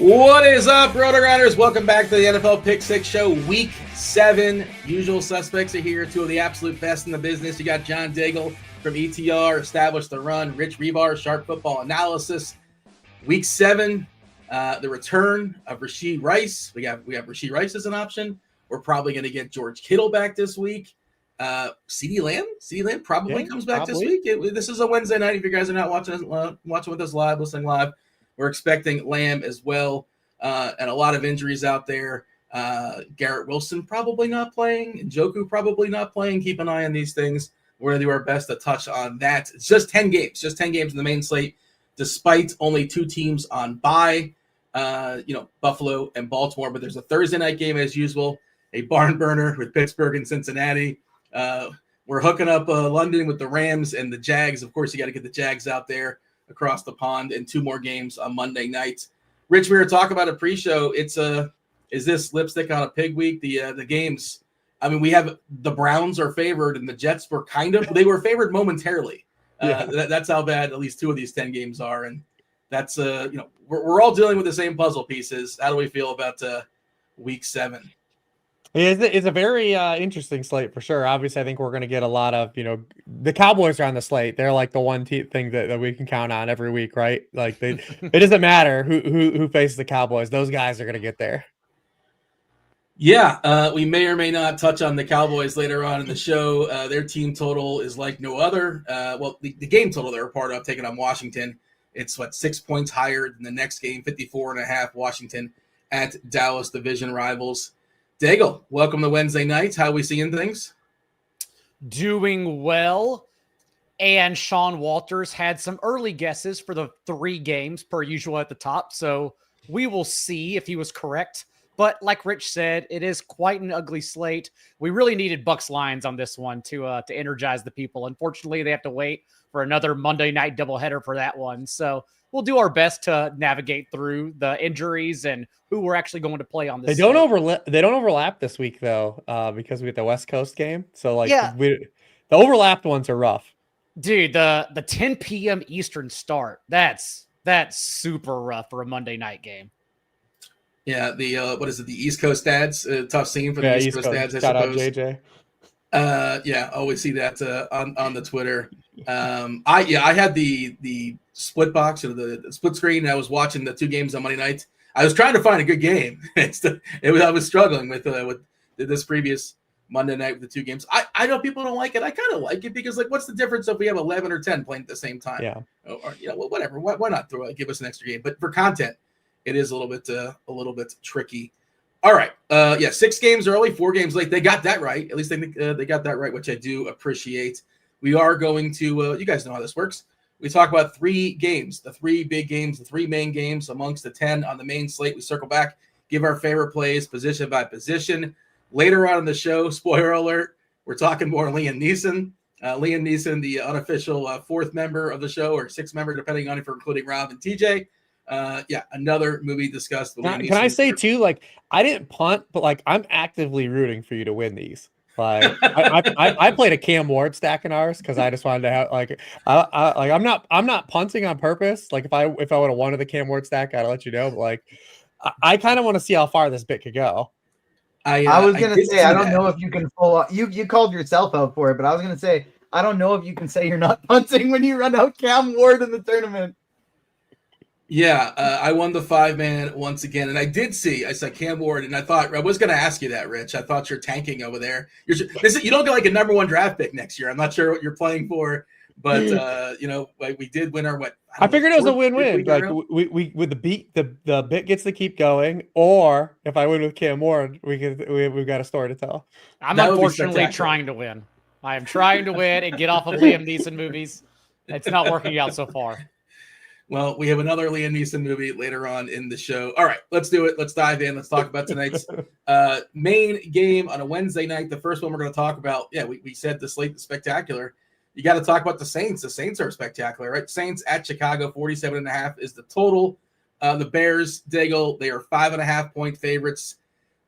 What is up, RotoGrinders? Welcome back to the NFL Pick 6 Show, Week 7. Usual suspects are here, two of the absolute best in the business. You got John Daigle from ETR, Establish the Run, Rich Hribar, Sharp Football Analysis. Week 7, the return of Rashee Rice. We have Rashee Rice as an option. We're probably going to get George Kittle back this week. CeeDee Lamb probably comes back this week. This is a Wednesday night. If you guys are not watching with us live, listening live, we're expecting Lamb as well, and a lot of injuries out there. Garrett Wilson probably not playing, Njoku probably not playing. Keep an eye on these things. We're going to do our best to touch on that. It's just 10 games in the main slate, despite only 2 teams on bye, Buffalo and Baltimore. But there's a Thursday night game as usual, a barn burner with Pittsburgh and Cincinnati. We're hooking up London with the Rams and the Jags. Of course, you got to get the Jags out there across the pond, and 2 more games on Monday night. Rich, we were talking about a pre-show. Is this lipstick on a pig week? The games. I mean, we have the Browns are favored, and the Jets were they were favored momentarily. That's how bad at least 2 of these 10 games are, and that's we're all dealing with the same puzzle pieces. How do we feel about Week 7? It's a very interesting slate for sure. Obviously, I think we're going to get a lot of, the Cowboys are on the slate. They're like the one thing that we can count on every week, right? Like it doesn't matter who faces the Cowboys. Those guys are going to get there. Yeah, we may or may not touch on the Cowboys later on in the show. Their team total is like no other. The game total they're a part of, taking on Washington, it's 6 points higher than the next game, 54.5 Washington at Dallas, division rivals. Daigle, welcome to Wednesday nights. How are we seeing things? Doing well. And Sean Walters had some early guesses for the 3 games per usual at the top. So we will see if he was correct. But like Rich said, it is quite an ugly slate. We really needed Bucks Lions on this one to energize the people. Unfortunately, they have to wait for another Monday night doubleheader for that one. So we'll do our best to navigate through the injuries and who we're actually going to play on this. They don't overlap this week though, because we get the West Coast game. So the overlapped ones are rough. Dude, the 10 p.m. Eastern start, that's super rough for a Monday night game. Yeah, the the East Coast dads, tough scene for the East Coast dads, I Shout suppose. out JJ. Always see that on the Twitter. I had the split box or the split screen. And I was watching the 2 games on Monday night. I was trying to find a good game. I was struggling with this previous Monday night with the 2 games. I know people don't like it. I kind of like it because what's the difference if we have 11 or 10 playing at the same time? Yeah. Or whatever. Why not give us an extra game? But for content, it is a little bit tricky. All right. 6 games early, 4 games late. They got that right. At least they got that right, which I do appreciate. We are going to, you guys know how this works. We talk about 3 games, the 3 big games, the 3 main games amongst the 10 on the main slate. We circle back, give our favorite plays position by position. Later on in the show, spoiler alert, we're talking more Liam Neeson. Liam Neeson, the unofficial 4th member of the show, or 6th member, depending on if we're including Rob and TJ. Another movie discussed. Can I say too, I didn't punt, but I'm actively rooting for you to win these. I played a Cam Ward stack in ours because I just wanted to have I'm not punting on purpose. If I would have wanted the Cam Ward stack, I'd let you know. But I kind of want to see how far this bit could go. I was gonna say I don't know if you can pull up. You called yourself out for it, but I was gonna say I don't know if you can say you're not punting when you run out Cam Ward in the tournament. Yeah, I won the 5-man once again, and I saw Cam Ward, and I thought I was going to ask you that, Rich. I thought you're tanking over there. You don't get a number 1 draft pick next year. I'm not sure what you're playing for, but we did win our I figured it was a win-win. We with the bit gets to keep going, or if I win with Cam Ward, we've got a story to tell. I'm unfortunately trying to win. I am trying to win and get off of Liam Neeson movies. It's not working out so far. Well, we have another Liam Neeson movie later on in the show. All right, let's do it. Let's dive in. Let's talk about tonight's main game on a Wednesday night. The first one we're going to talk about, we said the slate is spectacular. You got to talk about the Saints. The Saints are spectacular, right? Saints at Chicago, 47.5 is the total. The Bears, Daigle, they are 5.5-point favorites.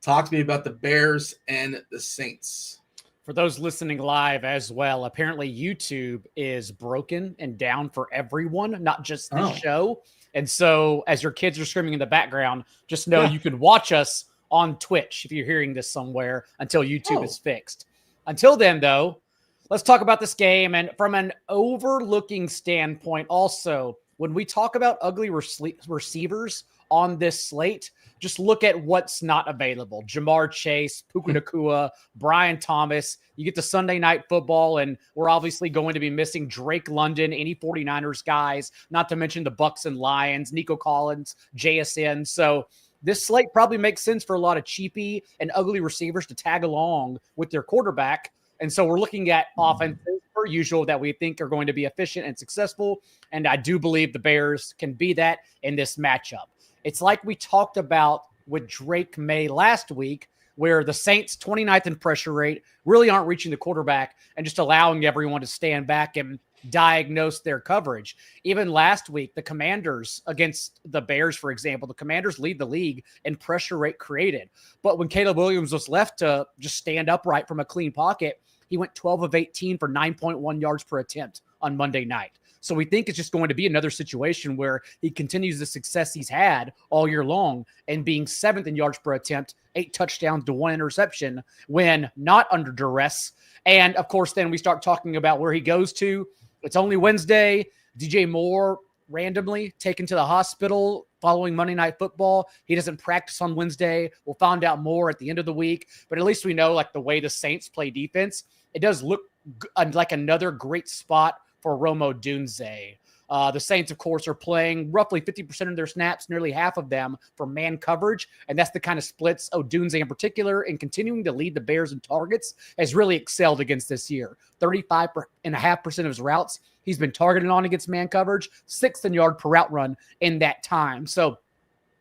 Talk to me about the Bears and the Saints. For those listening live as well, apparently YouTube is broken and down for everyone, not just this show. And so as your kids are screaming in the background, just know you can watch us on Twitch if you're hearing this somewhere until YouTube is fixed. Until then, though, let's talk about this game. And from an overlooking standpoint, also, when we talk about ugly receivers on this slate, just look at what's not available. Jamar Chase, Puka Nacua, Brian Thomas. You get to Sunday Night Football, and we're obviously going to be missing Drake London, any 49ers guys, not to mention the Bucks and Lions, Nico Collins, JSN. So this slate probably makes sense for a lot of cheapy and ugly receivers to tag along with their quarterback. And so we're looking at offenses, per usual, that we think are going to be efficient and successful. And I do believe the Bears can be that in this matchup. It's like we talked about with Drake May last week, where the Saints 29th in pressure rate really aren't reaching the quarterback and just allowing everyone to stand back and diagnose their coverage. Even last week, the Commanders against the Bears, for example, the Commanders lead the league in pressure rate created. But when Caleb Williams was left to just stand upright from a clean pocket, he went 12 of 18 for 9.1 yards per attempt on Monday night. So we think it's just going to be another situation where he continues the success he's had all year long and being 7th in yards per attempt, 8 touchdowns to 1 interception when not under duress. And of course, then we start talking about where he goes to. It's only Wednesday. DJ Moore randomly taken to the hospital following Monday Night Football. He doesn't practice on Wednesday. We'll find out more at the end of the week. But at least we know, like, the way the Saints play defense, it does look like another great spot for Rome Odunze. The Saints, of course, are playing roughly 50% of their snaps, nearly half of them for man coverage. And that's the kind of splits Odunze in particular, and continuing to lead the Bears in targets, has really excelled against this year. 35.5% of his routes he's been targeted on against man coverage, 6th in yard per route run in that time. So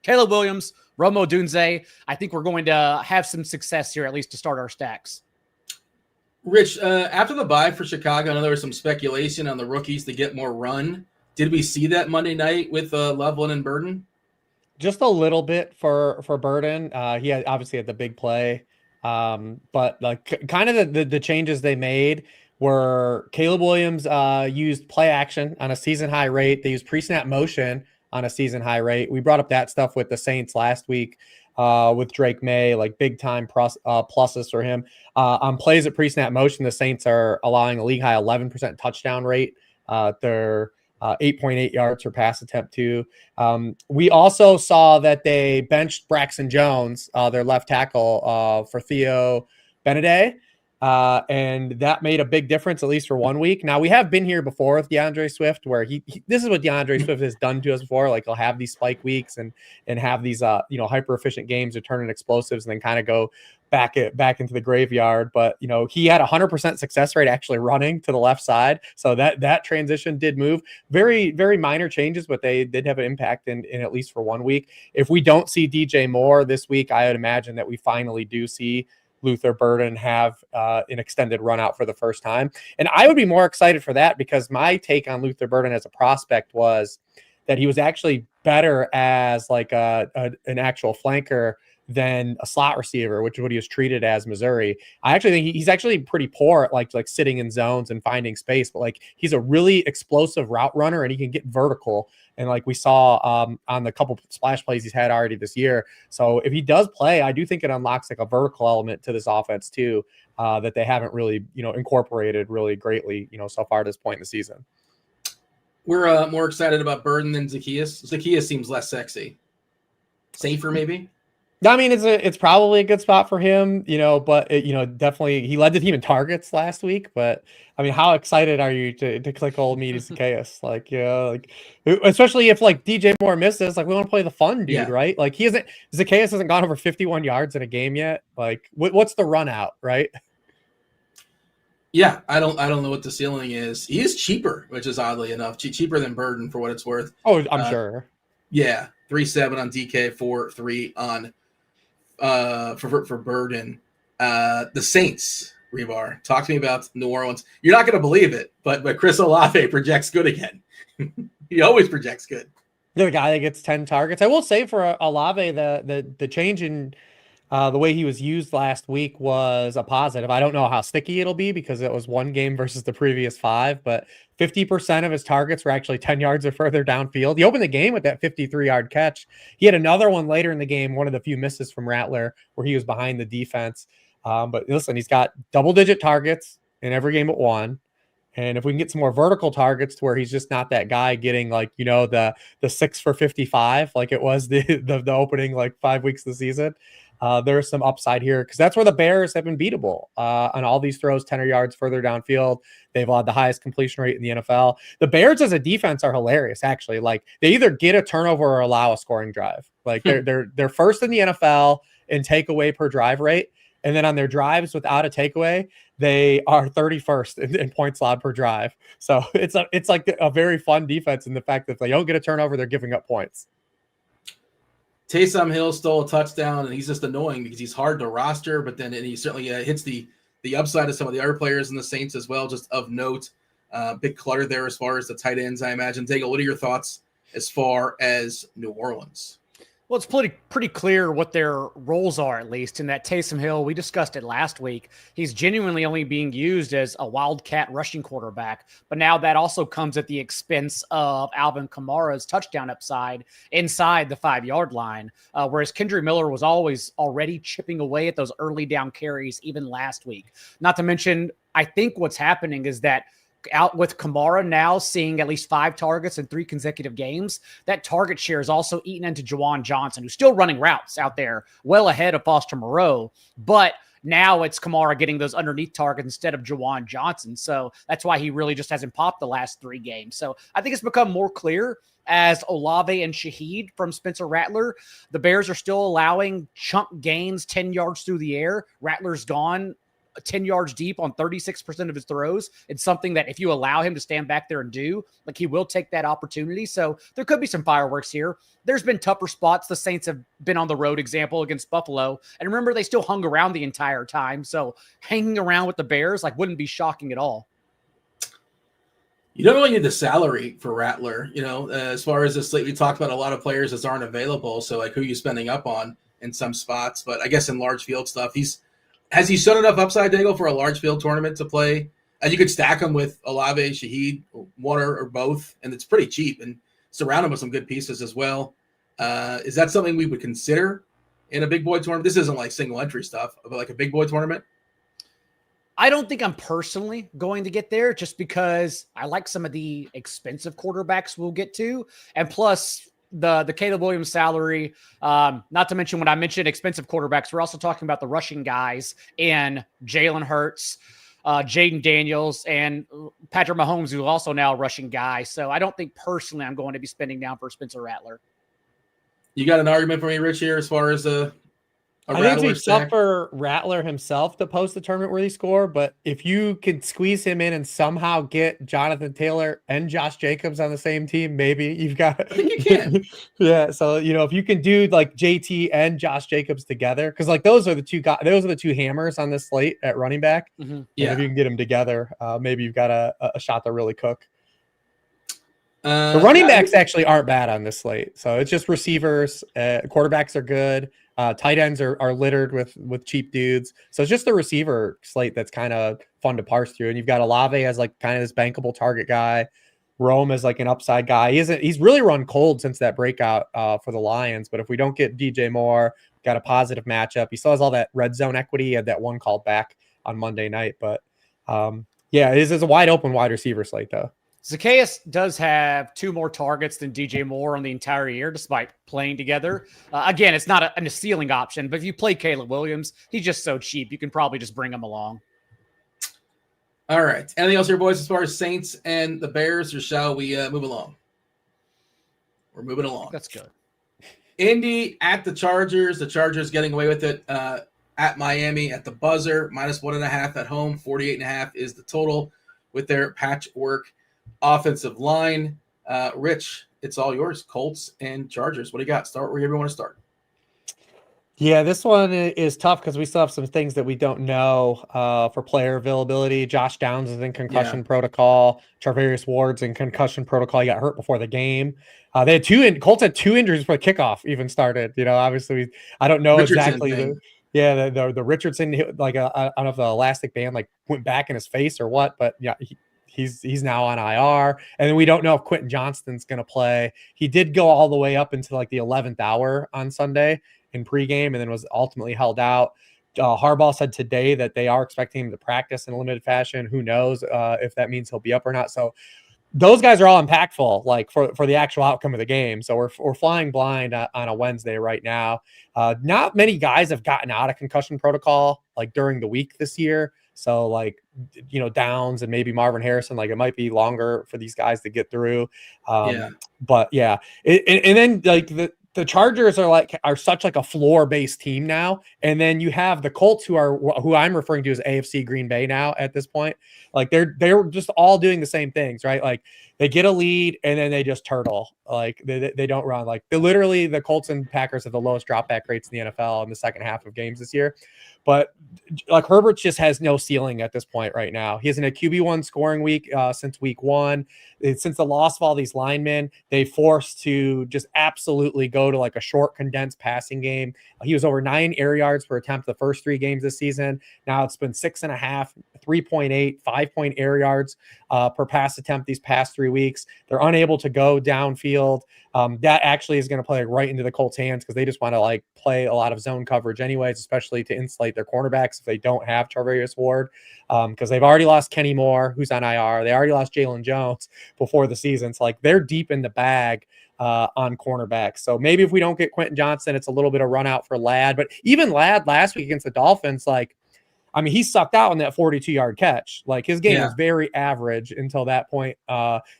Caleb Williams, Rome Odunze, I think we're going to have some success here, at least to start our stacks. Rich, after the bye for Chicago, I know there was some speculation on the rookies to get more run. Did we see that Monday night with Loveland and Burden? Just a little bit for Burden. He obviously had the big play, but like kind of the changes they made were Caleb Williams used play action on a season high rate. They used pre-snap motion on a season high rate. We brought up that stuff with the Saints last week. With Drake May, like big time pluses for him. On plays at pre-snap motion, the Saints are allowing a league high 11% touchdown rate. They're 8.8 yards per pass attempt too. We also saw that they benched Braxton Jones, their left tackle, for Theo Benedet. And that made a big difference, at least for 1 week. Now, we have been here before with DeAndre Swift, where this is what DeAndre Swift has done to us before. Like, he'll have these spike weeks and have these, hyper efficient games that turn in explosives and then kind of go back into the graveyard. But, he had 100% success rate actually running to the left side. So that transition did move. Very, very minor changes, but they did have an impact in at least for 1 week. If we don't see DJ Moore this week, I would imagine that we finally do see Luther Burden have an extended run out for the first time. And I would be more excited for that, because my take on Luther Burden as a prospect was that he was actually better as like an actual flanker than a slot receiver, which is what he was treated as Missouri. I actually think he's actually pretty poor at like sitting in zones and finding space, but like he's a really explosive route runner and he can get vertical. And like we saw on the couple splash plays he's had already this year. So if he does play, I do think it unlocks like a vertical element to this offense too, that they haven't really, incorporated really greatly, so far at this point in the season. We're more excited about Burden than Zacchaeus. Zacchaeus seems less sexy. Safer, maybe? I mean, it's probably a good spot for him, but definitely he led the team in targets last week. But I mean, how excited are you to click old meaty Zacchaeus? Especially if like DJ Moore misses, like we want to play the fun dude, right? Like Zacchaeus hasn't gone over 51 yards in a game yet. Like what's the run out, right? Yeah, I don't know what the ceiling is. He is cheaper, which is oddly enough cheaper than Burden for what it's worth. Oh, I'm sure. Yeah, 3.7 on DK, 4.3 on for Burden. The Saints, Hribar. Talk to me about New Orleans. You're not going to believe it, but Chris Olave projects good again. He always projects good. You're the guy that gets 10 targets. I will say for Olave, the change in The way he was used last week was a positive. I don't know how sticky it'll be because it was one game versus the previous 5, but 50% of his targets were actually 10 yards or further downfield. He opened the game with that 53-yard catch. He had another one later in the game, one of the few misses from Rattler where he was behind the defense. But listen, he's got double-digit targets in every game but one. And if we can get some more vertical targets to where he's just not that guy getting the 6 for 55 like it was the opening 5 weeks of the season, there's some upside here because that's where the Bears have been beatable on all these throws 10 yards further downfield. They've had the highest completion rate in the NFL. The Bears as a defense are hilarious, actually. They either get a turnover or allow a scoring drive. They're first in the NFL in takeaway per drive rate. And then on their drives without a takeaway, they are 31st in points allowed per drive. So it's a very fun defense in the fact that if they don't get a turnover, they're giving up points. Taysom Hill stole a touchdown, and he's just annoying because he's hard to roster, but then he certainly hits the upside of some of the other players in the Saints as well, just of note. Big clutter there as far as the tight ends, I imagine. Daigle, what are your thoughts as far as New Orleans? Well, it's pretty clear what their roles are, at least, in that Taysom Hill. We discussed it last week. He's genuinely only being used as a wildcat rushing quarterback, but now that also comes at the expense of Alvin Kamara's touchdown upside inside the 5-yard line, whereas Kendre Miller was already chipping away at those early down carries even last week. Not to mention, I think what's happening is that out with Kamara now seeing at least 5 targets in 3 consecutive games, that target share is also eaten into Juwan Johnson, who's still running routes out there well ahead of Foster Moreau. But now it's Kamara getting those underneath targets instead of Juwan Johnson. So that's why he really just hasn't popped the last 3 games. So I think it's become more clear as Olave and Shaheed from Spencer Rattler. The Bears are still allowing chunk gains 10 yards through the air. Rattler's gone 10 yards deep on 36% of his throws. It's something that if you allow him to stand back there and do, he will take that opportunity. So there could be some fireworks here. There's been tougher spots. The Saints have been on the road, example, against Buffalo. And remember, they still hung around the entire time. So hanging around with the Bears, wouldn't be shocking at all. You don't really need the salary for Rattler, as far as the slate. We talked about a lot of players that aren't available. So who are you spending up on in some spots? But I guess in large field stuff, has he shown enough upside, Daigle, for a large field tournament to play? And you could stack him with Olave, Shaheed, one or both, and it's pretty cheap. And surround him with some good pieces as well. Is that something we would consider in a big boy tournament? This isn't single entry stuff, but a big boy tournament. I don't think I'm personally going to get there just because I like some of the expensive quarterbacks we'll get to. And plus, the Caleb Williams salary, not to mention when I mentioned expensive quarterbacks, we're also talking about the rushing guys in Jalen Hurts, Jaden Daniels, and Patrick Mahomes, who's also now a rushing guy. So I don't think personally I'm going to be spending down for Spencer Rattler. You got an argument for me, Rich, here as far as I think it's tough for Rattler himself to post the tournament-worthy score, but if you can squeeze him in and somehow get Jonathan Taylor and Josh Jacobs on the same team, maybe you've got. I think you can. Yeah, so if you can do JT and Josh Jacobs together, because those are the two guys, those are the 2 hammers on this slate at running back. Mm-hmm. Yeah, if you can get them together, maybe you've got a shot to really cook. The running backs actually aren't bad on this slate, so it's just receivers. Quarterbacks are good. Tight ends are littered with cheap dudes. So it's just the receiver slate that's kind of fun to parse through. And you've got Olave as kind of this bankable target guy. Rome as an upside guy. He's really run cold since that breakout for the Lions. But if we don't get DJ Moore, got a positive matchup. He still has all that red zone equity. He had that one called back on Monday night. But it is a wide open wide receiver slate though. Zacchaeus does have 2 more targets than DJ Moore on the entire year, despite playing together. Again, it's not a ceiling option, but if you play Caleb Williams, he's just so cheap. You can probably just bring him along. All right. Anything else here, boys, as far as Saints and the Bears, or shall we move along? We're moving along. That's good. Indy at the Chargers. The Chargers getting away with it at Miami at the buzzer. -1.5 at home. 48.5 is the total with their patchwork offensive line. Rich, it's all yours. Colts and Chargers. What do you got? Start wherever you want to start. Yeah, this one is tough because we still have some things that we don't know for player availability. Josh Downs is in concussion protocol. Charvarius Ward's in concussion protocol. He got hurt before the game. Colts had 2 injuries before kickoff even started. Obviously, I don't know Richardson exactly. Yeah, the Richardson, like I don't know if the elastic band like went back in his face or what, but yeah, he's now on IR, and then we don't know if Quentin Johnston's going to play. He did go all the way up into like the 11th hour on Sunday in pregame, and then was ultimately held out. Harbaugh said today that they are expecting him to practice in a limited fashion. Who knows if that means he'll be up or not? So those guys are all impactful, like for the actual outcome of the game. So we're flying blind on a Wednesday right now. Not many guys have gotten out of concussion protocol like during the week this year. So like, Downs and maybe Marvin Harrison, like it might be longer for these guys to get through. But yeah, and then like the Chargers are such like a floor based team now. And then you have the Colts who I'm referring to as AFC Green Bay now at this point. Like they're just all doing the same things, right? Like they get a lead and then they just turtle. Like they don't run. Like literally the Colts and Packers have the lowest drop back rates in the NFL in the second half of games this year. But like Herbert just has no ceiling at this point right now. He isn't a QB1 scoring week since week 1. Since the loss of all these linemen, they forced to just absolutely go to like a short condensed passing game. He was over 9 air yards per attempt the first 3 games this season. Now it's been 6.5, 3.8, 5 air yards per pass attempt these past 3 weeks. They're unable to go downfield. That actually is going to play right into the Colts' hands because they just want to like play a lot of zone coverage anyways, especially to insulate their cornerbacks if they don't have Charvarius Ward, because they've already lost Kenny Moore, who's on IR. They already lost Jalen Jones before the season. So like they're deep in the bag on cornerbacks. So maybe if we don't get Quentin Johnston, it's a little bit of run out for Ladd. But even Ladd last week against the Dolphins, he sucked out on that 42-yard catch. Like his game was very average until that point.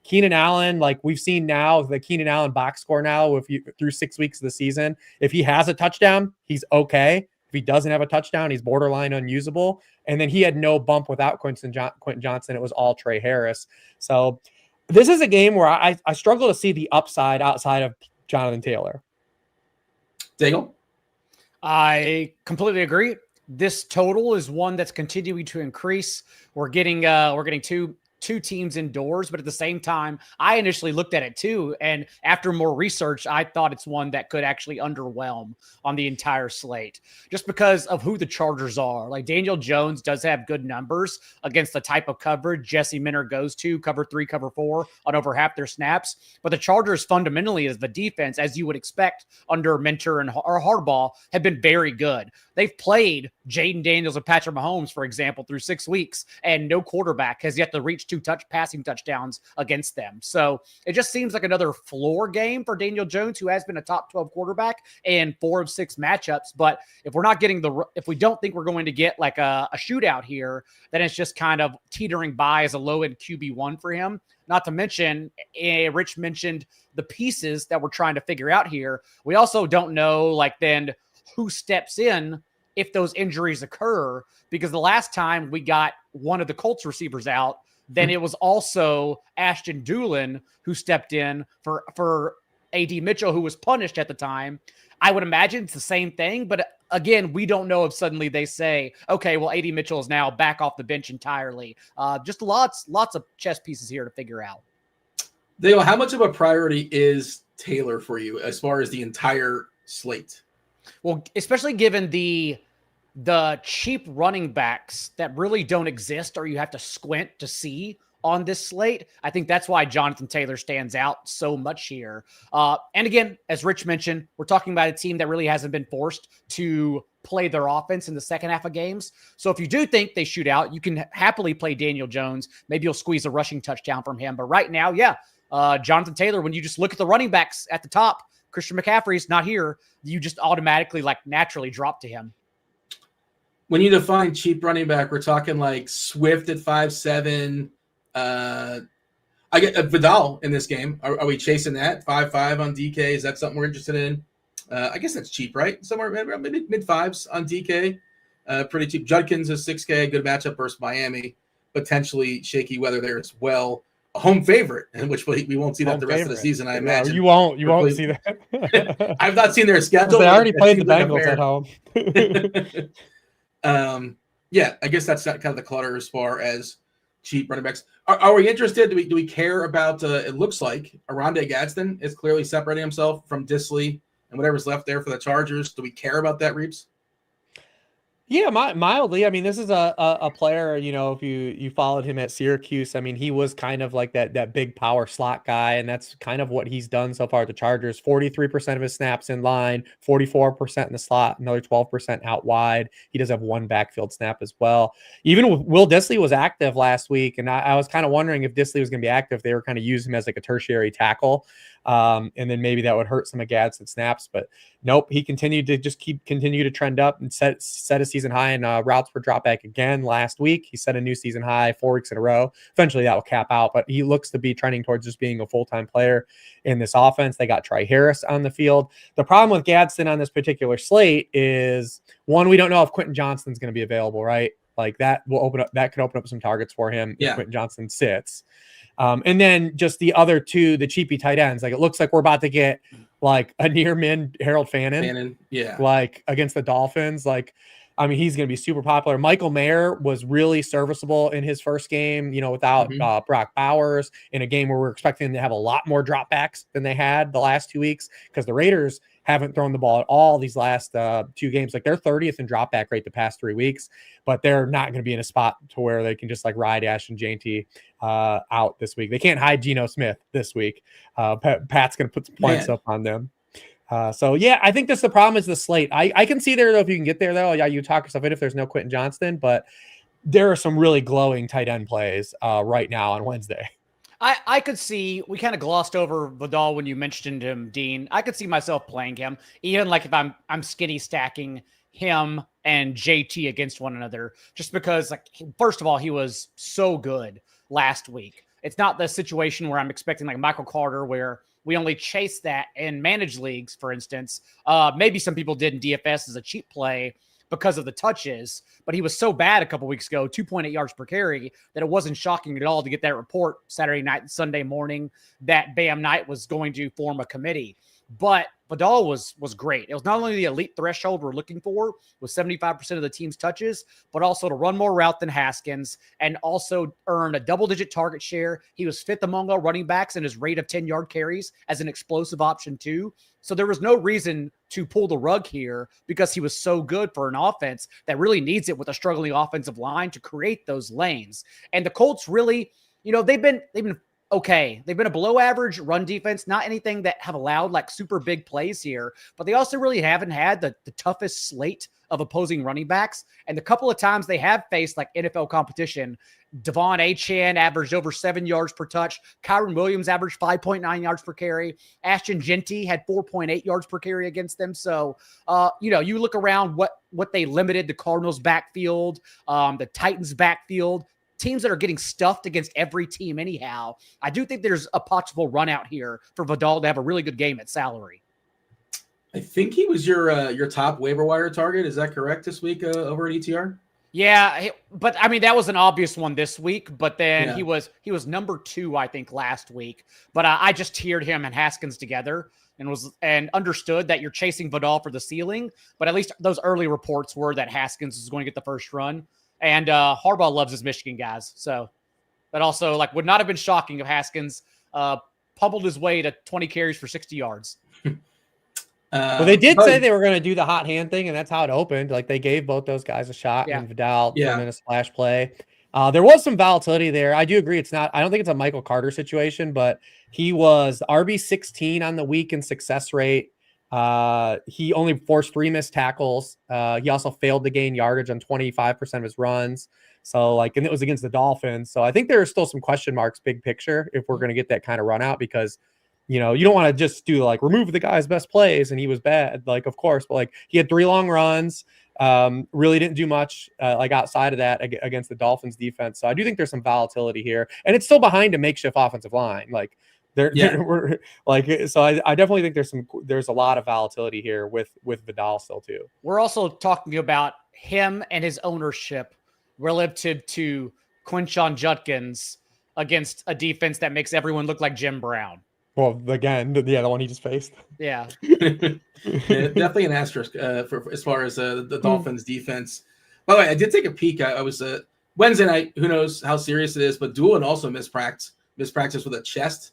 Keenan Allen, like we've seen now, the Keenan Allen box score now, through 6 weeks of the season, if he has a touchdown, he's okay. If he doesn't have a touchdown, he's borderline unusable. And then he had no bump without Quentin Johnston. It was all Trey Harris. So this is a game where I struggle to see the upside outside of Jonathan Taylor. Daigle? I completely agree. This total is one that's continuing to increase. We're getting two teams indoors, but at the same time, I initially looked at it too. And after more research, I thought it's one that could actually underwhelm on the entire slate just because of who the Chargers are. Like Daniel Jones does have good numbers against the type of coverage Jesse Minter goes to, cover 3, cover 4 on over half their snaps. But the Chargers fundamentally as the defense, as you would expect under Minter or Harbaugh, have been very good. They've played Jaden Daniels and Patrick Mahomes, for example, through 6 weeks, and no quarterback has yet to reach 2 passing touchdowns against them. So it just seems like another floor game for Daniel Jones, who has been a top 12 quarterback in 4 of 6 matchups. But if we're not getting if we don't think we're going to get like a shootout here, then it's just kind of teetering by as a low end QB1 for him. Not to mention, Rich mentioned the pieces that we're trying to figure out here. We also don't know, then who steps in if those injuries occur, because the last time we got one of the Colts receivers out, then it was also Ashton Doolin who stepped in for A.D. Mitchell, who was punished at the time. I would imagine it's the same thing, but again, we don't know if suddenly they say, okay, well, A.D. Mitchell is now back off the bench entirely. Just lots of chess pieces here to figure out. Dale, how much of a priority is Taylor for you as far as the entire slate? Well, especially given the cheap running backs that really don't exist or you have to squint to see on this slate, I think that's why Jonathan Taylor stands out so much here. And again, as Rich mentioned, we're talking about a team that really hasn't been forced to play their offense in the second half of games. So if you do think they shoot out, you can happily play Daniel Jones. Maybe you'll squeeze a rushing touchdown from him. But right now, Jonathan Taylor, when you just look at the running backs at the top, Christian McCaffrey's not here, you just automatically naturally drop to him. When you define cheap running back, we're talking like Swift at 5'7". I get Vidal in this game. Are we chasing that 5'5" on DK? Is that something we're interested in? I guess that's cheap, right? Somewhere maybe mid 5s on DK. Pretty cheap. Judkins is 6K, good matchup versus Miami. Potentially shaky weather there as well. A home favorite, in which we won't see that the rest of the season, I imagine. You won't see that. I've not seen their schedule. They already played the Bengals at home. I guess that's kind of the clutter as far as cheap running backs. Are we interested? Do we care about? It looks like Arondé Gadsden is clearly separating himself from Disley and whatever's left there for the Chargers. Do we care about that, Reeves? Yeah, mildly. I mean, this is a player, if you followed him at Syracuse, I mean, he was kind of like that big power slot guy, and that's kind of what he's done so far at the Chargers. 43% of his snaps in line, 44% in the slot, another 12% out wide. He does have one backfield snap as well. Even Will Dissly was active last week, and I was kind of wondering if Dissly was going to be active. They were kind of using him as like a tertiary tackle. And then maybe that would hurt some of Gadsden snaps, but nope, he continued to just continue to trend up and set a season high in routes per dropback again last week. He set a new season high 4 weeks in a row. Eventually that will cap out, but he looks to be trending towards just being a full-time player in this offense. They got Trey Harris on the field. The problem with Gadsden on this particular slate is, one, we don't know if Quentin Johnston's going to be available, right? Like that could open up some targets for him if Quentin Johnston sits. And then just the other two, the cheapy tight ends. Like it looks like we're about to get like a near min Harold Fannin. Like against the Dolphins. Like, I mean, he's going to be super popular. Michael Mayer was really serviceable in his first game, without Brock Bowers, in a game where we're expecting them to have a lot more dropbacks than they had the last 2 weeks, because the Raiders haven't thrown the ball at all these last 2 games. Like they're 30th in dropback rate the past 3 weeks, but they're not going to be in a spot to where they can just like ride Ashton Janty out this week. They can't hide Geno Smith this week. Pat's going to put some points up on them. So yeah, I think that's the problem is the slate. I can see there though, if you can get there though, you talk yourself in if there's no Quentin Johnston, but there are some really glowing tight end plays right now on Wednesday. I could see, we kind of glossed over Vidal when you mentioned him, Dean. I could see myself playing him, even like if I'm skinny stacking him and JT against one another, just because, like, first of all, he was so good last week. It's not the situation where I'm expecting like Michael Carter, where we only chase that in managed leagues, for instance. Maybe some people did in DFS as a cheap play because of the touches, but he was so bad a couple weeks ago, 2.8 yards per carry, that it wasn't shocking at all to get that report Saturday night and Sunday morning that Bam Knight was going to form a committee. But Vidal was great. It was not only the elite threshold we're looking for with 75% of the team's touches, but also to run more route than Haskins and also earn a double-digit target share. He was fifth among all running backs in his rate of 10-yard carries as an explosive option too. So there was no reason to pull the rug here because he was so good for an offense that really needs it with a struggling offensive line to create those lanes. And the Colts really, they've been okay. They've been a below average run defense, not anything that have allowed like super big plays here, but they also really haven't had the toughest slate of opposing running backs. And the couple of times they have faced like NFL competition, Devon Achane averaged over 7 yards per touch. Kyron Williams averaged 5.9 yards per carry. Ashton Genty had 4.8 yards per carry against them. So, you look around what they limited the Cardinals backfield, the Titans backfield, teams that are getting stuffed against every team anyhow. I do think there's a possible run out here for Vidal to have a really good game at salary. I think he was your top waiver wire target. Is that correct this week over at ETR? Yeah, but I mean that was an obvious one this week. But then he was number 2, I think, last week. But I just tiered him and Haskins together and understood that you're chasing Vidal for the ceiling. But at least those early reports were that Haskins is going to get the first run. And Hribar loves his Michigan guys. So that also would not have been shocking if Haskins pummeled his way to 20 carries for 60 yards. Well, they did say they were going to do the hot hand thing, and that's how it opened. Like they gave both those guys a shot, and Vidal in a splash play. There was some volatility there. I do agree. I don't think it's a Michael Carter situation, but he was RB16 on the week in success rate. He only forced 3 missed tackles. He also failed to gain yardage on 25% of his runs. So and it was against the Dolphins. So I think there are still some question marks big picture if we're going to get that kind of run out, because you don't want to just do remove the guy's best plays and he was bad. Of course, but he had 3 long runs, really didn't do much outside of that against the Dolphins defense. So I do think there's some volatility here, and it's still behind a makeshift offensive line. So I definitely think there's a lot of volatility here with Vidal still too. We're also talking about him and his ownership relative to Quinshon Judkins against a defense that makes everyone look like Jim Brown. Well, again, the one he just faced. Yeah. Definitely an asterisk for as far as the Dolphins defense. By the way, I did take a peek. I was Wednesday night. Who knows how serious it is? But Doolin also mispracticed with a chest.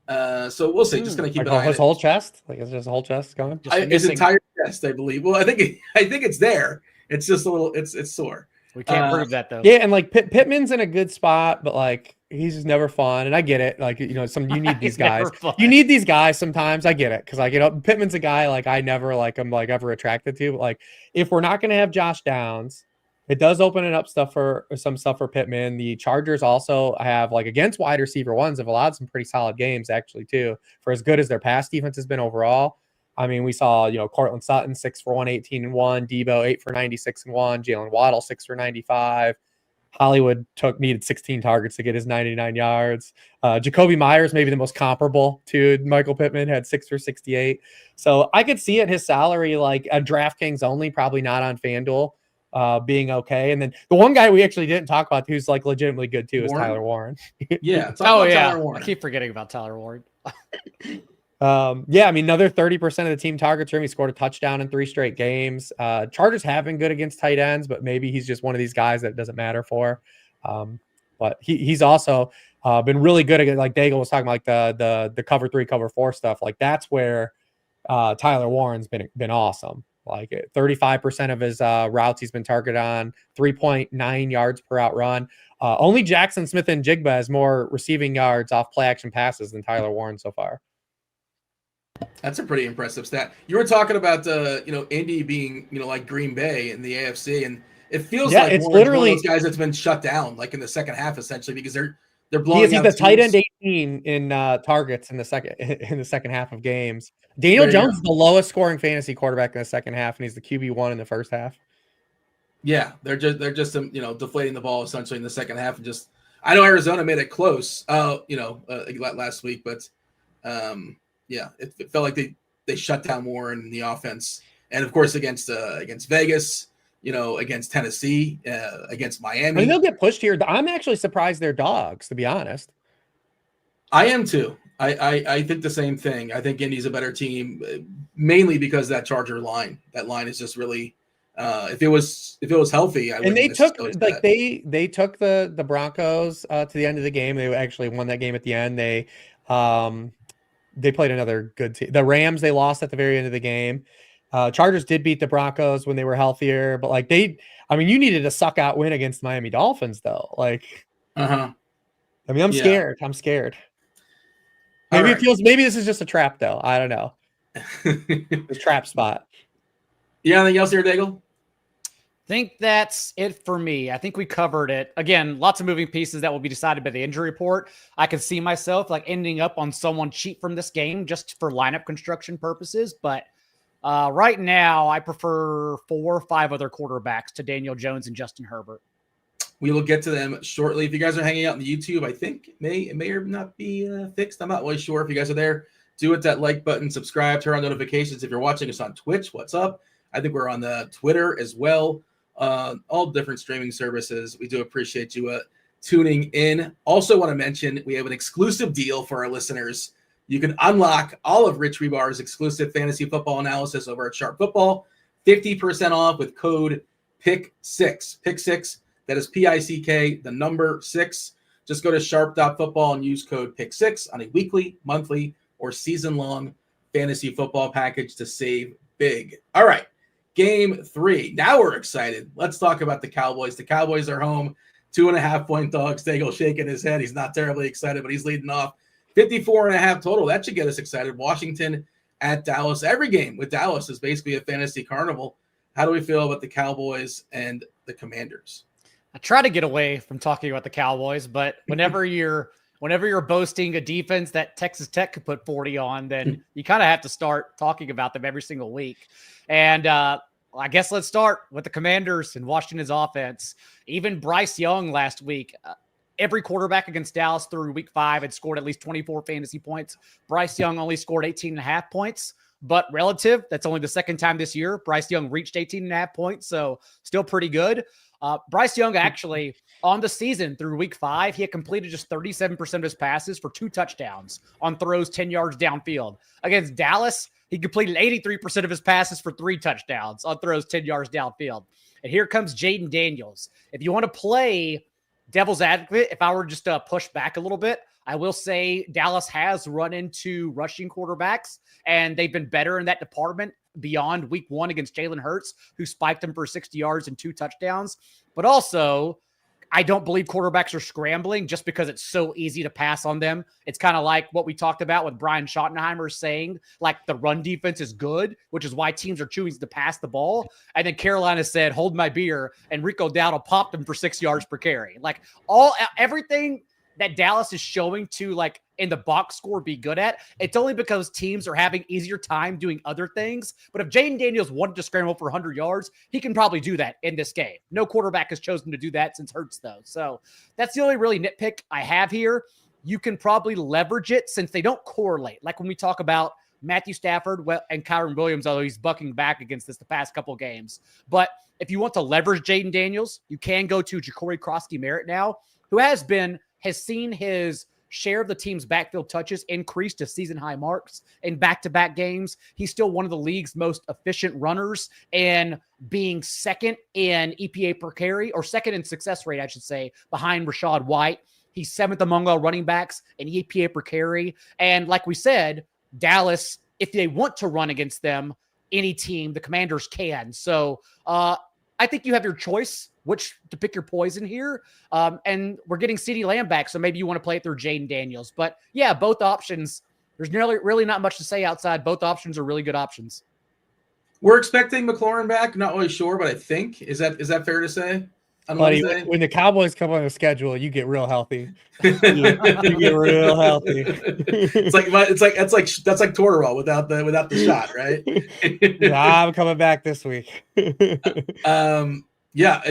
So we'll see. Just gonna keep an eye on his whole chest. It's just a whole chest going. His entire chest, I believe. Well, I think it's there. It's just a little. It's sore. We can't prove that though. Yeah, and like Pittman's in a good spot, but like he's just never fun. And I get it. Like, you know, you need these guys. You need these guys sometimes. I get it. Cause like, you know, Pittman's a guy like I never like I'm like ever attracted to. But like if we're not gonna have Josh Downs, it does open it up some stuff for Pittman. The Chargers also have like against wide receiver ones have allowed some pretty solid games actually too, for as good as their pass defense has been overall. I mean, we saw, you know, Cortland Sutton 6 for 118-1, Debo 8 for 96-1, Jalen Waddle 6 for 95. Hollywood needed 16 targets to get his 99 yards. Jacoby Myers, maybe the most comparable to Michael Pittman, had 6 for 68. So I could see it, his salary, like a DraftKings only, probably not on FanDuel, being okay. And then the one guy we actually didn't talk about who's like legitimately good too is Tyler Warren. Yeah. Tyler Warren. I keep forgetting about Tyler Warren. Yeah, I mean, another 30% of the team targets for him. He scored a touchdown in 3 straight games. Chargers have been good against tight ends, but maybe he's just one of these guys that it doesn't matter for. But he's also been really good against, like Daigle was talking about, like the cover 3, cover 4 stuff. Like that's where Tyler Warren's been awesome. Like 35% of his routes he's been targeted on, 3.9 yards per out run. Only Jackson Smith and Jigba has more receiving yards off play action passes than Tyler Warren so far. That's a pretty impressive stat. You were talking about Indy being, like Green Bay in the AFC, and it feels like it's Warren's literally one of those guys that's been shut down like in the second half essentially because they're blowing he's out the teams. tight end 18 in targets in the second half of games. Daniel Jones is the lowest scoring fantasy quarterback in the second half, and he's the QB1 in the first half. Yeah, they're just deflating the ball essentially in the second half, and just I know Arizona made it close last week, but yeah, it felt like they shut down Warren in the offense, and of course against Vegas, against Tennessee, against Miami. I mean, they'll get pushed here. I'm actually surprised they're dogs, to be honest. I am too. I think the same thing. I think Indy's a better team, mainly because that Charger line. That line is just really. If it was healthy, I would. And they took the Broncos to the end of the game. They actually won that game at the end. They played another good team. The Rams, they lost at the very end of the game. Chargers did beat the Broncos when they were healthier, but like you needed a suck out win against the Miami Dolphins though. Like, I mean, I'm scared. I'm scared. Maybe maybe this is just a trap though. I don't know. The trap spot. Yeah. Anything else here, Daigle? I think that's it for me. I think we covered it. Again, lots of moving pieces that will be decided by the injury report. I could see myself like ending up on someone cheap from this game just for lineup construction purposes. But right now, I prefer 4 or 5 other quarterbacks to Daniel Jones and Justin Herbert. We will get to them shortly. If you guys are hanging out on the YouTube, I think it may or not be fixed. I'm not really sure. If you guys are there, do hit that like button, subscribe, turn on notifications. If you're watching us on Twitch, what's up? I think we're on the Twitter as well. All different streaming services. We do appreciate you tuning in. Also want to mention we have an exclusive deal for our listeners. You can unlock all of Rich Hribar's exclusive fantasy football analysis over at Sharp Football. 50% off with code PICK6. PICK6. That is PICK, the number 6. Just go to sharp.football and use code PICK6 on a weekly, monthly, or season-long fantasy football package to save big. All right. Game 3. Now we're excited. Let's talk about the Cowboys. The Cowboys are home. 2.5-point dogs. Daigle shaking his head. He's not terribly excited, but he's leading off. 54.5 total. That should get us excited. Washington at Dallas. Every game with Dallas is basically a fantasy carnival. How do we feel about the Cowboys and the Commanders? I try to get away from talking about the Cowboys, but whenever you're boasting a defense that Texas Tech could put 40 on, then you kind of have to start talking about them every single week. And I guess let's start with the Commanders and Washington's offense. Even Bryce Young last week, every quarterback against Dallas through week 5 had scored at least 24 fantasy points. Bryce Young only scored 18.5 points, but relative, that's only the second time this year Bryce Young reached 18.5 points, so still pretty good. Bryce Young actually on the season through week 5, he had completed just 37% of his passes for 2 touchdowns on throws 10 yards downfield. Against Dallas, he completed 83% of his passes for 3 touchdowns on throws 10 yards downfield. And here comes Jaden Daniels. If you want to play devil's advocate, if I were just to push back a little bit, I will say Dallas has run into rushing quarterbacks, and they've been better in that department beyond week 1 against Jalen Hurts, who spiked him for 60 yards and 2 touchdowns. But also, I don't believe quarterbacks are scrambling just because it's so easy to pass on them. It's kind of like what we talked about with Brian Schottenheimer saying, like, the run defense is good, which is why teams are choosing to pass the ball. And then Carolina said, hold my beer, and Rico Dowdle popped him for 6 yards per carry. Like, everything that Dallas is showing to, like, in the box score be good at, it's only because teams are having easier time doing other things. But if Jaden Daniels wanted to scramble for 100 yards, he can probably do that in this game. No quarterback has chosen to do that since Hurts, though. So that's the only really nitpick I have here. You can probably leverage it since they don't correlate. Like when we talk about Matthew Stafford and Kyron Williams, although he's bucking back against this the past couple of games. But if you want to leverage Jaden Daniels, you can go to Ja'Cory Krosky-Merritt now, who has seen his share of the team's backfield touches increase to season-high marks in back-to-back games. He's still one of the league's most efficient runners, and being second in EPA per carry, or second in success rate, I should say, behind Rachaad White. He's 7th among all running backs in EPA per carry. And like we said, Dallas, if they want to run against them, any team, the Commanders can. So I think you have your choice which to pick your poison here. And we're getting CeeDee Lamb back, so maybe you want to play it through Jaden Daniels. But yeah, both options, there's really not much to say outside. Both options are really good options. We're expecting McLaurin back. Not really sure, but I think is that fair to say? Buddy, when the Cowboys come on the schedule, you get real healthy. You get real healthy. That's like Tortorella without the shot, right? Yeah, I'm coming back this week. Yeah.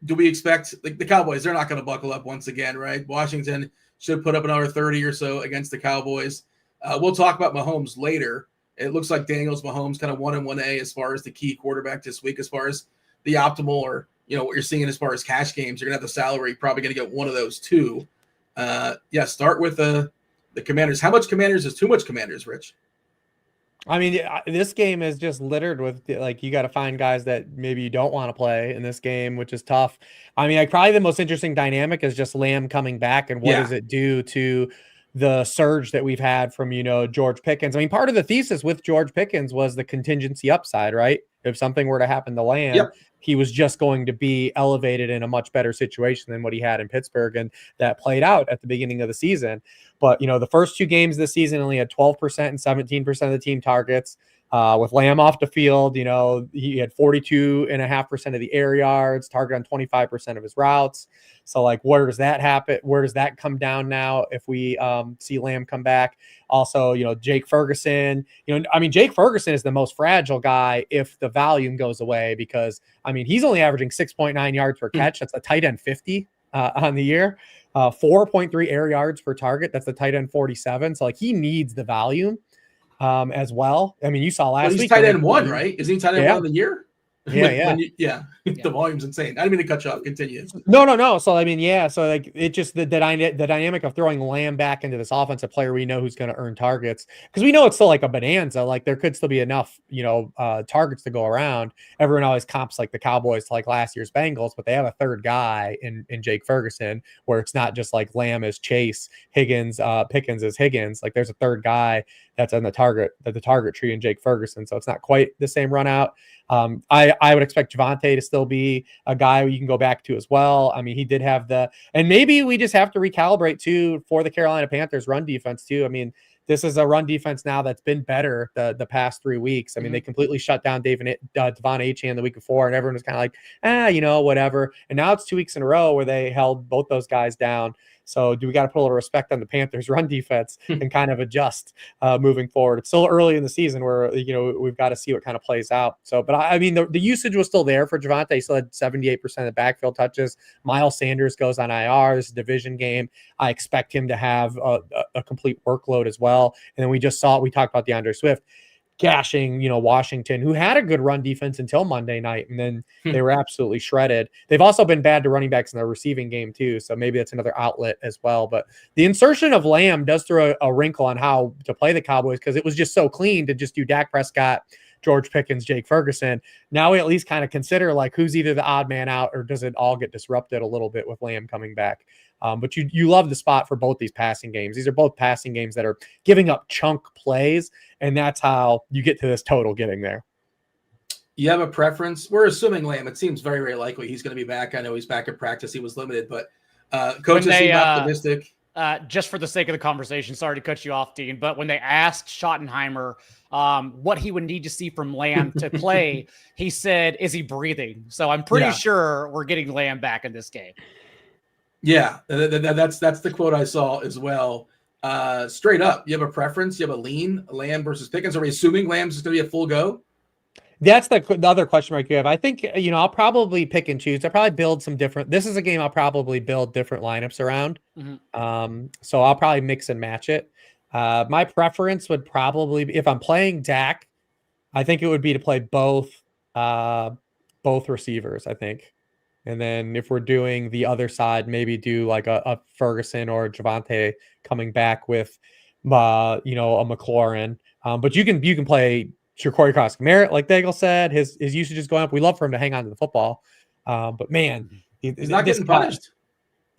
Do we expect, like, the Cowboys? They're not going to buckle up once again, right? Washington should put up another 30 or so against the Cowboys. We'll talk about Mahomes later. It looks like Daniels Mahomes kind of 1 and 1A as far as the key quarterback this week, as far as the optimal, or what you're seeing as far as cash games. You're gonna have the salary, probably gonna get one of those two. Start with the Commanders. How much Commanders is too much Commanders, Rich? I mean, this game is just littered with, like, you got to find guys that maybe you don't want to play in this game, which is tough. I mean, probably the most interesting dynamic is just Lamb coming back, and what does it do to the surge that we've had from, George Pickens. I mean, part of the thesis with George Pickens was the contingency upside, right? If something were to happen to Lamb, he was just going to be elevated in a much better situation than what he had in Pittsburgh. And that played out at the beginning of the season. But, the first 2 games this season only had 12% and 17% of the team targets. With Lamb off the field, he had 42.5% of the air yards, target on 25% of his routes. So, like, where does that happen? Where does that come down now if we see Lamb come back? Also, Jake Ferguson, Jake Ferguson is the most fragile guy if the volume goes away, because, he's only averaging 6.9 yards per catch. That's a tight end 50 on the year. 4.3 air yards per target. That's the tight end 47. So, like, he needs the volume as well. I mean, you saw last week. He's tight end 1, right? Isn't he tight end 1 of the year? Yeah. The volume's insane. I didn't mean to cut you off. Continue. No. So, So, like, it just the dynamic of throwing Lamb back into this offensive player we know who's going to earn targets, because we know it's still like a bonanza. Like, there could still be enough, targets to go around. Everyone always comps, like, the Cowboys to, like, last year's Bengals, but they have a third guy in Jake Ferguson, where it's not just like Lamb is Chase, Pickens is Higgins. Like, there's a third guy that's on the target tree in Jake Ferguson. So it's not quite the same run out. I would expect Javonte to still be a guy you can go back to as well. I mean, he did have and maybe we just have to recalibrate too for the Carolina Panthers run defense too. I mean, this is a run defense now that's been better the past 3 weeks. I mean, they completely shut down Devon Achane the week before, and everyone was kind of like, whatever. And now it's 2 weeks in a row where they held both those guys down. So do we got to put a little respect on the Panthers run defense and kind of adjust moving forward? It's still early in the season where, we've got to see what kind of plays out. So, but I mean, the usage was still there for Javonte. He still had 78% of the backfield touches. Miles Sanders goes on IR. This is a division game. I expect him to have a complete workload as well. And then we talked about DeAndre Swift gashing, Washington, who had a good run defense until Monday night, and then they were absolutely shredded. They've also been bad to running backs in the receiving game too, so maybe that's another outlet as well. But the insertion of Lamb does throw a wrinkle on how to play the Cowboys, because it was just so clean to just do Dak Prescott, George Pickens, Jake Ferguson. Now we at least kind of consider like who's either the odd man out or does it all get disrupted a little bit with Lamb coming back. But you love the spot for both these passing games. These are both passing games that are giving up chunk plays, and that's how you get to this total getting there. You have a preference? We're assuming Lamb. It seems very, very likely he's going to be back. I know he's back at practice. He was limited, but coaches seem optimistic. Just for the sake of the conversation, sorry to cut you off, Dean, but when they asked Schottenheimer what he would need to see from Lamb to play, he said, "Is he breathing?" So I'm pretty sure we're getting Lamb back in this game. Yeah, that's the quote I saw as well. Straight up, you have a preference? You have a lean, Lamb versus Pickens? Are we assuming Lamb's is going to be a full go? That's the other question mark you have. I think, I'll probably pick and choose. I'll probably build some different. This is a game I'll probably build different lineups around. So I'll probably mix and match it. My preference would probably be, if I'm playing Dak, I think it would be to play both receivers, I think. And then if we're doing the other side, maybe do like a Ferguson or a Javonte coming back with, a McLaurin. But you can play Corey Cross-Merritt, like Daigle said, his usage is going up. We love for him to hang on to the football. But man, he's not getting punished.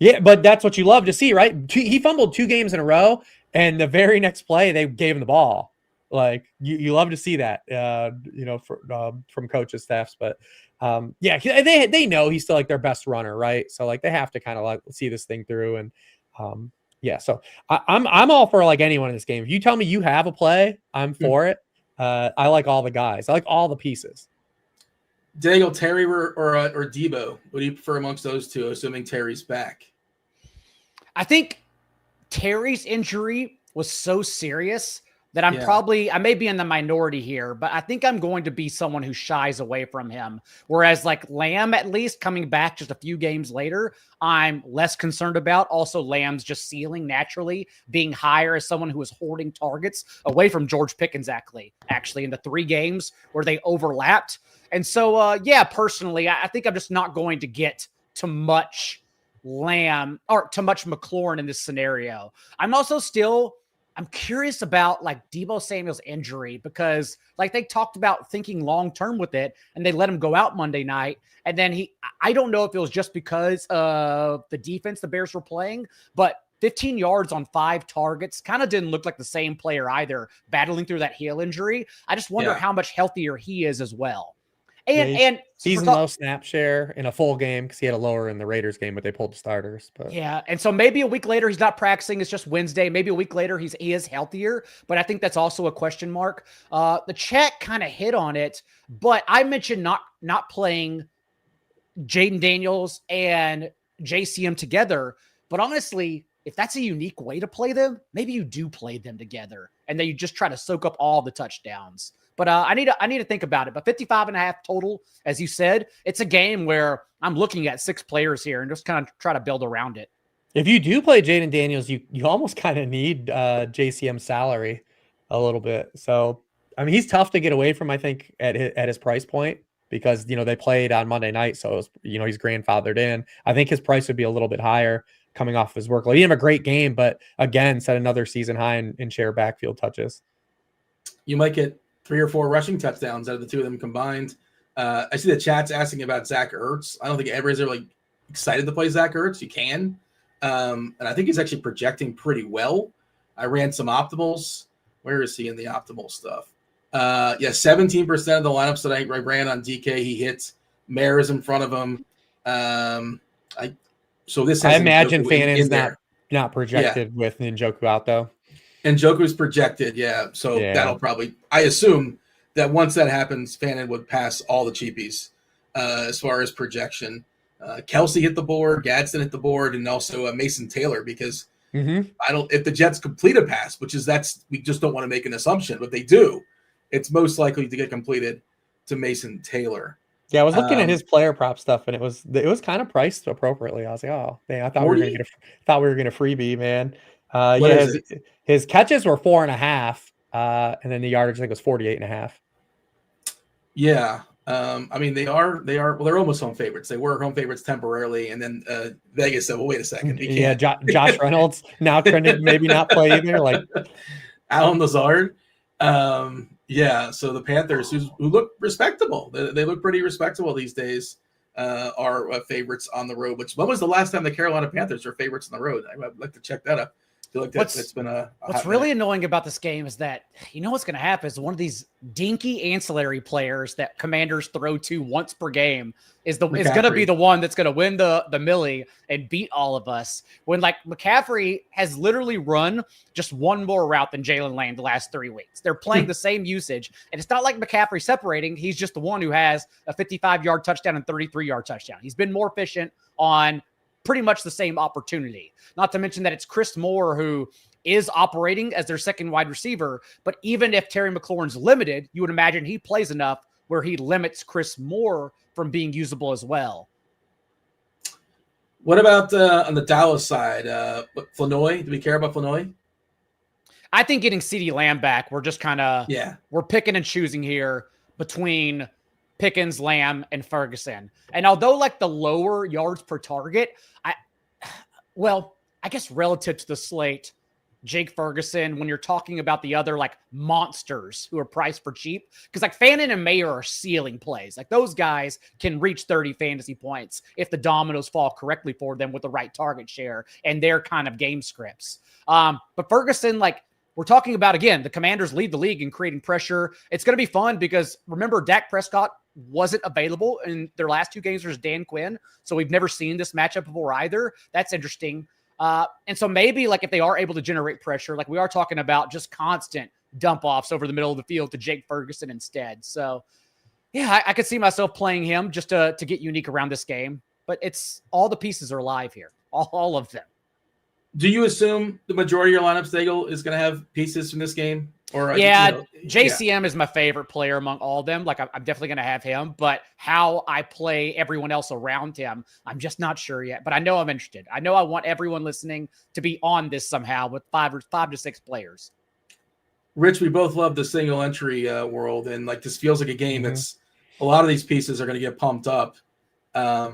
Yeah, but that's what you love to see, right? He fumbled 2 games in a row, and the very next play they gave him the ball. Like you love to see that, from coaches, staffs. But they know he's still like their best runner, right? So like they have to kind of like see this thing through. And so I'm all for like anyone in this game. If you tell me you have a play, I'm for it. I like all the guys. I like all the pieces. Daigle, Terry or Debo? What do you prefer amongst those two, assuming Terry's back? I think Terry's injury was so serious that I may be in the minority here, but I think I'm going to be someone who shies away from him. Whereas like Lamb, at least coming back just a few games later, I'm less concerned about. Also, Lamb's just ceiling naturally being higher as someone who is hoarding targets away from George Pickens actually in the 3 games where they overlapped. And so, personally, I think I'm just not going to get to much Lamb or to much McLaurin in this scenario. I'm curious about like Deebo Samuel's injury because like they talked about thinking long-term with it and they let him go out Monday night. And then I don't know if it was just because of the defense the Bears were playing, but 15 yards on 5 targets kind of didn't look like the same player either, battling through that heel injury. I just wonder how much healthier he is as well. And season low snap share in a full game because he had a lower in the Raiders game, but they pulled the starters. But and so maybe a week later he's not practicing. It's just Wednesday. Maybe a week later he is healthier, but I think that's also a question mark. The chat kind of hit on it, but I mentioned not playing Jaden Daniels and JCM together. But honestly, if that's a unique way to play them, maybe you do play them together and then you just try to soak up all the touchdowns. But I need to think about it. But 55.5 total, as you said, it's a game where I'm looking at 6 players here and just kind of try to build around it. If you do play Jaden Daniels, you almost kind of need JCM salary a little bit. So, I mean, he's tough to get away from, I think, at his price point because, they played on Monday night. So, it was, he's grandfathered in. I think his price would be a little bit higher coming off his workload. He didn't have a great game, but again, set another season high in share backfield touches. You might get 3 or 4 rushing touchdowns out of the 2 of them combined. I see the chat's asking about Zach Ertz. I don't think everybody's really excited to play Zach Ertz. You can. And I think he's actually projecting pretty well. I ran some optimals. Where is he in the optimal stuff? 17% of the lineups that I ran on DK, he hits. Mayer is in front of him. I imagine Fannon's not projected with Njoku out though. And Njoku's projected, that'll probably. I assume that once that happens, Fannin would pass all the cheapies as far as projection. Kelsey hit the board, Gadsden hit the board, and also Mason Taylor because if the Jets complete a pass, we just don't want to make an assumption, but they do, it's most likely to get completed to Mason Taylor. Yeah, I was looking at his player prop stuff, and it was kind of priced appropriately. I was like, oh, man, I thought we were gonna freebie, man. His catches were 4.5, and then the yardage I think was 48.5. Yeah, I mean they're almost home favorites. They were home favorites temporarily, and then Vegas said, "Well, wait a second, Josh Reynolds now trending maybe not play either." Like Alan Lazard, Yeah, so the Panthers, who look respectable, they look pretty respectable these days, are favorites on the road. When was the last time the Carolina Panthers were favorites on the road? I'd like to check that up. I feel like it's been a what's really annoying about this game is that what's going to happen is one of these dinky ancillary players that Commanders throw to once per game is going to be the one that's going to win the Millie and beat all of us. When like McCaffrey has literally run just one more route than Jalen Lane the last 3 weeks. They're playing the same usage, and it's not like McCaffrey separating. He's just the one who has a 55-yard touchdown and 33-yard touchdown. He's been more efficient on pretty much the same opportunity. Not to mention that it's Chris Moore who is operating as their second wide receiver. But even if Terry McLaurin's limited, you would imagine he plays enough where he limits Chris Moore from being usable as well. What about on the Dallas side? Flanoy? Do we care about Flanoy? I think getting CeeDee Lamb back, we're just kind of we're picking and choosing here between Pickens, Lamb, and Ferguson. And although like the lower yards per target, I guess relative to the slate, Jake Ferguson, when you're talking about the other like monsters who are priced for cheap, because like Fannin and Mayer are ceiling plays. Like those guys can reach 30 fantasy points if the dominoes fall correctly for them with the right target share and their kind of game scripts. But Ferguson, like we're talking about, again, the Commanders lead the league in creating pressure. It's going to be fun because remember, Dak Prescott wasn't available in their last 2 games versus Dan Quinn. So we've never seen this matchup before either. That's interesting. And so maybe like if they are able to generate pressure, like we are talking about just constant dump offs over the middle of the field to Jake Ferguson instead. So yeah, I could see myself playing him just to get unique around this game, but it's all the pieces are live here, all of them. Do you assume the majority of your lineups, Daigle, is going to have pieces from this game? Or JCM is my favorite player among all of them. Like I'm definitely going to have him, but how I play everyone else around him, I'm just not sure yet. But I know I'm interested. I know I want everyone listening to be on this somehow with 5 to 6 players. Rich, we both love the single entry world, and like this feels like a game that's a lot of these pieces are going to get pumped up. How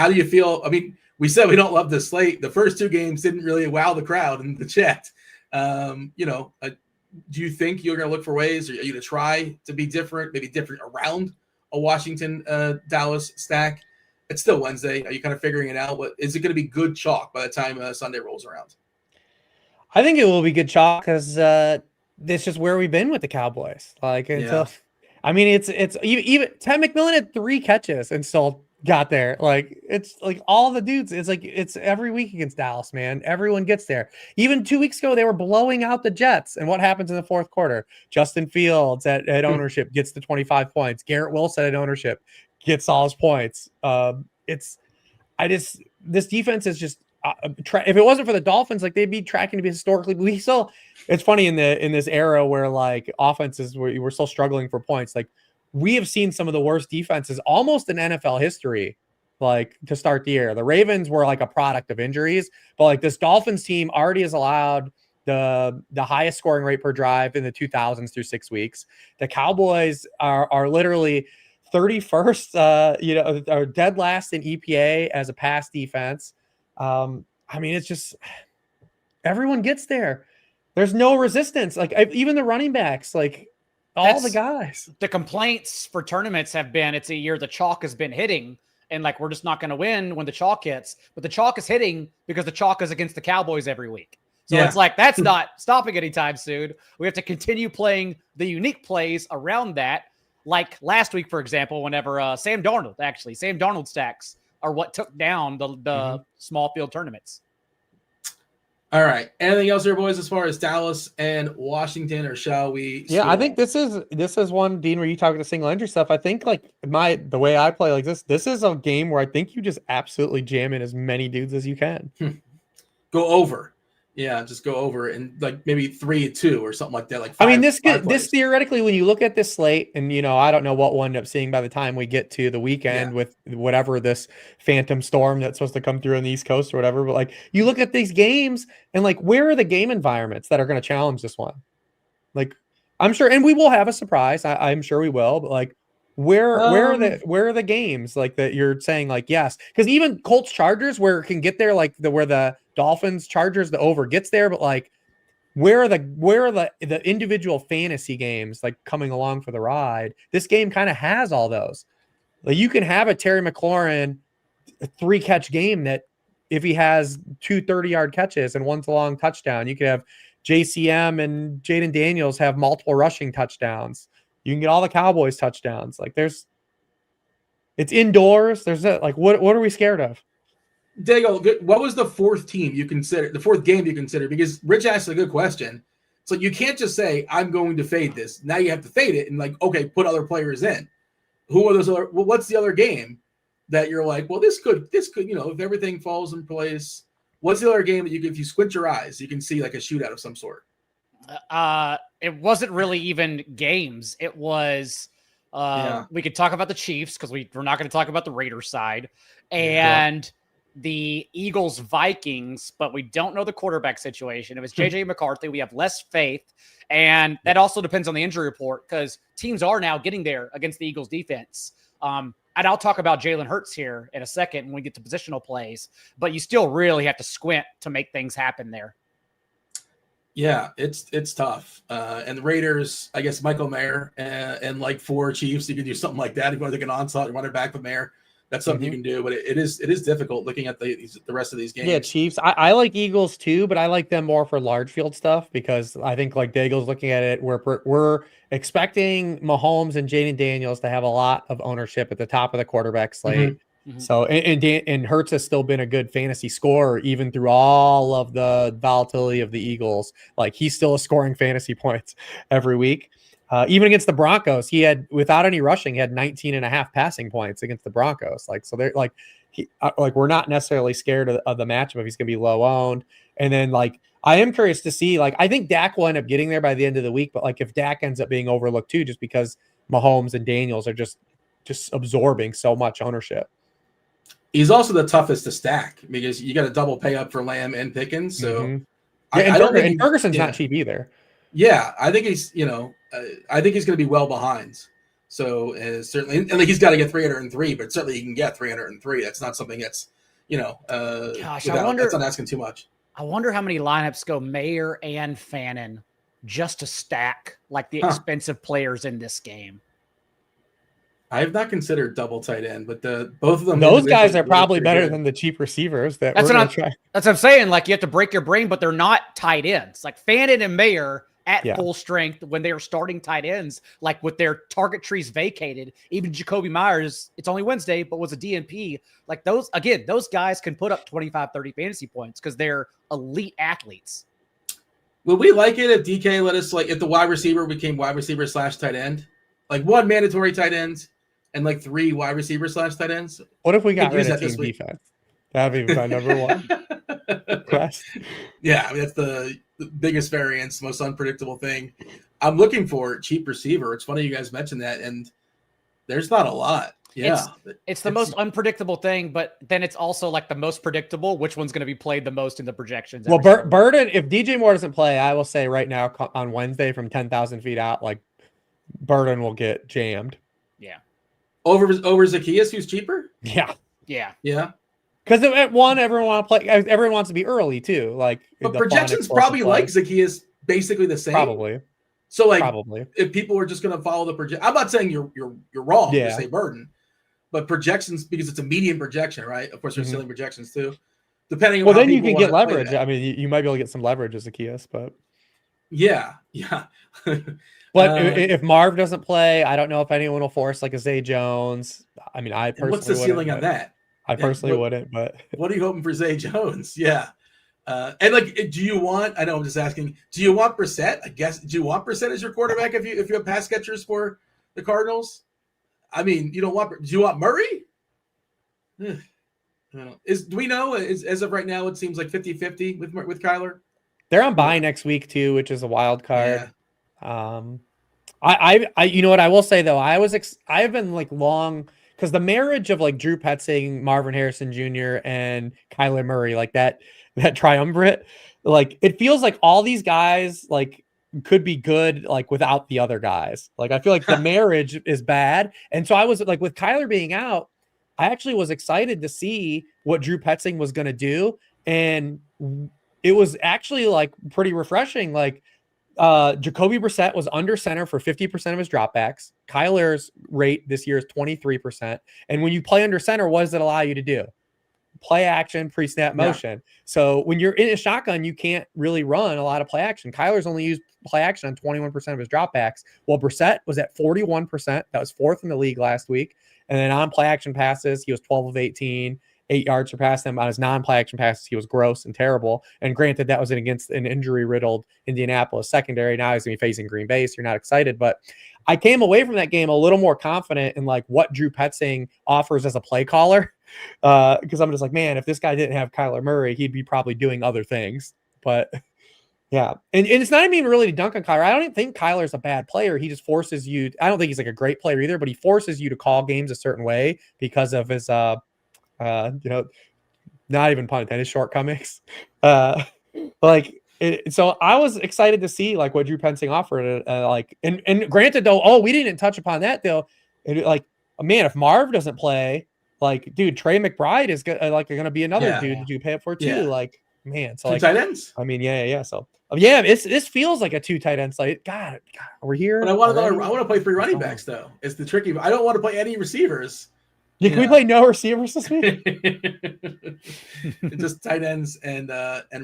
do you feel? I mean, we said we don't love the slate. The first 2 games didn't really wow the crowd in the chat. Do you think you're going to look for ways, or are you going to try to be different, maybe different around a Washington Dallas stack? It's still Wednesday. Are you kind of figuring it out? What is it going to be good chalk by the time Sunday rolls around? I think it will be good chalk because this is where we've been with the Cowboys. Like, I mean, it's even Ted McMillan had 3 catches and still got there. Like it's like all the dudes, it's every week against Dallas, man. Everyone gets there. Even 2 weeks ago, they were blowing out the Jets. And what happens in the fourth quarter? Justin Fields at ownership gets the 25 points. Garrett Wilson at ownership gets all his points. This defense is just if it wasn't for the Dolphins, like they'd be tracking to be historically. It's funny in this era where like offenses we're still struggling for points. Like we have seen some of the worst defenses almost in NFL history, like to start the year. The Ravens were like a product of injuries, but like this Dolphins team already has allowed the highest scoring rate per drive in the 2000s through 6 weeks. The Cowboys are literally 31st, are dead last in EPA as a pass defense. I mean, it's just everyone gets there. There's no resistance. Like even the running backs, like all the guys. The complaints for tournaments have been it's a year the chalk has been hitting, and like we're just not going to win when the chalk hits. But the chalk is hitting because the chalk is against the Cowboys every week. So it's like that's not stopping anytime soon. We have to continue playing the unique plays around that. Like last week, for example, whenever Sam Darnold stacks are what took down the small field tournaments. All right. Anything else here, boys, as far as Dallas and Washington, or shall we? Yeah, I think this is one, Dean, where you talk the single entry stuff. I think like the way I play like this is a game where I think you just absolutely jam in as many dudes as you can. Go over. Yeah, just go over and like maybe 3-2 or something like that. Like this theoretically, when you look at this slate, and I don't know what we'll end up seeing by the time we get to the weekend with whatever this phantom storm that's supposed to come through on the East Coast or whatever. But like you look at these games and like where are the game environments that are going to challenge this one? Like I'm sure, and we will have a surprise. I'm sure we will, but like where are the games like that you're saying like yes, because even Colts Chargers where it can get there like where the Dolphins Chargers the over gets there, but like where are the individual fantasy games like coming along for the ride? This game kind of has all those. Like you can have a Terry McLaurin 3-catch game that if he has 2 30-yard catches and one's a long touchdown, you could have JCM and Jaden Daniels have multiple rushing touchdowns. You can get all the Cowboys touchdowns. Like it's indoors. There's like, what are we scared of? Daigle, what was the fourth team you consider, the fourth game you consider? Because Rich asked a good question. So you can't just say, I'm going to fade this. Now you have to fade it and like, okay, put other players in. Who are those other, well, what's the other game that you're like, well, this could, if everything falls in place, what's the other game that you can, if you squint your eyes, you can see like a shootout of some sort? It wasn't really even games. It was, we could talk about the Chiefs because we're not going to talk about the Raiders side and the Eagles Vikings, but we don't know the quarterback situation. It was JJ McCarthy. We have less faith. And that also depends on the injury report because teams are now getting there against the Eagles defense. And I'll talk about Jalen Hurts here in a second when we get to positional plays, but you still really have to squint to make things happen there. Yeah, it's tough. And the Raiders, I guess Michael Mayer and like 4 Chiefs, you can do something like that. If you want to take an onslaught, you want it back with Mayer. That's something you can do, but it is difficult looking at the rest of these games. Yeah, Chiefs. I like Eagles too, but I like them more for large field stuff because I think like Daigle's looking at it, we're expecting Mahomes and Jaden Daniels to have a lot of ownership at the top of the quarterback slate. So and Hurts has still been a good fantasy scorer even through all of the volatility of the Eagles. Like he's still scoring fantasy points every week. Even against the Broncos, he had, without any rushing, he had 19.5 passing points against the Broncos. Like, so they're like, we're not necessarily scared of the matchup if he's going to be low owned. And then like, I am curious to see, like, I think Dak will end up getting there by the end of the week, but like if Dak ends up being overlooked too, just because Mahomes and Daniels are just absorbing so much ownership. He's also the toughest to stack because you got to double pay up for Lamb and Pickens. So I don't think Ferguson's not cheap either. Yeah, I think he's, I think he's going to be well behind. So certainly, and like he's got to get 303, but certainly he can get 303. That's not something that's, gosh, I wonder. That's not asking too much. I wonder how many lineups go Mayer and Fannin just to stack like the expensive players in this game. I have not considered double tight end, but both of them. Those guys are probably better than the cheap receivers. That's what I'm saying. Like you have to break your brain, but they're not tight ends. Like Fannin and Mayer at full strength when they are starting tight ends, like with their target trees vacated. Even Jacoby Myers, it's only Wednesday, but was a DNP. Like those guys can put up 25, 30 fantasy points because they're elite athletes. Would we like it if DK let us, like, if the wide receiver became wide receiver / tight end, like 1 mandatory tight end and like 3 wide receiver / tight ends? What if we got rid of team defense? That'd be my number one request. Yeah, I mean, that's the biggest variance, most unpredictable thing. I'm looking for cheap receiver. It's funny you guys mentioned that, and there's not a lot. Yeah, it's the most unpredictable thing, but then it's also like the most predictable. Which one's going to be played the most in the projections? Well, Burden, if DJ Moore doesn't play, I will say right now on Wednesday from 10,000 feet out, like Burden will get jammed. Yeah, over Zacchaeus, who's cheaper. Yeah. Because at one, everyone wants to be early too. Like, but projections probably like Zacchaeus basically the same. Probably. So like, if people are just going to follow the projection, I'm not saying you're wrong to say Burden, but projections, because it's a median projection, right? Of course, there's ceiling projections too. Depending on well, then you can get leverage. I mean, you might be able to get some leverage as Zacchaeus, but yeah. But if Marv doesn't play, I don't know if anyone will force like a Zay Jones. I mean, I personally what's the ceiling on that? I personally wouldn't, but what are you hoping for Zay Jones? Yeah. And like, do you want, I know I'm just asking, do you want Brissett? I guess, do you want Brissett as your quarterback if you have pass catchers for the Cardinals? I mean, do you want Murray? Do we know, as of right now, it seems like 50-50 with Kyler? They're on bye next week too, which is a wild card. Yeah. I you know what I will say though, I've been like long, because the marriage of like Drew Petzing, Marvin Harrison Jr., and Kyler Murray, like that triumvirate, like it feels like all these guys like could be good like without the other guys. Like I feel like the marriage is bad. And so I was like, with Kyler being out, I actually was excited to see what Drew Petzing was going to do. And it was actually like pretty refreshing. Like Jacoby Brissett was under center for 50% of his dropbacks. Kyler's rate this year is 23%. And when you play under center, what does it allow you to do? Play action, pre-snap motion. So when you're in a shotgun, you can't really run a lot of play action. Kyler's only used play action on 21% of his dropbacks. Well, Brissett was at 41%. That was 4th in the league last week. And then on play action passes, he was 12 of 18, 8 yards surpassed him. On his non-play action passes, he was gross and terrible. And granted, that was against an injury-riddled Indianapolis secondary. Now he's going to be facing Green Bay, so you're not excited. But I came away from that game a little more confident in like what Drew Petzing offers as a play caller. Because I'm just like, man, if this guy didn't have Kyler Murray, he'd be probably doing other things. But yeah, and it's not even really to dunk on Kyler. I don't even think Kyler's a bad player. He just forces you. I don't think he's like a great player either, but he forces you to call games a certain way because of his, not even pun intended, his shortcomings. So I was excited to see like what Drew Petzing offered. And granted though, we didn't touch upon that though. Like, man, if Marv doesn't play, like, dude, Trey McBride is going to be another dude that you pay up for too. Yeah. Like, man, so 2 tight ends. I mean, yeah. So this feels like a 2 tight ends. Like, God, we're here. But I want to play 3 running backs though. It's the tricky. I don't want to play any receivers. Yeah, can we play no receivers this week? Just tight ends and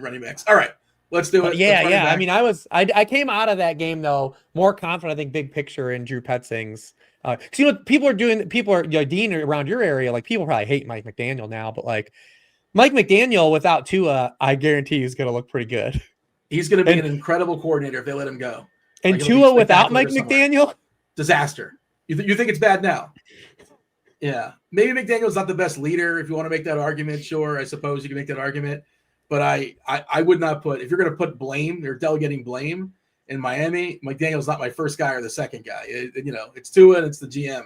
running backs. All right, let's do it. Yeah. I mean, I came out of that game though more confident. I think big picture in Drew Petzing's. Because people are Dean around your area, like people probably hate Mike McDaniel now, but like Mike McDaniel without Tua, I guarantee he's going to look pretty good. He's going to be an incredible coordinator if they let him go. And Tua without Mike McDaniel, disaster. You think it's bad now? Yeah, maybe McDaniel's not the best leader. If you want to make that argument, sure, I suppose you can make that argument. But I would not put, if you're going to put blame, you're delegating blame. In Miami, McDaniel's not my first guy or the second guy. It's Tua and it's the GM.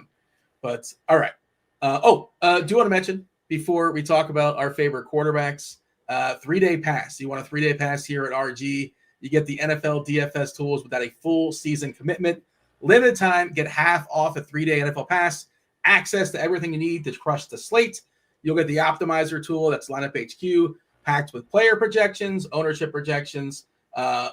But all right. Do you want to mention before we talk about our favorite quarterbacks? 3-day pass. You want a 3-day pass here at RG? You get the NFL DFS tools without a full season commitment. Limited time, get half off a 3-day NFL pass. Access to everything you need to crush the slate. You'll get the optimizer tool, that's Lineup HQ, packed with player projections, ownership projections,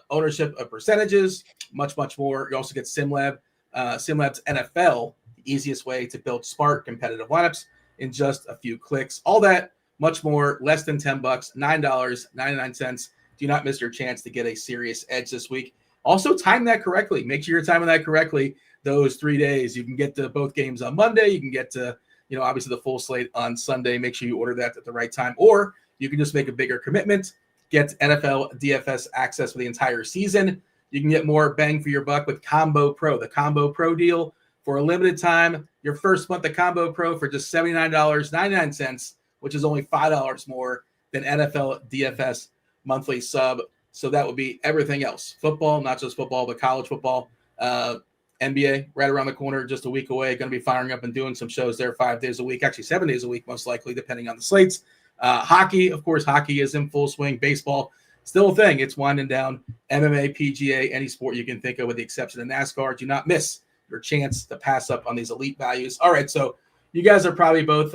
ownership of percentages, much more. You also get SimLabs NFL, the easiest way to build smart competitive lineups in just a few clicks. All that, much more, less than $10, $9.99. Do not miss your chance to get a serious edge this week. Also, time that correctly. Make sure you're timing that correctly. Those 3 days, you can get to both games on Monday. You can get to, obviously the full slate on Sunday. Make sure you order that at the right time, or you can just make a bigger commitment. Get NFL DFS access for the entire season. You can get more bang for your buck with Combo Pro, the Combo Pro deal. For a limited time, your first month of Combo Pro for just $79.99, which is only $5 more than NFL DFS monthly sub. So that would be everything else. Football, not just football, but college football. NBA right around the corner, just a week away. Going to be firing up and doing some shows there 5 days a week, actually 7 days a week, most likely, depending on the slates. Hockey, of course, hockey is in full swing. Baseball, still a thing. It's winding down. MMA, PGA, any sport you can think of with the exception of NASCAR. Do not miss your chance to pass up on these elite values. All right, so you guys are probably both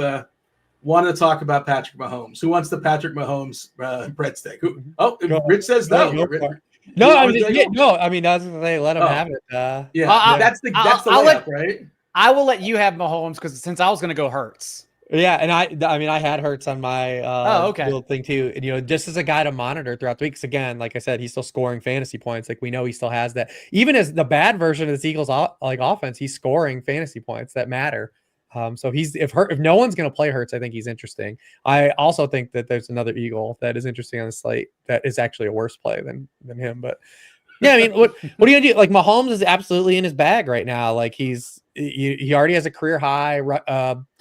wanting to talk about Patrick Mahomes. Who wants the Patrick Mahomes breadstick? Rich says no. I mean, I was going to say, let him have it. That's the layup, right? I will let you have Mahomes because since I was going to go Hurts. Yeah, and I had Hurts on my little thing too. And just as a guy to monitor throughout the weeks, again, like I said, he's still scoring fantasy points. Like we know he still has that. Even as the bad version of this Eagles offense, he's scoring fantasy points that matter. So if no one's going to play Hurts, I think he's interesting. I also think that there's another Eagle that is interesting on the slate that is actually a worse play than him. But yeah, I mean, what are you gonna do? Like Mahomes is absolutely in his bag right now. Like he already has a career high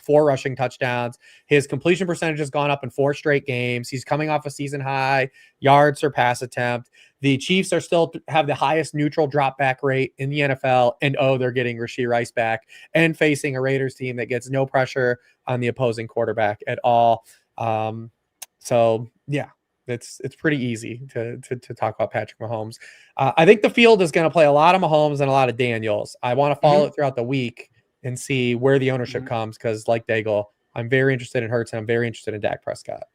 4 rushing touchdowns. His completion percentage has gone up in 4 straight games. He's coming off a season high yards per pass attempt. The Chiefs are still have the highest neutral drop back rate in the NFL. And they're getting Rashee Rice back and facing a Raiders team that gets no pressure on the opposing quarterback at all. So yeah, it's pretty easy to talk about Patrick Mahomes. I think the field is going to play a lot of Mahomes and a lot of Daniels. I want to follow it throughout the week and see where the ownership comes. Cause like Daigle, I'm very interested in Hurts and I'm very interested in Dak Prescott.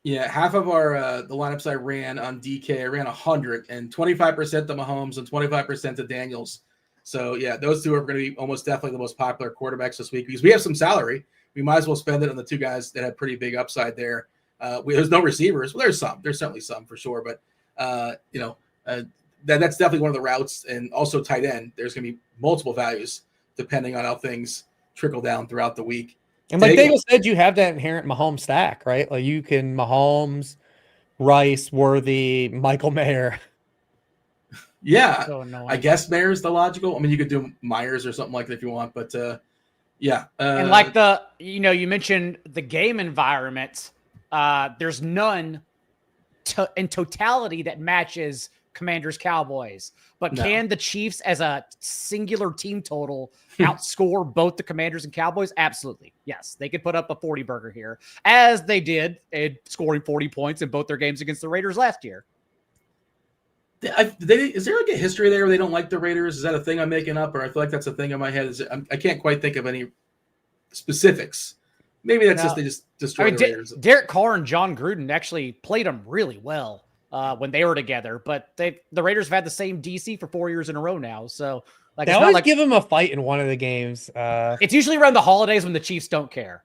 Yeah, half of our the lineups I ran on DK, I ran 100 and 25% to Mahomes and 25% to Daniels. So yeah, those two are going to be almost definitely the most popular quarterbacks this week because we have some salary. We might as well spend it on the two guys that have pretty big upside there. There's no receivers. Well, there's some. There's certainly some for sure, but that's definitely one of the routes. And also tight end. There's going to be multiple values depending on how things trickle down throughout the week. And like Daigle said, you have that inherent Mahomes stack, right? Like you can Mahomes, Rice, Worthy, Michael Mayer. Yeah, so I guess Mayer's the logical. I mean, you could do Myers or something like that if you want, but yeah. And like you mentioned the game environment. There's none in totality that matches Commanders Cowboys, but can the Chiefs as a singular team total outscore both the Commanders and Cowboys? Absolutely. Yes. They could put up a 40 burger here as they did scoring 40 points in both their games against the Raiders last year. Is there like a history there where they don't like the Raiders? Is that a thing I'm making up, or I feel like that's a thing in my head? I can't quite think of any specifics. Maybe that's they just destroyed the Raiders. Derek Carr and John Gruden actually played them really well when they were together, but the Raiders have had the same DC for 4 years in a row now. So they always give them a fight in one of the games. It's usually around the holidays when the Chiefs don't care.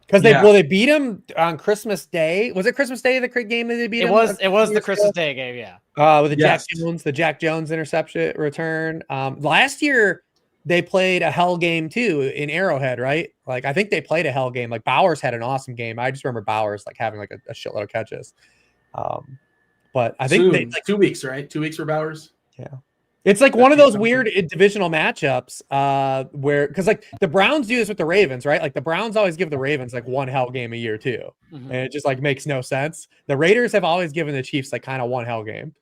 Because they beat him on Christmas Day. Was it Christmas Day, the game that they beat him? It was the Christmas Day game, yeah. With the Jack Jones interception return. Last year, they played a hell game too in Arrowhead, right? Like I think they played a hell game. Like Bowers had an awesome game. I just remember Bowers like having like a shitload of catches. But I think 2 weeks, right? 2 weeks for Bowers. Yeah. It's like one of those weird divisional matchups where, because like the Browns do this with the Ravens, right? Like the Browns always give the Ravens like one hell game a year too. Mm-hmm. And it just like makes no sense. The Raiders have always given the Chiefs like kind of one hell game.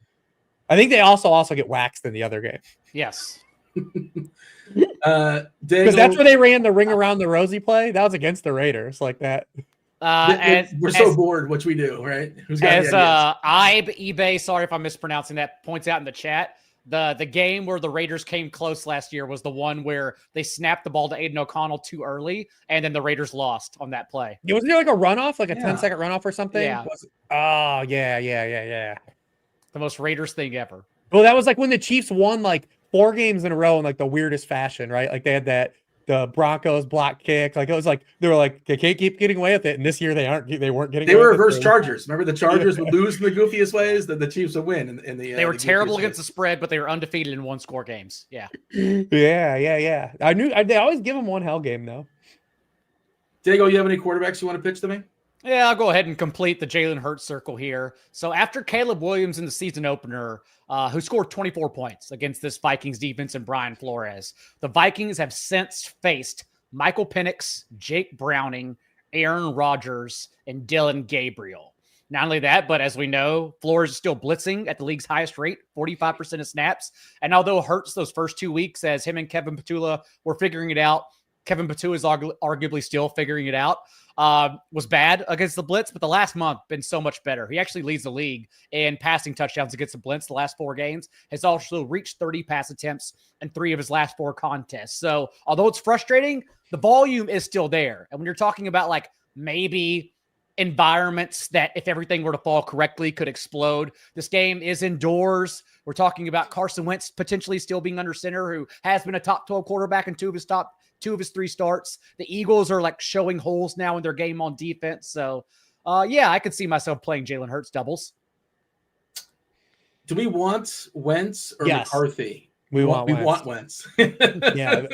I think they also get waxed in the other game. Yes. Because that's where they ran the ring around the rosy play. That was against the Raiders like that. We're so bored, which we do, right? eBay, sorry if I'm mispronouncing that, points out in the chat. The game where the Raiders came close last year was the one where they snapped the ball to Aiden O'Connell too early, and then the Raiders lost on that play. Was there like a runoff, like a 10-second runoff or something? Yeah. Yeah. The most Raiders thing ever. Well, that was like when the Chiefs won like 4 games in a row in like the weirdest fashion, right? Like they had the Broncos block kick. Like it was like they were like they can't keep getting away with it, and this year they weren't getting. They were reverse Chargers. Remember the Chargers would lose in the goofiest ways, that the Chiefs would win. They were terrible against the spread, but they were undefeated in 1-score games. Yeah. Yeah. They always give them one hell game though. Daigle, you have any quarterbacks you want to pitch to me? Yeah, I'll go ahead and complete the Jalen Hurts circle here. So after Caleb Williams in the season opener, who scored 24 points against this Vikings defense and Brian Flores, the Vikings have since faced Michael Penix, Jake Browning, Aaron Rodgers, and Dylan Gabriel. Not only that, but as we know, Flores is still blitzing at the league's highest rate, 45% of snaps. And although Hurts those first 2 weeks, as him and Kevin Petula were figuring it out, Kevin Petula is arguably still figuring it out. Was bad against the blitz, but the last month been so much better. He actually leads the league in passing touchdowns against the blitz the last 4 games, has also reached 30 pass attempts in 3 of his last 4 contests. So although it's frustrating, the volume is still there. And when you're talking about like maybe environments that if everything were to fall correctly could explode, this game is indoors. We're talking about Carson Wentz potentially still being under center, who has been a top 12 quarterback in 2 of his 3 starts. The Eagles are like showing holes now in their game on defense. So, I could see myself playing Jalen Hurts doubles. Do we want Wentz or McCarthy? We want Wentz. Yeah,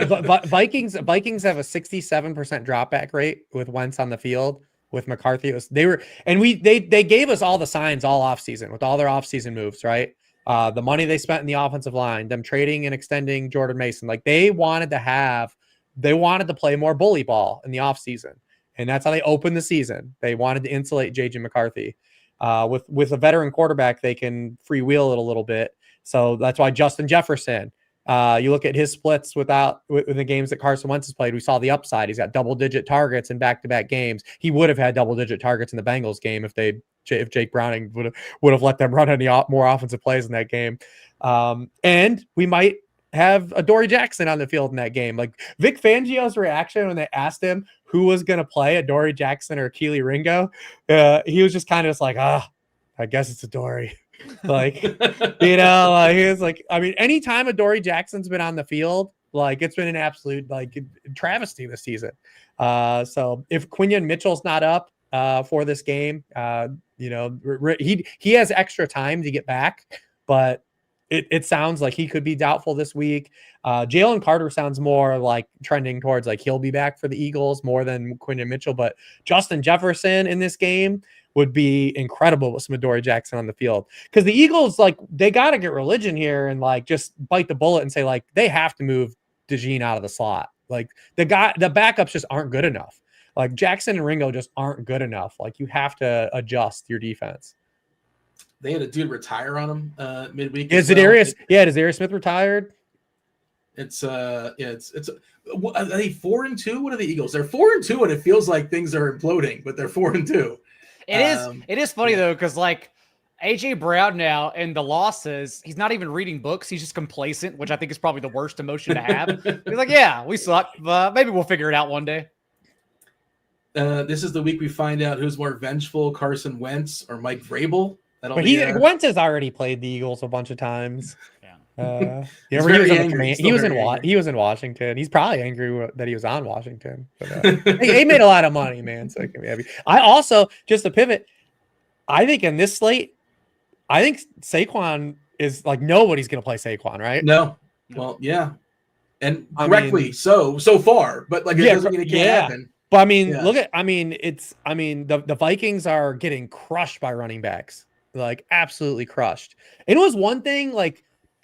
Vikings have a 67% dropback rate with Wentz on the field. With McCarthy, they gave us all the signs all offseason with all their offseason moves, right? The money they spent in the offensive line, them trading and extending Jordan Mason, like they wanted to play more bully ball in the offseason. And that's how they opened the season. They wanted to insulate JJ McCarthy. With a veteran quarterback, they can freewheel it a little bit. So that's why Justin Jefferson, you look at his splits with the games that Carson Wentz has played, we saw the upside. He's got double-digit targets in back-to-back games. He would have had double-digit targets in the Bengals game if Jake Browning would have let them run any more offensive plays in that game. And we might have Adoree Jackson on the field in that game. Like Vic Fangio's reaction when they asked him who was going to play, Adoree Jackson or Keely Ringo, he was just kind of just like, I guess it's Adoree. Like, he was like, I mean, anytime Adoree Jackson's been on the field, like it's been an absolute like travesty this season. So if Quinyon Mitchell's not up for this game, he has extra time to get back, but it sounds like he could be doubtful this week. Jalen Carter sounds more like trending towards like he'll be back for the Eagles more than Quinyon Mitchell, but Justin Jefferson in this game would be incredible with some Adoree Jackson on the field. Because the Eagles, like, they got to get religion here and like just bite the bullet and say like they have to move DeJean out of the slot. Like the backups just aren't good enough. Like Jackson and Ringo just aren't good enough. Like you have to adjust your defense. They had a dude retire on him midweek. Is Zadarius Smith retired? It's are they 4-2? What are the Eagles? They're 4-2, and it feels like things are imploding, but they're 4-2. It is funny though, because like AJ Brown now in the losses, he's not even reading books. He's just complacent, which I think is probably the worst emotion to have. He's like, yeah, we suck. Maybe we'll figure it out one day. This is the week we find out who's more vengeful, Carson Wentz or Mike Vrabel. Wentz has already played the Eagles a bunch of times. Yeah. He was in Washington. He's probably angry that he was on Washington. But, he made a lot of money, man. So it can be happy. I also, just to pivot, I think in this slate, I think Saquon is like nobody's going to play Saquon, right? No. Well, yeah, and correctly so far, but like it doesn't mean it can't happen. But I mean, the Vikings are getting crushed by running backs, like absolutely crushed. And it was one thing, like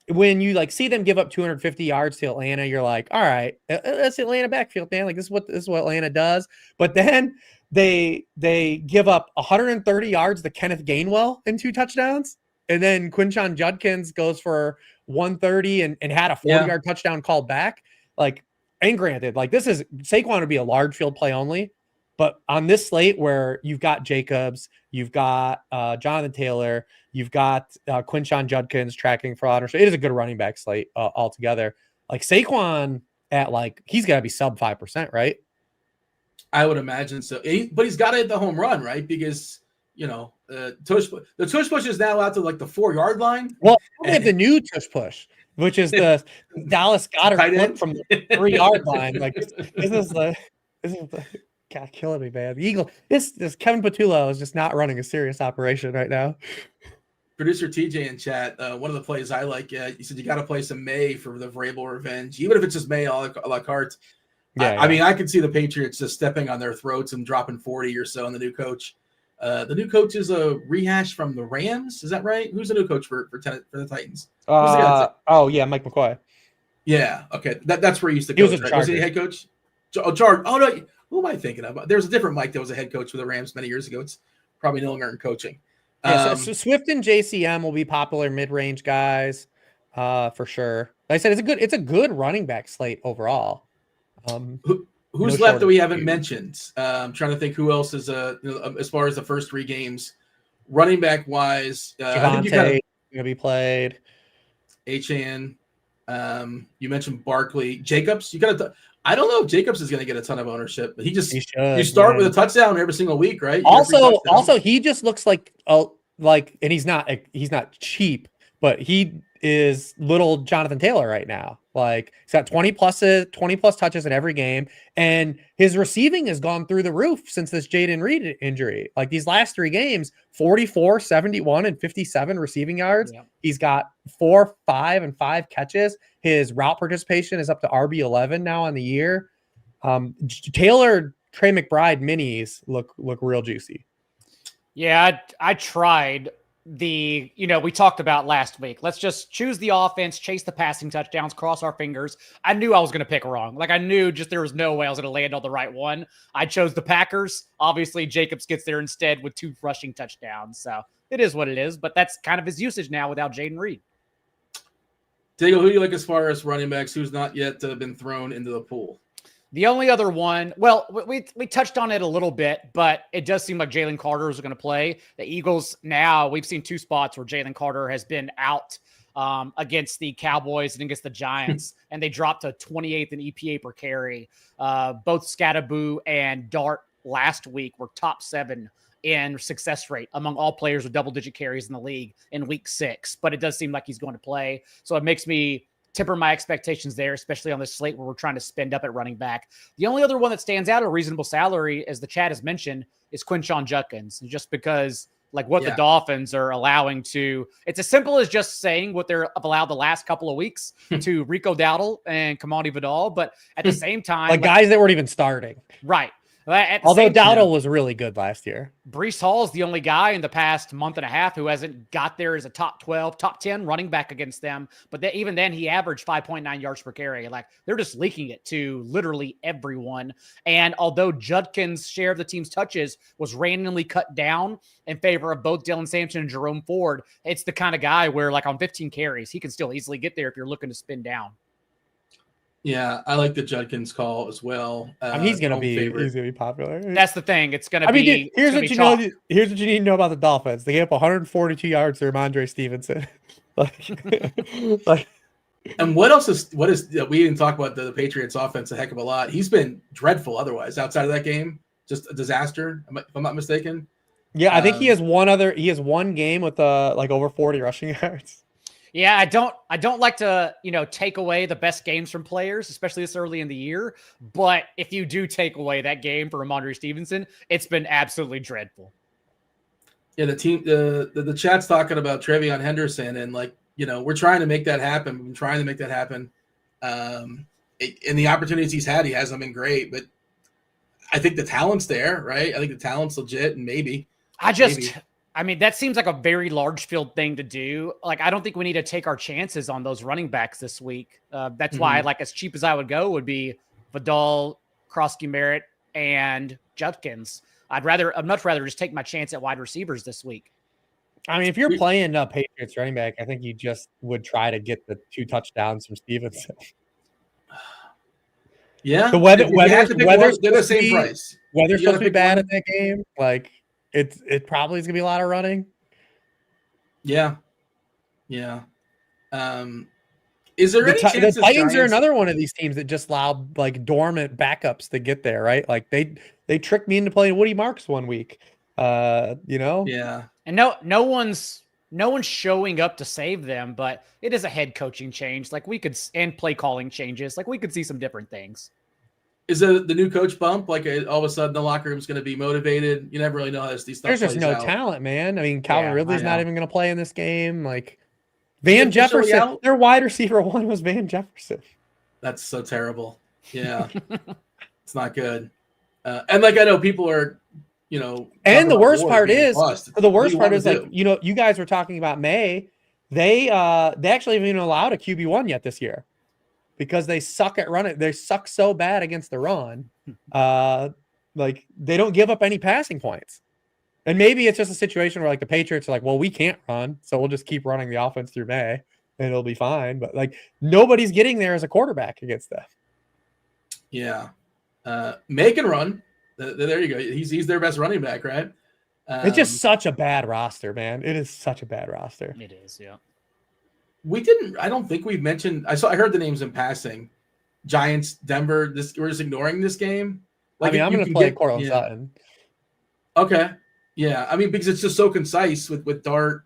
when you like see them give up 250 yards to Atlanta, you're like, all right, that's Atlanta backfield, man. Like this is what Atlanta does. But then they give up 130 yards to Kenneth Gainwell and 2 touchdowns, and then Quinshon Judkins goes for 130 and had a 40-yard touchdown called back. Like. And granted, like this is Saquon would be a large field play only, but on this slate where you've got Jacobs, you've got Jonathan Taylor, you've got Quinshon Judkins tracking for honor. So it is a good running back slate altogether. Like Saquon at like he's got to be sub 5%, right? I would imagine so. But he's got to hit the home run, right? Because the tush push is now out to like the 4-yard line. Well, they have the new tush push, which is the Dallas Goedert flip from the 3-yard line. Like this is the God killing me, man. The Eagle, this Kevin Patullo is just not running a serious operation right now. Producer TJ in chat, one of the plays I like, you said you got to play some May for the Vrabel revenge, even if it's just May a la carte. I mean, I could see the Patriots just stepping on their throats and dropping 40 or so on the new coach. The new coach is a rehash from the Rams. Is that right? Who's the new coach for the Titans? Mike McCoy. Yeah. Okay. That's where he used to coach. Was he a head coach? Oh, no. Who am I thinking of? There's a different Mike that was a head coach for the Rams many years ago. It's probably no longer in coaching. So Swift and JCM will be popular mid-range guys for sure. Like I said, it's a good running back slate overall. Who's left that we haven't mentioned? I'm trying to think who else is as far as the first 3 games, running back wise. I think going to be played. Achane. You mentioned Barkley, Jacobs. I don't know if Jacobs is going to get a ton of ownership, but you start with a touchdown every single week, right? Also, he just looks like, and he's not cheap, but he is little Jonathan Taylor right now. Like he's got 20 plus touches in every game, and his receiving has gone through the roof since this Jaden Reed injury. Like these last 3 games, 44, 71, and 57 receiving yards. Yeah. He's got 4, 5, and 5 catches. His route participation is up to RB11 now on the year. Taylor, Trey McBride minis look real juicy. Yeah, I tried we talked about last week. Let's just choose the offense, chase the passing touchdowns, cross our fingers. I knew I was going to pick wrong. Like I knew just there was no way I was going to land on the right one. I chose the Packers. Obviously, Jacobs gets there instead with 2 rushing touchdowns. So it is what it is, but that's kind of his usage now without Jaden Reed. Daigle, who do you like as far as running backs who's not yet been thrown into the pool? The only other one, well, we touched on it a little bit, but it does seem like Jalen Carter is going to play. The Eagles now, we've seen 2 spots where Jalen Carter has been out against the Cowboys and against the Giants, and they dropped to 28th in EPA per carry. Both Scatterboo and Dart last week were top 7 in success rate among all players with double-digit carries in the league in week 6. But it does seem like he's going to play, so it makes me temper my expectations there, especially on this slate where we're trying to spend up at running back. The only other one that stands out at a reasonable salary, as the chat has mentioned, is Quinshon Judkins, just because like what the Dolphins are allowing to, it's as simple as just saying what they're allowed the last couple of weeks to Rico Dowdle and Kamani Vidal. But at the same time, like guys that weren't even starting. Right. Although Dowdle was really good last year. Breece Hall is the only guy in the past month and a half who hasn't got there as a top 12, top 10 running back against them. But even then, he averaged 5.9 yards per carry. Like, they're just leaking it to literally everyone. And although Judkins' share of the team's touches was randomly cut down in favor of both Dylan Sampson and Jerome Ford, it's the kind of guy where, like, on 15 carries, he can still easily get there if you're looking to spin down. Yeah, I like the Judkins call as well. He's gonna be popular. That's the thing. It's gonna be. Dude, here's what you know. Here's what you need to know about the Dolphins. They gave up 142 yards to Ramondre Stevenson. And what is we didn't talk about the Patriots offense a heck of a lot. He's been dreadful otherwise outside of that game, just a disaster. If I'm not mistaken. Yeah, I think he has one game with like over 40 rushing yards. Yeah, I don't like to, take away the best games from players, especially this early in the year. But if you do take away that game for Ramondre Stevenson, it's been absolutely dreadful. Yeah, the team, the chat's talking about Trevion Henderson, and we're trying to make that happen. We've been trying to make that happen. And the opportunities he's had, he hasn't been great. But I think the talent's there, right? I think the talent's legit, and maybe. That seems like a very large field thing to do. Like, I don't think we need to take our chances on those running backs this week. That's why, as cheap as I would go, would be Vidal, Krosky Merritt, and Judkins. I'd much rather just take my chance at wide receivers this week. I mean, if you're playing Patriots running back, I think you just would try to get the 2 touchdowns from Stevenson. Yeah, the weather's they're the same price. Weather's supposed to be bad at that game. It probably is gonna be a lot of running. Yeah. Is there any chance the Titans are another one of these teams that just allow dormant backups to get there, right? Like they tricked me into playing Woody Marks one week. Yeah. And no one's showing up to save them, but it is a head coaching change. And play calling changes. We could see some different things. Is the new coach bump all of a sudden the locker room's going to be motivated? You never really know how these stuff. There's just no talent, man. I mean, Calvin Ridley's not even going to play in this game. Van Jefferson, their wide receiver 1 was Van Jefferson. That's so terrible. Yeah, it's not good. And I know people are, And the worst part is, you guys were talking about May. They actually haven't even allowed a QB1 yet this year. Because they suck at running. They suck so bad against the run. They don't give up any passing points. And maybe it's just a situation where the Patriots are like, well, we can't run, so we'll just keep running the offense through May and it'll be fine. But nobody's getting there as a quarterback against them. Yeah. May can run. There you go. He's their best running back, right? It's just such a bad roster, man. It is such a bad roster. It is, yeah. I don't think we've mentioned. I heard the names in passing. Giants, Denver. We're just ignoring this game. I'm going to play Cortland Sutton. Okay. Yeah. I mean, because it's just so concise with Dart,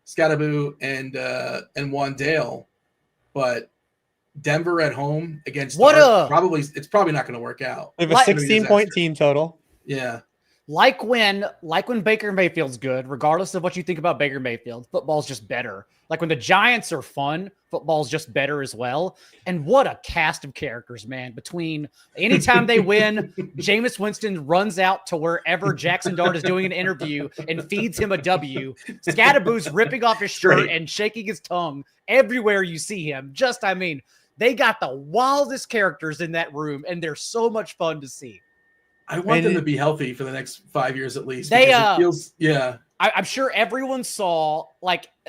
Scatterboo, and Wandale. But Denver at home against it's probably not going to work out. They have a 16-point team total. Yeah. Like when Baker Mayfield's good, regardless of what you think about Baker Mayfield, football's just better. When the Giants are fun, football's just better as well. And what a cast of characters, man. Between anytime they win, Jameis Winston runs out to wherever Jackson Dart is doing an interview and feeds him a W. Scatterboo's ripping off his shirt and shaking his tongue everywhere you see him. They got the wildest characters in that room, and they're so much fun to see. I want them to be healthy for the next 5 years at least. It feels, I'm sure everyone saw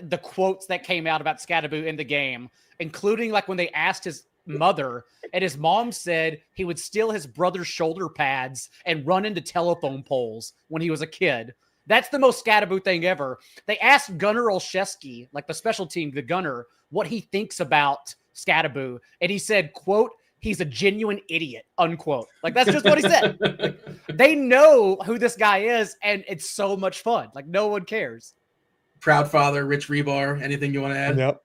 the quotes that came out about Scatterboo in the game, including when they asked his mother, and his mom said he would steal his brother's shoulder pads and run into telephone poles when he was a kid. That's the most Scatterboo thing ever. They asked Gunnar Olszewski, like the special team, the gunner, what he thinks about Scatterboo. And he said, quote, he's a genuine idiot, unquote. Like, that's just what he said. Like, they know who this guy is, and it's so much fun. Like, no one cares. Proud father, Rich Hribar. Anything you want to add? Yep.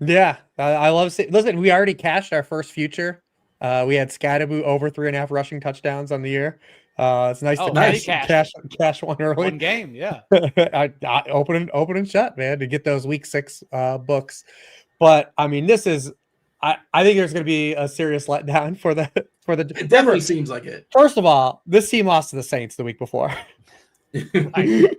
Yeah, I love seeing. Listen, we already cashed our first future. We had Scatterboo over 3.5 rushing touchdowns on the year. It's nice to cash one early. One game, yeah. I open and shut, man, to get those week 6 books. But I mean, this is. I think there's going to be a serious letdown for the. It definitely seems like it. First of all, this team lost to the Saints the week before. They're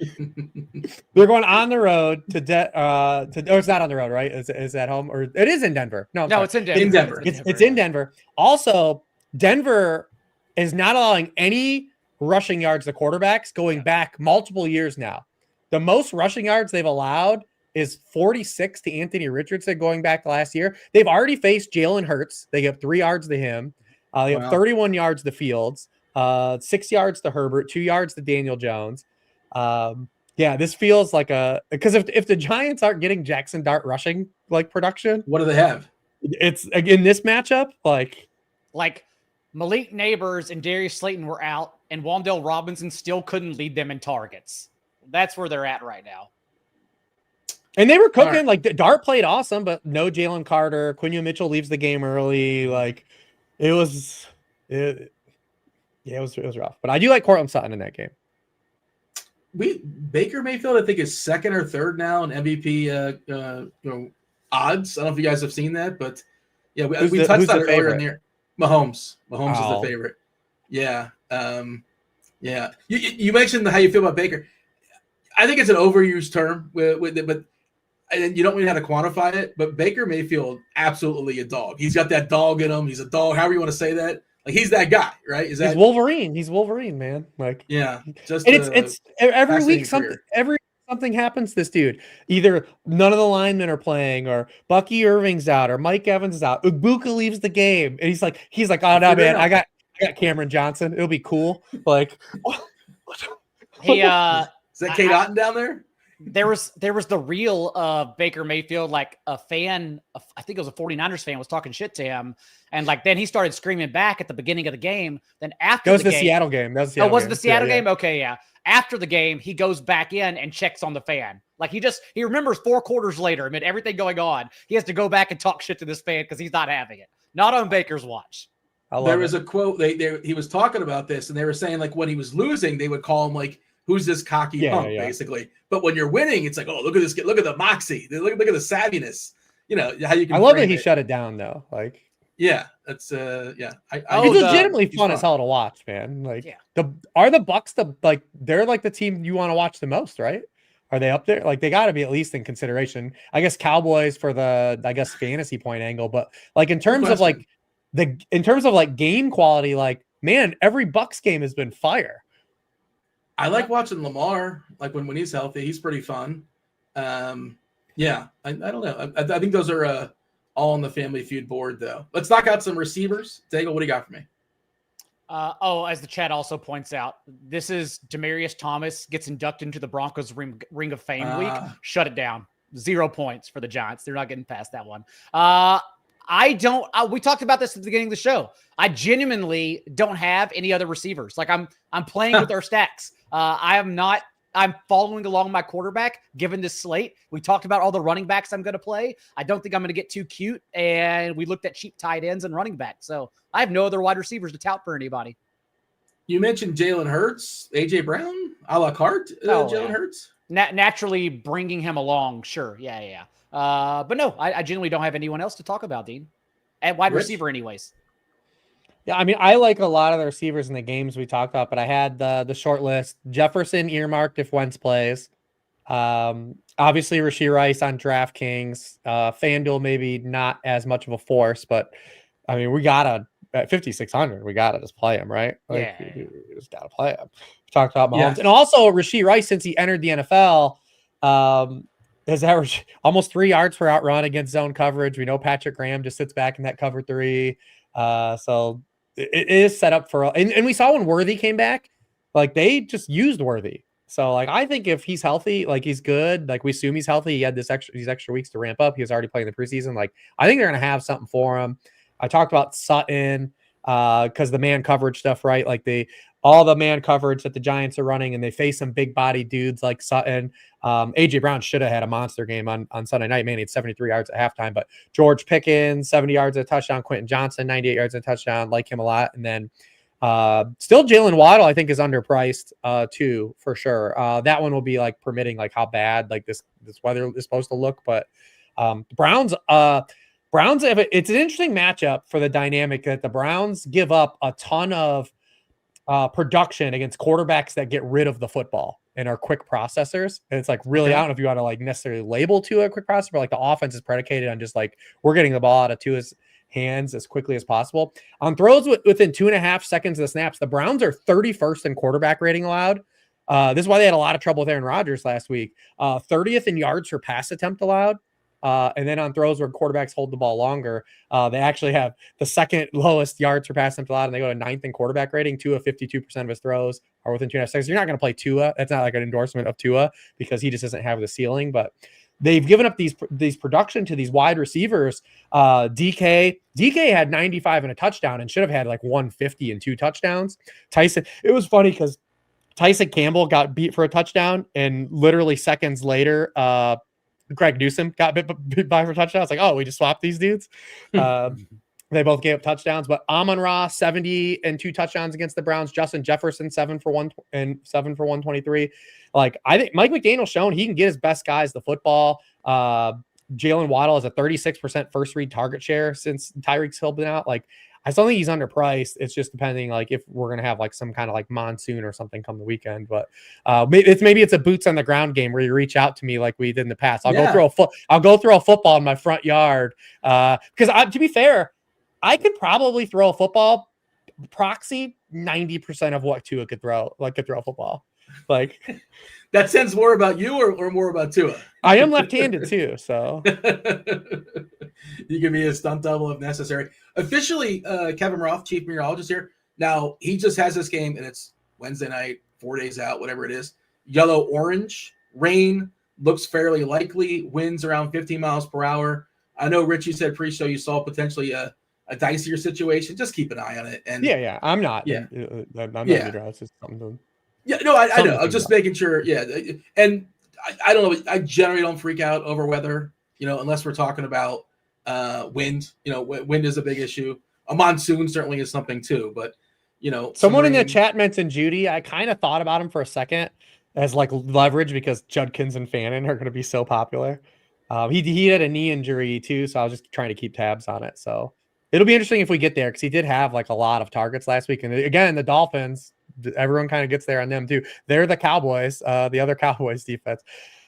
going on the road to it's not on the road, right? Is that home, or it is in Denver? No, it's in Denver. In Denver. It's in Denver. Also, Denver is not allowing any rushing yards to quarterbacks going back multiple years now. The most rushing yards they've allowed is 46 to Anthony Richardson going back to last year. They've already faced Jalen Hurts. They give 3 yards to him. They have 31 yards to Fields, 6 yards to Herbert, 2 yards to Daniel Jones. Yeah, this feels like because if the Giants aren't getting Jackson Dart rushing like production, what do they have? It's again this matchup like Malik Neighbors and Darius Slayton were out, and Wan'Dale Robinson still couldn't lead them in targets. That's where they're at right now. And they were cooking. Like Dart played awesome, but no Jalen Carter. Quinyon Mitchell leaves the game early. Like it was rough. But I do like Cortland Sutton in that game. Baker Mayfield, I think, is second or third now in MVP odds. I don't know if you guys have seen that, but yeah, we touched on it earlier in there. Mahomes is the favorite. Yeah. Yeah. You mentioned how you feel about Baker. I think it's an overused term with it, but and you don't really know how to quantify it. But Baker Mayfield, absolutely a dog. He's got that dog in him. He's a dog. However you want to say that. Like he's that guy, right? He's Wolverine. He's Wolverine, man. Like yeah. Just and it's every week something happens to this dude. Either none of the linemen are playing, or Bucky Irving's out, or Mike Evans is out. Ubuka leaves the game, and he's like, oh no, man, I got Cameron Johnson. It'll be cool. Like, hey, is that Kate Otten down there? There was the real Baker Mayfield, like a fan, I think it was a 49ers fan, was talking shit to him. And like then he started screaming back at the beginning of the game. Then after the Seattle game. That was the was it the Seattle game? Okay, yeah. After the game, he goes back in and checks on the fan. Like he remembers 4 quarters later, amid everything going on, he has to go back and talk shit to this fan because he's not having it. Not on Baker's watch. There was a quote. He was talking about this, and they were saying like when he was losing, they would call him like, "Who's this cocky punk?" Basically. But when you're winning, it's like, "Oh, look at this kid! Look at the moxie! Look at the savviness!" You know how you can. I love that he shut it down though. Like, yeah, that's yeah. It's legitimately fun as hell to watch, man. Like, are the Bucks they're like the team you want to watch the most, right? Are they up there? Like, they got to be at least in consideration. I guess Cowboys for the fantasy point angle, but like in terms of game quality, like man, every Bucks game has been fire. I like watching Lamar. Like when he's healthy, he's pretty fun. Yeah, I don't know. I think those are all on the Family Feud board, though. Let's knock out some receivers. Daigle, what do you got for me? As the chat also points out, this is Demaryius Thomas gets inducted into the Broncos Ring of Fame week. Shut it down. 0 points for the Giants. They're not getting past that one. We talked about this at the beginning of the show. I genuinely don't have any other receivers. Like I'm playing with our stacks. I'm following along my quarterback, given this slate. We talked about all the running backs I'm going to play. I don't think I'm going to get too cute. And we looked at cheap tight ends and running backs. So I have no other wide receivers to tout for anybody. You mentioned Jalen Hurts, A.J. Brown, a la carte, Jalen Hurts. Naturally bringing him along. Sure. Yeah. But no, I genuinely don't have anyone else to talk about, Dean. At wide receiver anyways. Yeah, I mean, I like a lot of the receivers in the games we talked about, but I had the short list. Jefferson earmarked if Wentz plays. Obviously, Rashee Rice on DraftKings. FanDuel maybe not as much of a force, but I mean, we gotta at 5,600. We gotta just play him, right? Like, we just gotta play him. We talked about Mahomes, and also Rashee Rice since he entered the NFL. Has averaged almost 3 yards per out run against zone coverage. We know Patrick Graham just sits back in that cover 3. So it is set up for, and we saw when Worthy came back, like they just used Worthy. So like I think if he's healthy, like he's good, like we assume he's healthy. He had these extra weeks to ramp up. He was already playing the preseason. Like I think they're gonna have something for him. I talked about Sutton because the man coverage stuff, right? Like all the man coverage that the Giants are running, and they face some big body dudes like Sutton. AJ Brown should have had a monster game on Sunday night. Man, he had 73 yards at halftime, but George Pickens, 70 yards at a touchdown. Quentin Johnson, 98 yards at a touchdown. Like him a lot. And then still Jalen Waddle, I think, is underpriced too, for sure. That one will be like permitting like how bad like this weather is supposed to look. But Browns, it's an interesting matchup for the dynamic that the Browns give up a ton of production against quarterbacks that get rid of the football and are quick processors. And it's like really, I don't know if you want to like necessarily label to a quick processor, but like the offense is predicated on just like we're getting the ball out of Tua's hands as quickly as possible. On throws within 2.5 seconds of the snaps, the Browns are 31st in quarterback rating allowed. This is why they had a lot of trouble with Aaron Rodgers last week. 30th in yards per pass attempt allowed. And then on throws where quarterbacks hold the ball longer, they actually have the second lowest yards per pass attempt allowed, and they go to 9th in quarterback rating. Tua, 52% of his throws are within 2.5 seconds. You're not going to play Tua. That's not like an endorsement of Tua because he just doesn't have the ceiling, but they've given up these production to these wide receivers. DK had 95 and a touchdown and should have had like 150 and 2 touchdowns. Tyson, it was funny because Tyson Campbell got beat for a touchdown, and literally seconds later, Greg Newsome got bit by for a touchdown. It's like, oh, we just swapped these dudes. They both gave up touchdowns, but Amon-Ra 70 and 2 touchdowns against the Browns. Justin Jefferson 7 for 123. Like I think Mike McDaniel's shown he can get his best guys the football. Jalen Waddle has a 36% first read target share since Tyreek Hill been out. Like I still think he's underpriced. It's just depending like if we're gonna have like some kind of like monsoon or something come the weekend. But maybe it's a boots on the ground game where you reach out to me like we did in the past. I'll go throw a football in my front yard because to be fair, I could probably throw a football proxy 90% of what Tua could throw. Like could throw a football. Like that says more about you or more about Tua. I am left-handed too, so you can be a stunt double if necessary. Officially, Kevin Roth, chief meteorologist here. Now he just has this game, and it's Wednesday night, 4 days out, whatever it is. Yellow, orange, rain looks fairly likely. Winds around 15 miles per hour. I know Rich, you said pre-show you saw potentially a dicier situation. Just keep an eye on it. And yeah, I'm not. Yeah, I'm not. It's just something to. Yeah, no, I know. I'm just making sure. Yeah, and I don't know. I generally don't freak out over weather, unless we're talking about wind. Wind is a big issue. A monsoon certainly is something too. But someone in the chat mentioned Judy. I kind of thought about him for a second as like leverage because Judkins and Fannin are going to be so popular. He had a knee injury too, so I was just trying to keep tabs on it. So it'll be interesting if we get there because he did have like a lot of targets last week. And again, the Dolphins. Everyone kind of gets there on them too. They're the Cowboys, the other Cowboys defense.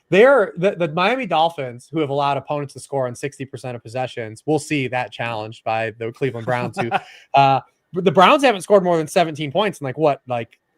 They're the Miami Dolphins, who have allowed opponents to score on 60% of possessions. We'll see that challenged by the Cleveland Browns, who the Browns haven't scored more than 17 points in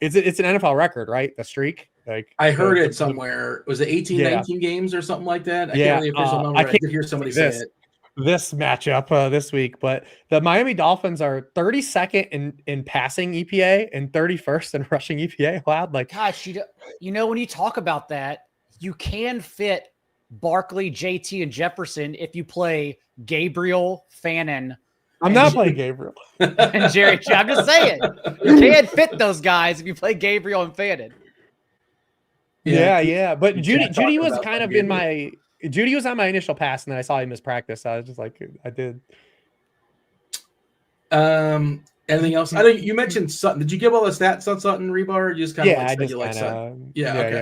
it's an NFL record, right? The streak. Like I heard it somewhere. Was it 18, 19 games or something like that? I can't remember the official number. I did hear somebody say it. This matchup this week, but the Miami Dolphins are 32nd in passing EPA and 31st in rushing EPA. Wow, like gosh, when you talk about that, you can fit Barkley, JT, and Jefferson if you play Gabriel, Fannin. I'm not playing Gabriel and Jerry. I'm just saying you can't fit those guys if you play Gabriel and Fannin. Yeah. But Judy was kind of in my. Judy was on my initial pass, and then I saw him miss practice. So I was just like, I did. Anything else? I know you mentioned Sutton. Did you give all the stats on Sutton, Hribar? Or you just kind of I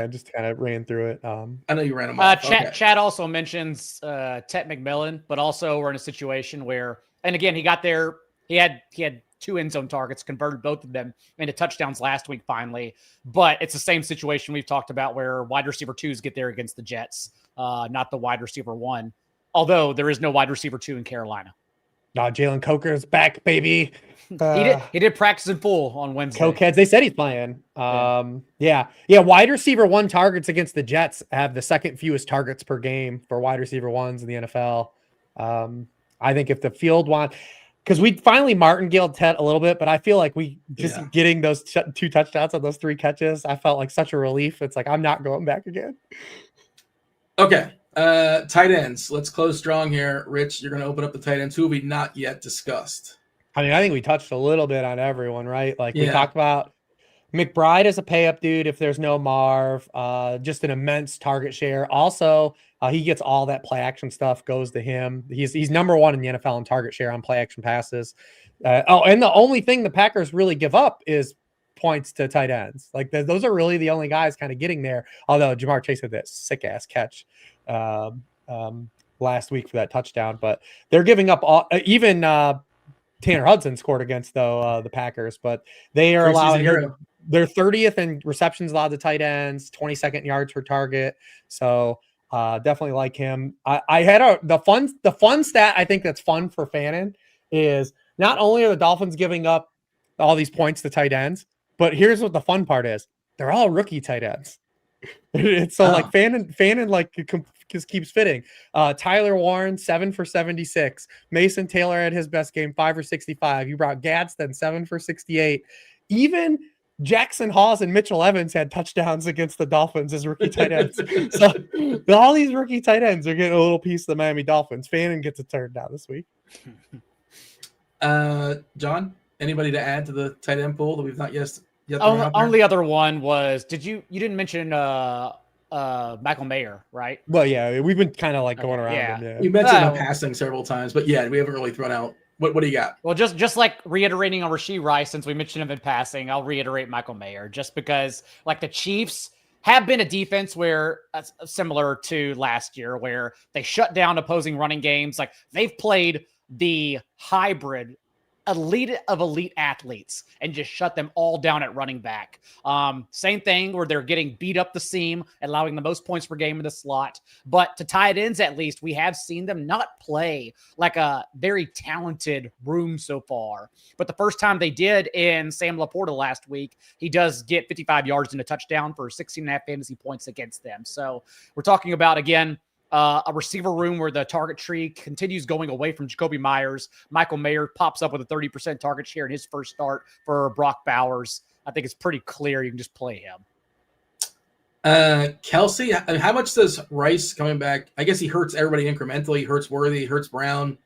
just kind of ran through it. I know you ran them off. Chad also mentions Tet McMillan, but also we're in a situation where, and again, he got there. He had 2 end zone targets, converted both of them into touchdowns last week finally. But it's the same situation we've talked about where wide receiver 2s get there against the Jets. Not the wide receiver 1, although there is no wide receiver 2 in Carolina. No, Jalen Coker's back, baby. He did practice in full on Wednesday. Cokeheads, they said he's playing. Wide receiver 1 targets against the Jets have the second fewest targets per game for wide receiver 1s in the NFL. I think if the field because we finally martingaled Tet a little bit, but I feel like we just getting those 2 touchdowns on those 3 catches, I felt like such a relief. It's like I'm not going back again. Okay. Tight ends. Let's close strong here. Rich, you're going to open up the tight ends. Who have we not yet discussed? I mean, I think we touched a little bit on everyone, right? Like we talked about McBride as a pay up dude if there's no Marv, just an immense target share. Also, he gets all that play action stuff goes to him. He's number 1 in the NFL in target share on play action passes. And the only thing the Packers really give up is points to tight ends. Like those are really the only guys kind of getting there. Although Jamar Chase had that sick ass catch last week for that touchdown, but they're giving up all, even Tanner Hudson scored against the Packers, but they are allowing they're 30th in receptions allowed to tight ends, 22nd yards per target. So definitely like him. I had the fun stat I think that's fun for Fannin is not only are the Dolphins giving up all these points to tight ends, but here's what the fun part is. They're all rookie tight ends. It's so like Fannin like just keeps fitting. Tyler Warren 7 for 76. Mason Taylor had his best game 5 for 65. You brought Gadsden 7 for 68. Even Jackson Hawes and Mitchell Evans had touchdowns against the Dolphins as rookie tight ends. So all these rookie tight ends are getting a little piece of the Miami Dolphins. Fannin gets a turn down this week. John, anybody to add to the tight end pool that we've not yet only other one was you didn't mention Michael Mayer, right? Well, yeah, we've been kind of like going around him. Yeah. You mentioned him passing several times, but yeah, we haven't really thrown out. What do you got? Well, just like reiterating on Rashee Rice, since we mentioned him in passing, I'll reiterate Michael Mayer just because like the Chiefs have been a defense where similar to last year where they shut down opposing running games. Like they've played the hybrid elite of elite athletes and just shut them all down at running back. Same thing where they're getting beat up the seam, allowing the most points per game in the slot. But to tight ends, at least, we have seen them not play like a very talented room so far. But the first time they did in Sam Laporta last week, he does get 55 yards and a touchdown for 16.5 fantasy points against them. So we're talking about, again, a receiver room where the target tree continues going away from Jacoby Myers. Michael Mayer pops up with a 30% target share in his first start for Brock Bowers. I think it's pretty clear you can just play him. Kelsey, how much does Rice coming back? I guess he hurts everybody incrementally. He hurts Worthy, he hurts Brown.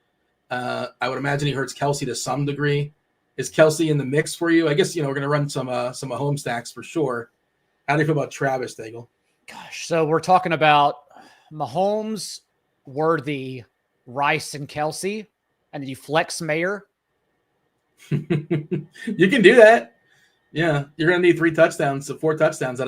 I would imagine he hurts Kelsey to some degree. Is Kelsey in the mix for you? I guess, we're going to run some home stacks for sure. How do you feel about Travis Daigle? Gosh, so we're talking about Mahomes, Worthy, Rice, and Kelsey, and then you flex Mayer. You can do that. Yeah, you're going to need 4 touchdowns out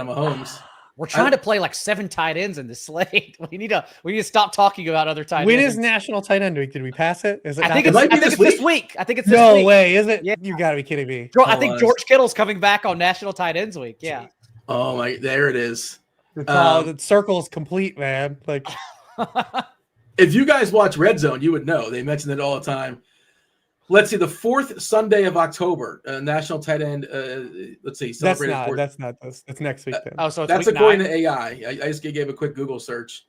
of Mahomes. We're trying to play like 7 tight ends in the slate. We need to stop talking about other tight ends. When is National Tight End Week? Did we pass it? Is it? I think it's this week. I think it's this week. No way, is it? Yeah. You got to be kidding me. I think George Kittle's coming back on National Tight Ends Week. Yeah. Oh my, there it is. The circle is complete, man. Like, if you guys watch Red Zone, you would know they mention it all the time. Let's see, the 4th Sunday of October, National Tight End. Let's see, celebrated. That's not this. It's next week. Then. So that's according to AI. I just gave a quick Google search.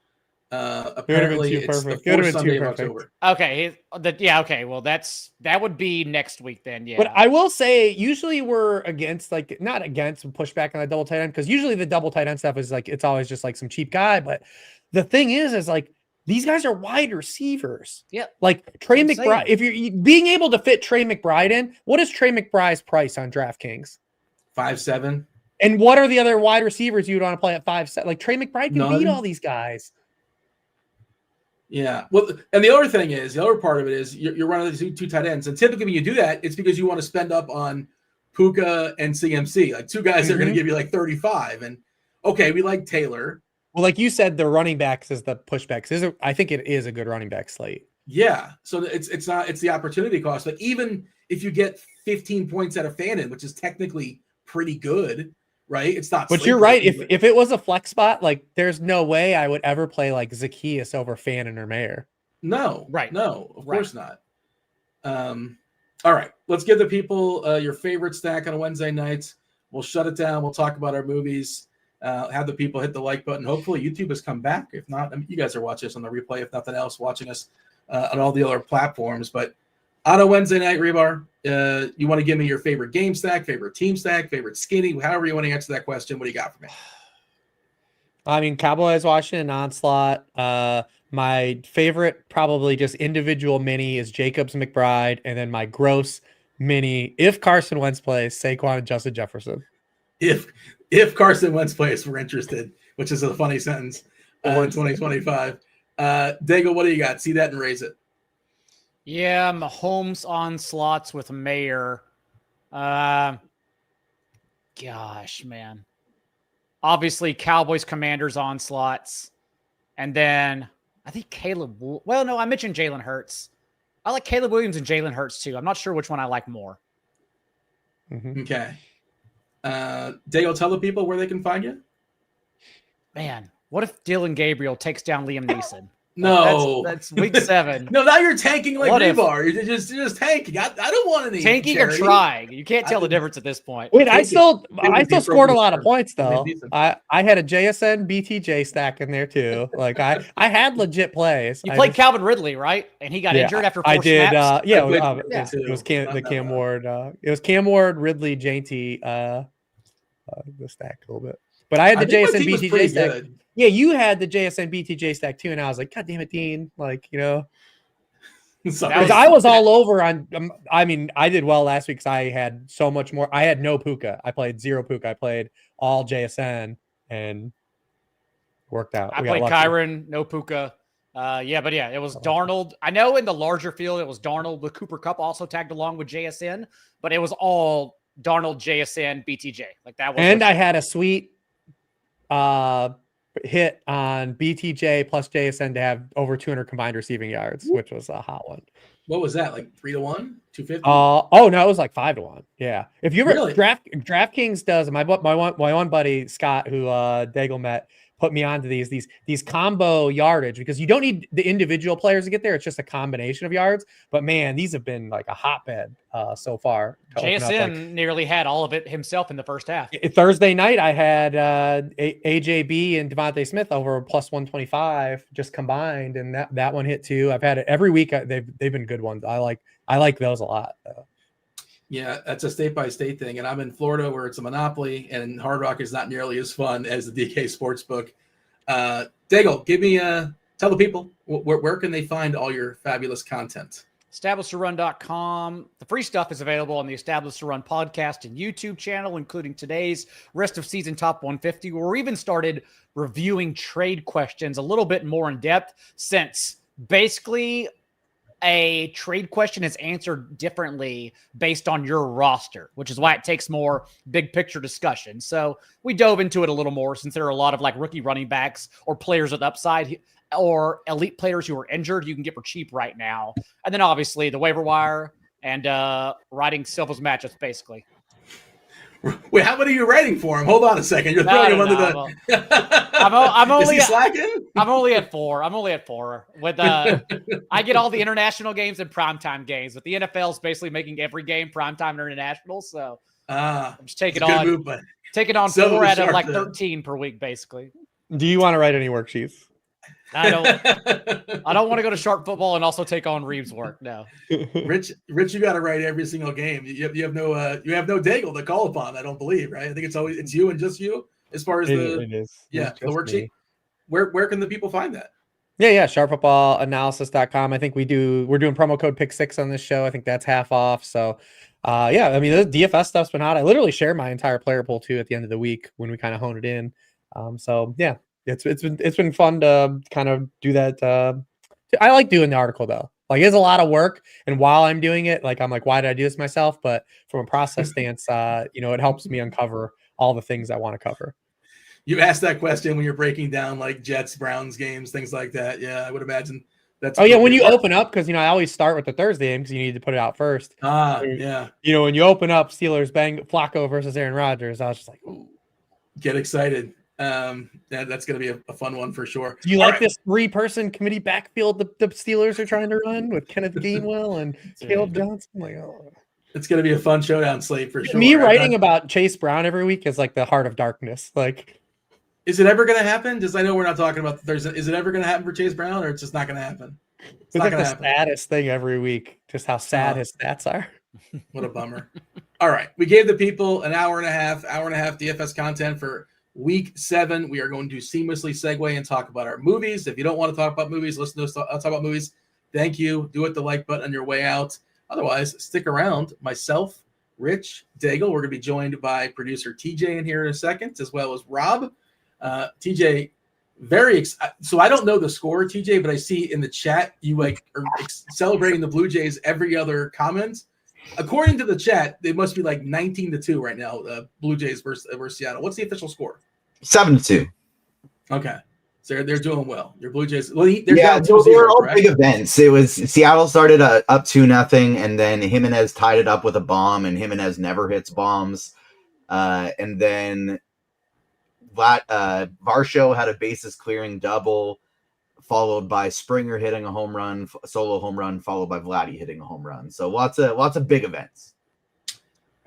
Apparently, it's the 4th Sunday of October. Okay, okay. Well, that would be next week then. Yeah. But I will say, usually we're against not against pushback on the double tight end because usually the double tight end stuff is like it's always just like some cheap guy. But the thing is like these guys are wide receivers. Yeah. Like Trey McBride. If you're being able to fit Trey McBride in, what is Trey McBride's price on DraftKings? 5.7. And what are the other wide receivers you would want to play at 5.7? Like Trey McBride can beat all these guys. Yeah. Well, and the other part of it is you're running these 2 tight ends. And typically when you do that, it's because you want to spend up on Puka and CMC, like 2 guys that are going to give you like 35. And okay, we like Taylor. Well, like you said, the running backs is the pushbacks. I think it is a good running back slate. Yeah. So it's the opportunity cost. But even if you get 15 points out of Fannin, which is technically pretty good, right? It's not. But you're right. If it was a flex spot, like there's no way I would ever play like Zacchaeus over Fannin or Mayer. No. Right. No, of course not. All right. Let's give the people your favorite stack on a Wednesday night. We'll shut it down. We'll talk about our movies. Have the people hit the like button. Hopefully YouTube has come back. If not, you guys are watching us on the replay. If nothing else, watching us on all the other platforms. But On a Wednesday night, Hribar, you want to give me your favorite game stack, favorite team stack, favorite skinny, however you want to answer that question. What do you got for me? I mean, Cowboys, Washington, Onslaught. My favorite, probably just individual mini, is Jacobs McBride, and then my gross mini, if Carson Wentz plays, Saquon and Justin Jefferson. If Carson Wentz plays, we're interested, which is a funny sentence in 2025. Daigle, what do you got? See that and raise it. Yeah, Mahomes on slots with Mayer. Gosh, man. Obviously, Cowboys Commanders on slots. And then I think well, no, I mentioned Jalen Hurts. I like Caleb Williams and Jalen Hurts too. I'm not sure which one I like more. Mm-hmm. Okay. Daigle, tell the people where they can find you. Man, what if Dylan Gabriel takes down Liam Neeson? No, that's week 7. No, now you're tanking like What if- Hribar. You're just tanking. I don't want any Tanking charity. or trying. You can't tell the difference at this point. Wait, I still be scored a lot of appropriate. points though. Decent. I had a JSN BTJ stack in there too. Like I had legit plays. You played Calvin Ridley, right? And he got injured after 4 I did. snaps. Yeah, I played it too. was Not the that Cam bad. Ward. It was Cam Ward, Ridley, JT. The stack a little bit, but I had the I think my JSN team was BTJ pretty stack. good. Yeah, you had the JSN BTJ stack too, and I was like, God damn it, Dean! Like, Sorry. That was- I was all over on. I mean, I did well last week because I had so much more. I had no Puka. I played 0 Puka. I played all JSN and worked out. I We got played lucky. Kyron, no Puka. It was Darnold. I know in the larger field, it was Darnold with Cooper Kupp also tagged along with JSN, but it was all Darnold, JSN, BTJ. Like that was. And I had a sweet hit on BTJ plus JSN to have over 200 combined receiving yards, which was a hot one. What was that? Like 3-1, 250? Oh no, it was like 5-1. Yeah, if you ever Really? DraftKings does my one buddy Scott, who Daigle met, put me onto these combo yardage, because you don't need the individual players to get there. It's just a combination of yards. But man, these have been like a hotbed so far. to open up, JSN nearly had all of it himself in the first half. Thursday night, I had AJB and Devontae Smith over plus 125 just combined, and that one hit too. I've had it every week. They've been good ones. I like those a lot. Yeah, that's a state-by-state thing. And I'm in Florida where it's a monopoly, and Hard Rock is not nearly as fun as the DK Sportsbook. Daigle, tell the people, where can they find all your fabulous content? Established2Run.com. The free stuff is available on the Established to Run podcast and YouTube channel, including today's rest of season top 150, where we even started reviewing trade questions a little bit more in depth, since basically a trade question is answered differently based on your roster, which is why it takes more big picture discussion. So we dove into it a little more, since there are a lot of like rookie running backs or players with upside or elite players who are injured you can get for cheap right now. And then obviously the waiver wire and writing Silva's matchups basically. Wait, how many are you writing for him? Hold on a second. You're throwing him under the. I'm only Is he slacking? I'm only at 4. With I get all the international games and primetime games, but the NFL is basically making every game primetime and international. So I'm just taking it's a on good move, but taking on Silva 4 was out of sharp like there. 13 per week, basically. Do you want to write any worksheets? I don't want to go to Sharp Football and also take on Reeves' work. No. Rich, you got to write every single game. You have no Daigle to call upon. I don't believe, right? I think it's you and just you as far as It is. the It's just worksheet. me. Where can the people find that? Yeah, sharpfootballanalysis.com. I think we're doing promo code pick6 on this show. I think that's half off. So I mean, the DFS stuff's been hot. I literally share my entire player pool too at the end of the week when we kind of hone it in. So yeah, it's been fun to kind of do that. I like doing the article though. Like, it's a lot of work, and while I'm doing it, like, I'm like, why did I do this myself? But from a process stance, it helps me uncover all the things I want to cover. You asked that question when you're breaking down like Jets, Browns games, things like that. Yeah, I would imagine that's. Oh yeah, when you open up, because I always start with the Thursday game because you need to put it out first. Yeah. When you open up Steelers Flacco versus Aaron Rodgers, I was just like, ooh. Get excited. That's going to be a fun one for sure. Do you All like right. this 3-person committee backfield the Steelers are trying to run with Kenneth Gainwell and Caleb Johnson? Like, oh. It's going to be a fun showdown slate for sure. Me writing about Chase Brown every week is like the heart of darkness. Like, is it ever going to happen? Just, I know we're not talking about Thursday. Is it ever going to happen for Chase Brown, or it's just not going to happen? It's like the happen. saddest thing every week, just how sad his stats are. What a bummer. All right. We gave the people an hour and a half DFS content for week 7. We are going to seamlessly segue and talk about our movies. If you don't want to talk about movies, listen to us talk about movies. Thank you. Do hit the like button on your way out. Otherwise, stick around. Myself, Rich Daigle. We're going to be joined by producer TJ in here in a second, as well as Rob. TJ, so I don't know the score, TJ, but I see in the chat you are celebrating the Blue Jays every other comment. According to the chat, they must be 19-2 right now. Blue Jays versus Seattle. What's the official score? 7-2. Okay, so they're doing well. Your Blue Jays. Well, they were all big events. It was Seattle started up 2-0, and then Jimenez tied it up with a bomb, and Jimenez never hits bombs. And then Varsho had a bases clearing double, followed by Springer hitting a home run, solo home run, followed by Vladdy hitting a home run. So lots of big events.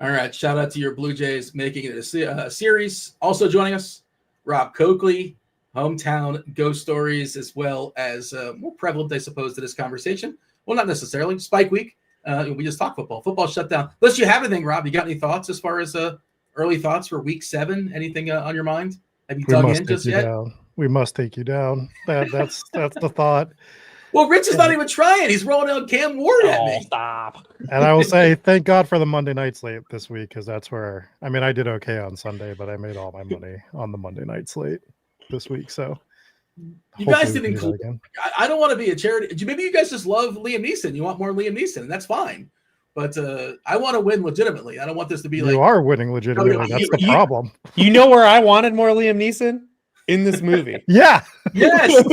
All right, shout out to your Blue Jays making it a series. Also joining us, Rob Coakley, hometown ghost stories, as well as more prevalent, I suppose, to this conversation. Well, not necessarily. Spike Week. We just talk football. Football shut down. Unless you have anything, Rob, you got any thoughts as far as early thoughts for week 7? Anything on your mind? Have you dug in just yet? We must take you down. That's the thought. Well, Rich is not even trying. He's rolling out Cam Ward at me. Stop. And I will say, thank God for the Monday night slate this week, because that's where I did okay on Sunday, but I made all my money on the Monday night slate this week. So you guys didn't include. I don't want to be a charity. Maybe you guys just love Liam Neeson. You want more Liam Neeson, and that's fine. But I want to win legitimately. I don't want this to be you are winning legitimately. That's the problem. You know where I wanted more Liam Neeson? In this movie. Yeah. Yes. I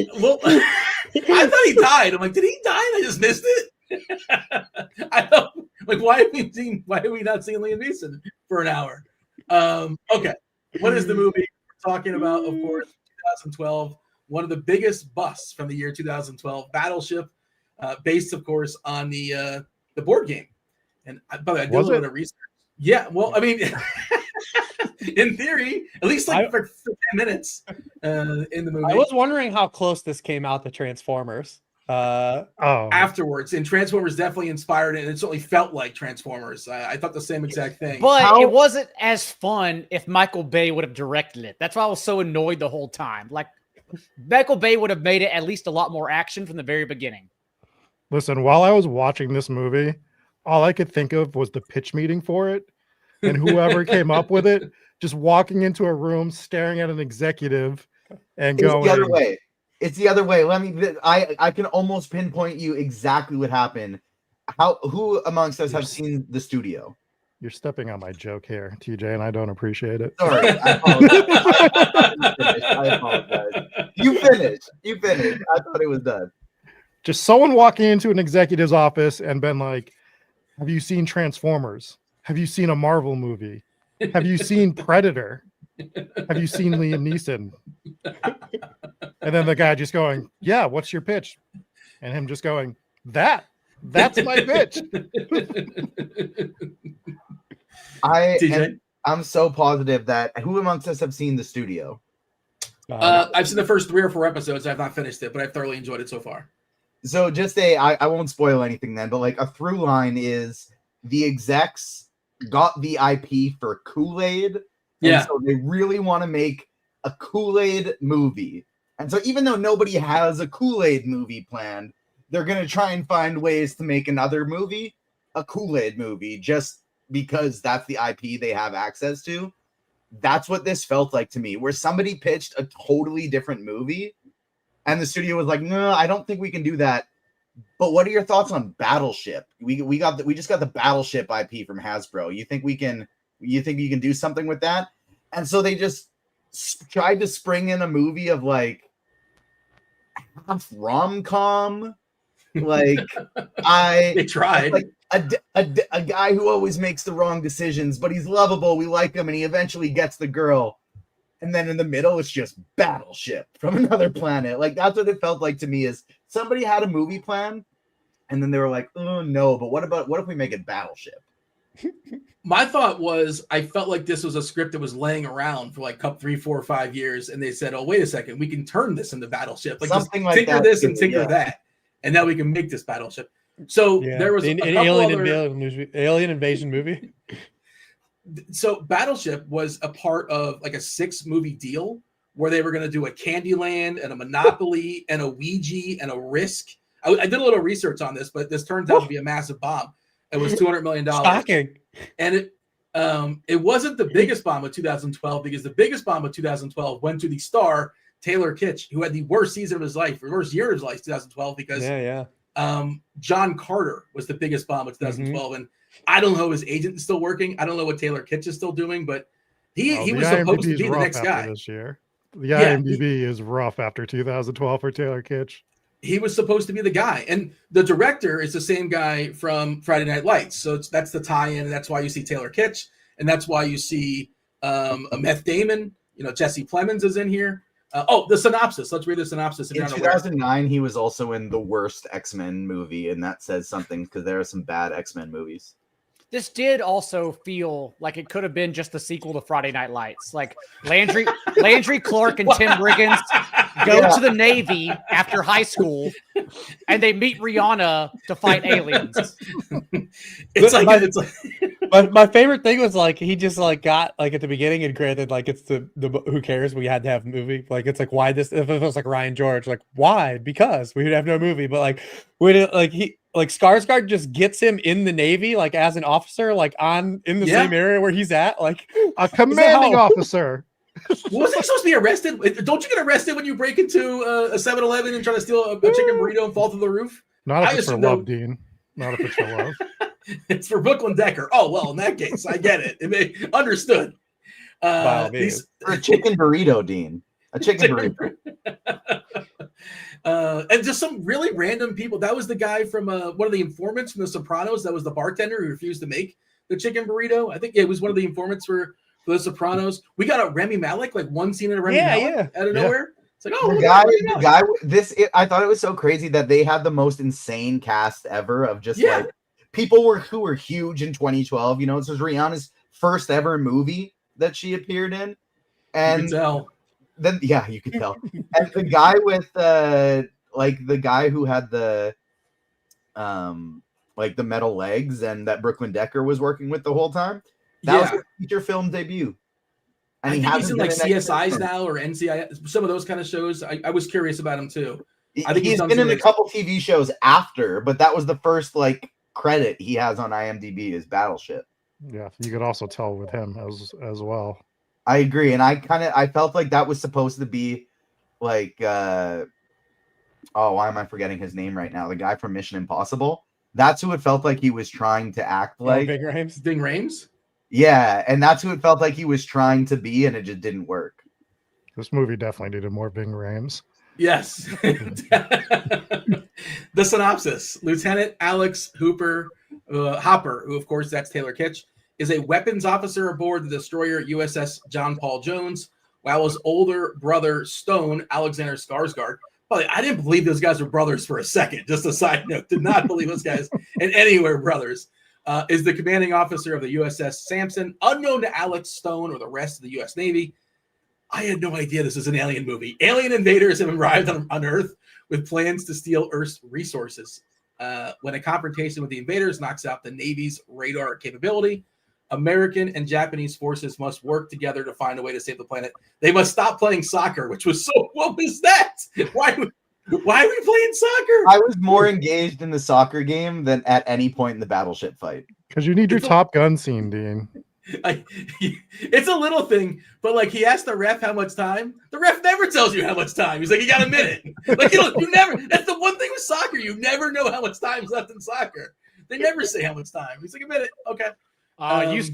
thought he died. I'm like, did he die? I just missed it. I don't why have we not seen Liam Neeson for an hour? Okay. What is the movie we're talking about? Of course, 2012, one of the biggest busts from the year 2012, Battleship, based, of course, on the board game. And by the way, I did a little bit of research. Yeah, well, I mean, in theory, at least for 10 minutes in the movie. I was wondering how close this came out to Transformers. Afterwards, and Transformers definitely inspired it, and it certainly felt like Transformers. I thought the same exact thing. But it wasn't as fun if Michael Bay would have directed it. That's why I was so annoyed the whole time. Like, Michael Bay would have made it at least a lot more action from the very beginning. Listen, while I was watching this movie, all I could think of was the pitch meeting for it, and whoever came up with it, just walking into a room, staring at an executive, and going. It's the other way. It's the other way. I can almost pinpoint you exactly what happened. Who amongst us have seen the studio? You're stepping on my joke here, TJ, and I don't appreciate it. Sorry, I apologize. You finished. I thought it was done. Just someone walking into an executive's office and been like, have you seen Transformers? Have you seen a Marvel movie? Have you seen Predator? Have you seen Liam Neeson? And then the guy just going, yeah, what's your pitch? And him just going, that's my pitch. I'm so positive that who amongst us have seen the studio? I've seen the first 3 or 4 episodes. I've not finished it, but I've thoroughly enjoyed it so far. So I won't spoil anything then, but like a through line is the execs got the IP for Kool-Aid. Yeah. And so they really want to make a Kool-Aid movie. And so even though nobody has a Kool-Aid movie planned, they're going to try and find ways to make another movie, a Kool-Aid movie, just because that's the IP they have access to. That's what this felt like to me, where somebody pitched a totally different movie and the studio was like, no, I don't think we can do that. But what are your thoughts on Battleship? We just got the Battleship IP from Hasbro. You think you can do something with that? And so they just tried to spring in a movie of like half rom-com. Like they tried. Like a guy who always makes the wrong decisions, but he's lovable. We like him, and he eventually gets the girl. And then in the middle, it's just Battleship from another planet. Like that's what it felt like to me. Is somebody had a movie plan, and then they were like, "Oh no!" But what if we make it Battleship? My thought was, I felt like this was a script that was laying around for like 3, 4, 5 years, and they said, "Oh, wait a second, we can turn this into Battleship. Like Something just like tinker that, this and too, tinker yeah. that, and now we can make this Battleship." So there was an a couple alien invasion movie. So Battleship was a part of like a 6-movie deal where they were going to do a Candyland and a Monopoly and a Ouija and a Risk. I did a little research on this, but this turns out to be a massive bomb. It was $200 million. Shocking. And it wasn't the biggest bomb of 2012, because the biggest bomb of 2012 went to the star Taylor Kitsch, who had the worst season of his life, or worst year of his life, 2012, because John Carter was the biggest bomb of 2012. And I don't know if his agent is still working. I don't know what Taylor Kitsch is still doing, but he was supposed to be the next guy this year. The IMDb is rough after 2012 for Taylor Kitsch. He was supposed to be the guy, and the director is the same guy from Friday Night Lights. So that's the tie-in, and that's why you see Taylor Kitsch, and that's why you see a Meth Damon. Jesse Plemons is in here. The synopsis. Let's read the synopsis. In 2009, he was also in the worst X-Men movie, and that says something because there are some bad X-Men movies. This did also feel like it could have been just the sequel to Friday Night Lights. Like Landry Clark and Tim Riggins go to the Navy after high school, and they meet Rihanna to fight aliens. My favorite thing was like he just like got like at the beginning, and granted like it's the who cares, we had to have a movie, like it's like why this, if it was like Ryan George, like why, because we would have no movie, but like we did, like he like Skarsgård just gets him in the Navy like as an officer, like in the same area where he's at, like a commanding officer. Was he supposed to be arrested? Don't you get arrested when you break into a 7-Eleven and try to steal a chicken burrito and fall through the roof? Not if it's for love, Dean. Not if it's for love. It's for Brooklyn Decker. Oh, well, in that case, I get it. Understood. For a chicken burrito, Dean. A chicken burrito. And just some really random people. That was the guy from one of the informants from The Sopranos. That was the bartender who refused to make the chicken burrito. I think it was one of the informants for The Sopranos. We got a Remy Malek, like one scene in a Remy Malek out of nowhere. It's like, oh, the guy. I thought it was so crazy that they had the most insane cast ever of just like people who were huge in 2012. This was Rihanna's first ever movie that she appeared in, and you could tell. Then you could tell. And the guy with the guy who had the like the metal legs and that Brooklyn Decker was working with the whole time. That was his feature film debut. And he's in like CSIs now or NCIS, some of those kind of shows. I was curious about him too. I think he's been in a couple TV shows after, but that was the first like credit he has on IMDb is Battleship. Yeah, you could also tell with him as well. I agree, and I felt like that was supposed to be like why am I forgetting his name right now? The guy from Mission Impossible. That's who it felt like he was trying to act like. Ving Rhames? Yeah, and that's who it felt like he was trying to be, and it just didn't work. This movie definitely needed more Ving Rhames. Yes. The synopsis. Lieutenant Alex Hopper, who of course that's Taylor Kitsch, is a weapons officer aboard the destroyer USS John Paul Jones, while his older brother Stone, Alexander Skarsgård. Well, I didn't believe those guys were brothers for a second. Just a side note. Did not believe those guys in anywhere brothers. Is the commanding officer of the USS Sampson, unknown to Alex Stone or the rest of the U.S. Navy. I had no idea this was an alien movie. Alien invaders have arrived on Earth with plans to steal Earth's resources. When a confrontation with the invaders knocks out the Navy's radar capability, American and Japanese forces must work together to find a way to save the planet. They must stop playing soccer, which was what was that? Why are we playing soccer? I was more engaged in the soccer game than at any point in the Battleship fight. Because you need your Top Gun scene, Dean. It's a little thing, but like he asked the ref how much time. The ref never tells you how much time. He's like, you got a minute. Like you never. That's the one thing with soccer. You never know how much time's left in soccer. They never say how much time. He's like, a minute. Okay.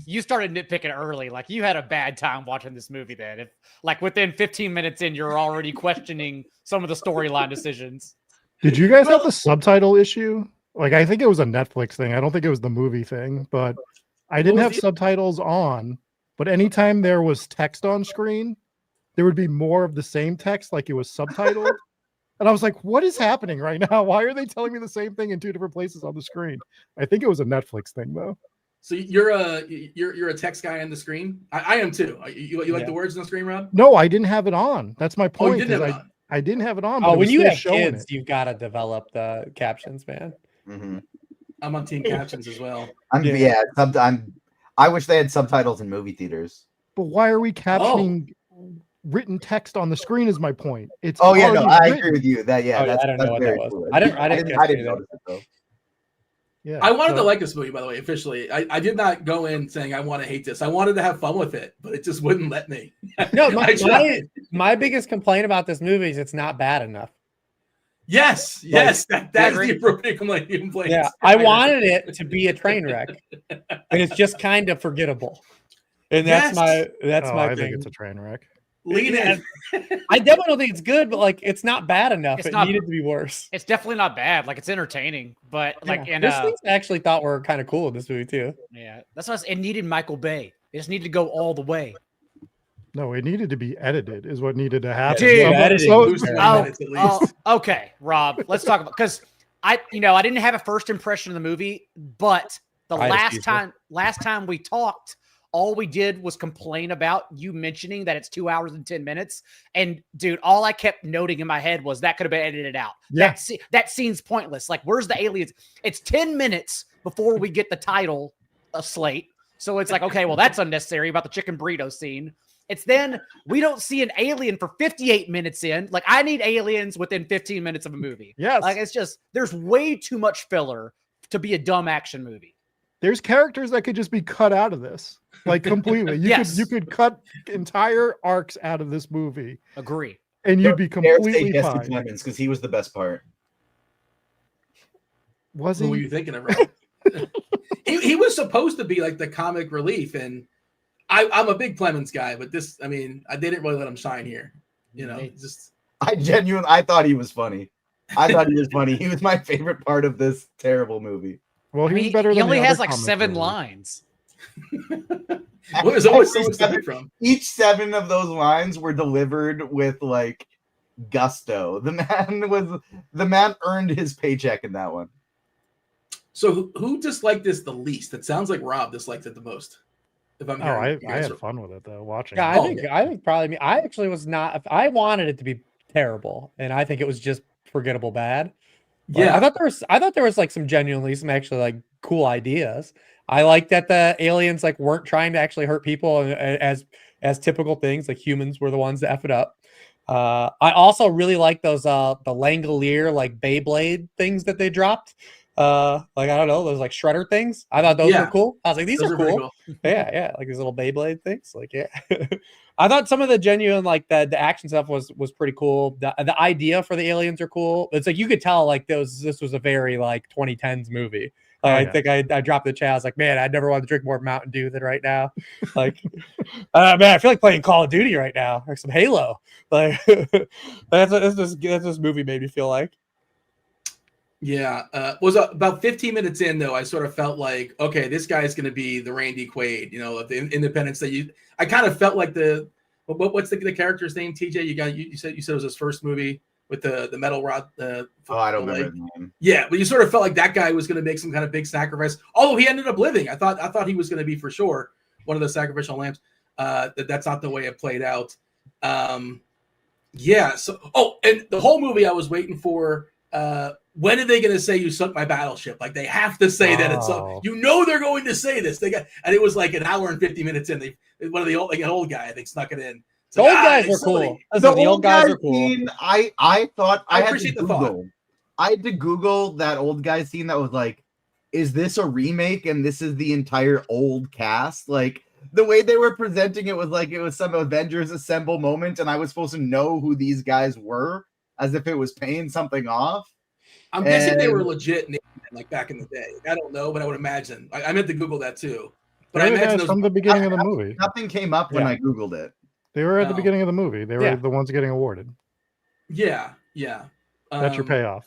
You started nitpicking early. Like you had a bad time watching this movie then. If like within 15 minutes in, you're already questioning some of the storyline decisions. Did you guys have the subtitle issue? Like, I think it was a Netflix thing. I don't think it was the movie thing, but I didn't have subtitles on. But anytime there was text on screen, there would be more of the same text, like it was subtitled. And I was like, what is happening right now? Why are they telling me the same thing in two different places on the screen? I think it was a Netflix thing, though. So you're a text guy on the screen. I am too. You like the words on the screen, Rob? No, I didn't have it on. That's my point. Oh, you didn't have it on. I didn't have it on. Oh, But when you have showing kids, it. you've got to develop the captions, man. Mhm. I'm on team captions as well. I wish they had subtitles in movie theaters. But why are we captioning written text on the screen? Is my point. It's I already agree with you. I don't know what that was. Cool. I didn't notice it though. Yeah, I wanted to like this movie, by the way, officially. I did not go in saying I want to hate this. I wanted to have fun with it, but it just wouldn't let me. No, my biggest complaint about this movie is it's not bad enough. Yes, that's the appropriate complaint. Yeah, I wanted it to be a train wreck, and it's just kind of forgettable. And that's my I thing. think it's a train wreck. Lean in. I definitely don't think it's good, but like it's not bad enough. It needed to be worse. It's definitely not bad. Like it's entertaining, but like there's things I actually thought were kind of cool in this movie too. Yeah, that's what it needed. Michael Bay. It just needed to go all the way. No, it needed to be edited. Is what needed to happen. Dude, okay, Rob. Let's talk about because I didn't have a first impression of the movie, but the last time we talked, all we did was complain about you mentioning that it's 2 hours and 10 minutes. And dude, all I kept noting in my head was that could have been edited out. Yeah. That scene's pointless. Like, where's the aliens? It's 10 minutes before we get the title of Slate. So it's like, okay, well, that's unnecessary about the chicken burrito scene. It's then we don't see an alien for 58 minutes in. Like, I need aliens within 15 minutes of a movie. Yes. Like, it's just, there's way too much filler to be a dumb action movie. There's characters that could just be cut out of this, like completely. You could cut entire arcs out of this movie. Agree. And you'd be completely fine. Because he was the best part. Was he? Who were you thinking of, Rob? he was supposed to be like the comic relief, and I'm a big Clemens guy, but this, I didn't really let him shine here. I thought he was funny. I thought he was funny. He was my favorite part of this terrible movie. Well, he was better than he only the has other like comic 7 movies. lines. There's always so much to pick from. Each 7 of those lines were delivered with like gusto. The man earned his paycheck in that one. So who disliked this the least? It sounds like Rob disliked it the most. If I'm I had fun with it though, watching. Yeah, I think probably me. I actually was not. I wanted it to be terrible, and I think it was just forgettable bad. Yeah, I thought there was like some actually like cool ideas. I like that the aliens like weren't trying to actually hurt people, and as typical things, like humans were the ones that F it up. I also really like those the Langolier like Beyblade things that they dropped. Like I don't know, those like shredder things. I thought those were cool. I was like, these are cool. Yeah, like these little Beyblade things. Like, yeah. I thought some of the genuine like the action stuff was pretty cool. The idea for the aliens are cool. It's like you could tell like this was a very like 2010s movie. Like, I think I dropped the chat. I was like, man, I never want to drink more Mountain Dew than right now. Like, man, I feel like playing Call of Duty right now, or some Halo. Like, that's what this movie made me feel like. Yeah, was about 15 minutes in though. I sort of felt like, okay, this guy's going to be the Randy Quaid, of the Independence. I kind of felt like what's the character's name? TJ, you said it was his first movie with the metal rod. I don't remember the name. Yeah, but you sort of felt like that guy was going to make some kind of big sacrifice. Although he ended up living, I thought he was going to be for sure one of the sacrificial lambs. That's not the way it played out. Yeah. So, and the whole movie I was waiting for. When are they going to say you sunk my battleship? Like they have to say that it's they're going to say this. And it was like an hour and 50 minutes in. One of the an old guy I think snuck it in. The old guys were cool. The old guys are cool. I thought I appreciate the thought. I had to Google that old guy scene that was like, is this a remake and this is the entire old cast? Like the way they were presenting it was like it was some Avengers Assemble moment, and I was supposed to know who these guys were as if it was paying something off. I'm guessing they were legit like back in the day. I don't know, but I would imagine. I meant to Google that too. But I imagine those from the beginning of the movie. Nothing came up when I Googled it. They were at the beginning of the movie. They were the ones getting awarded. Yeah. That's your payoff.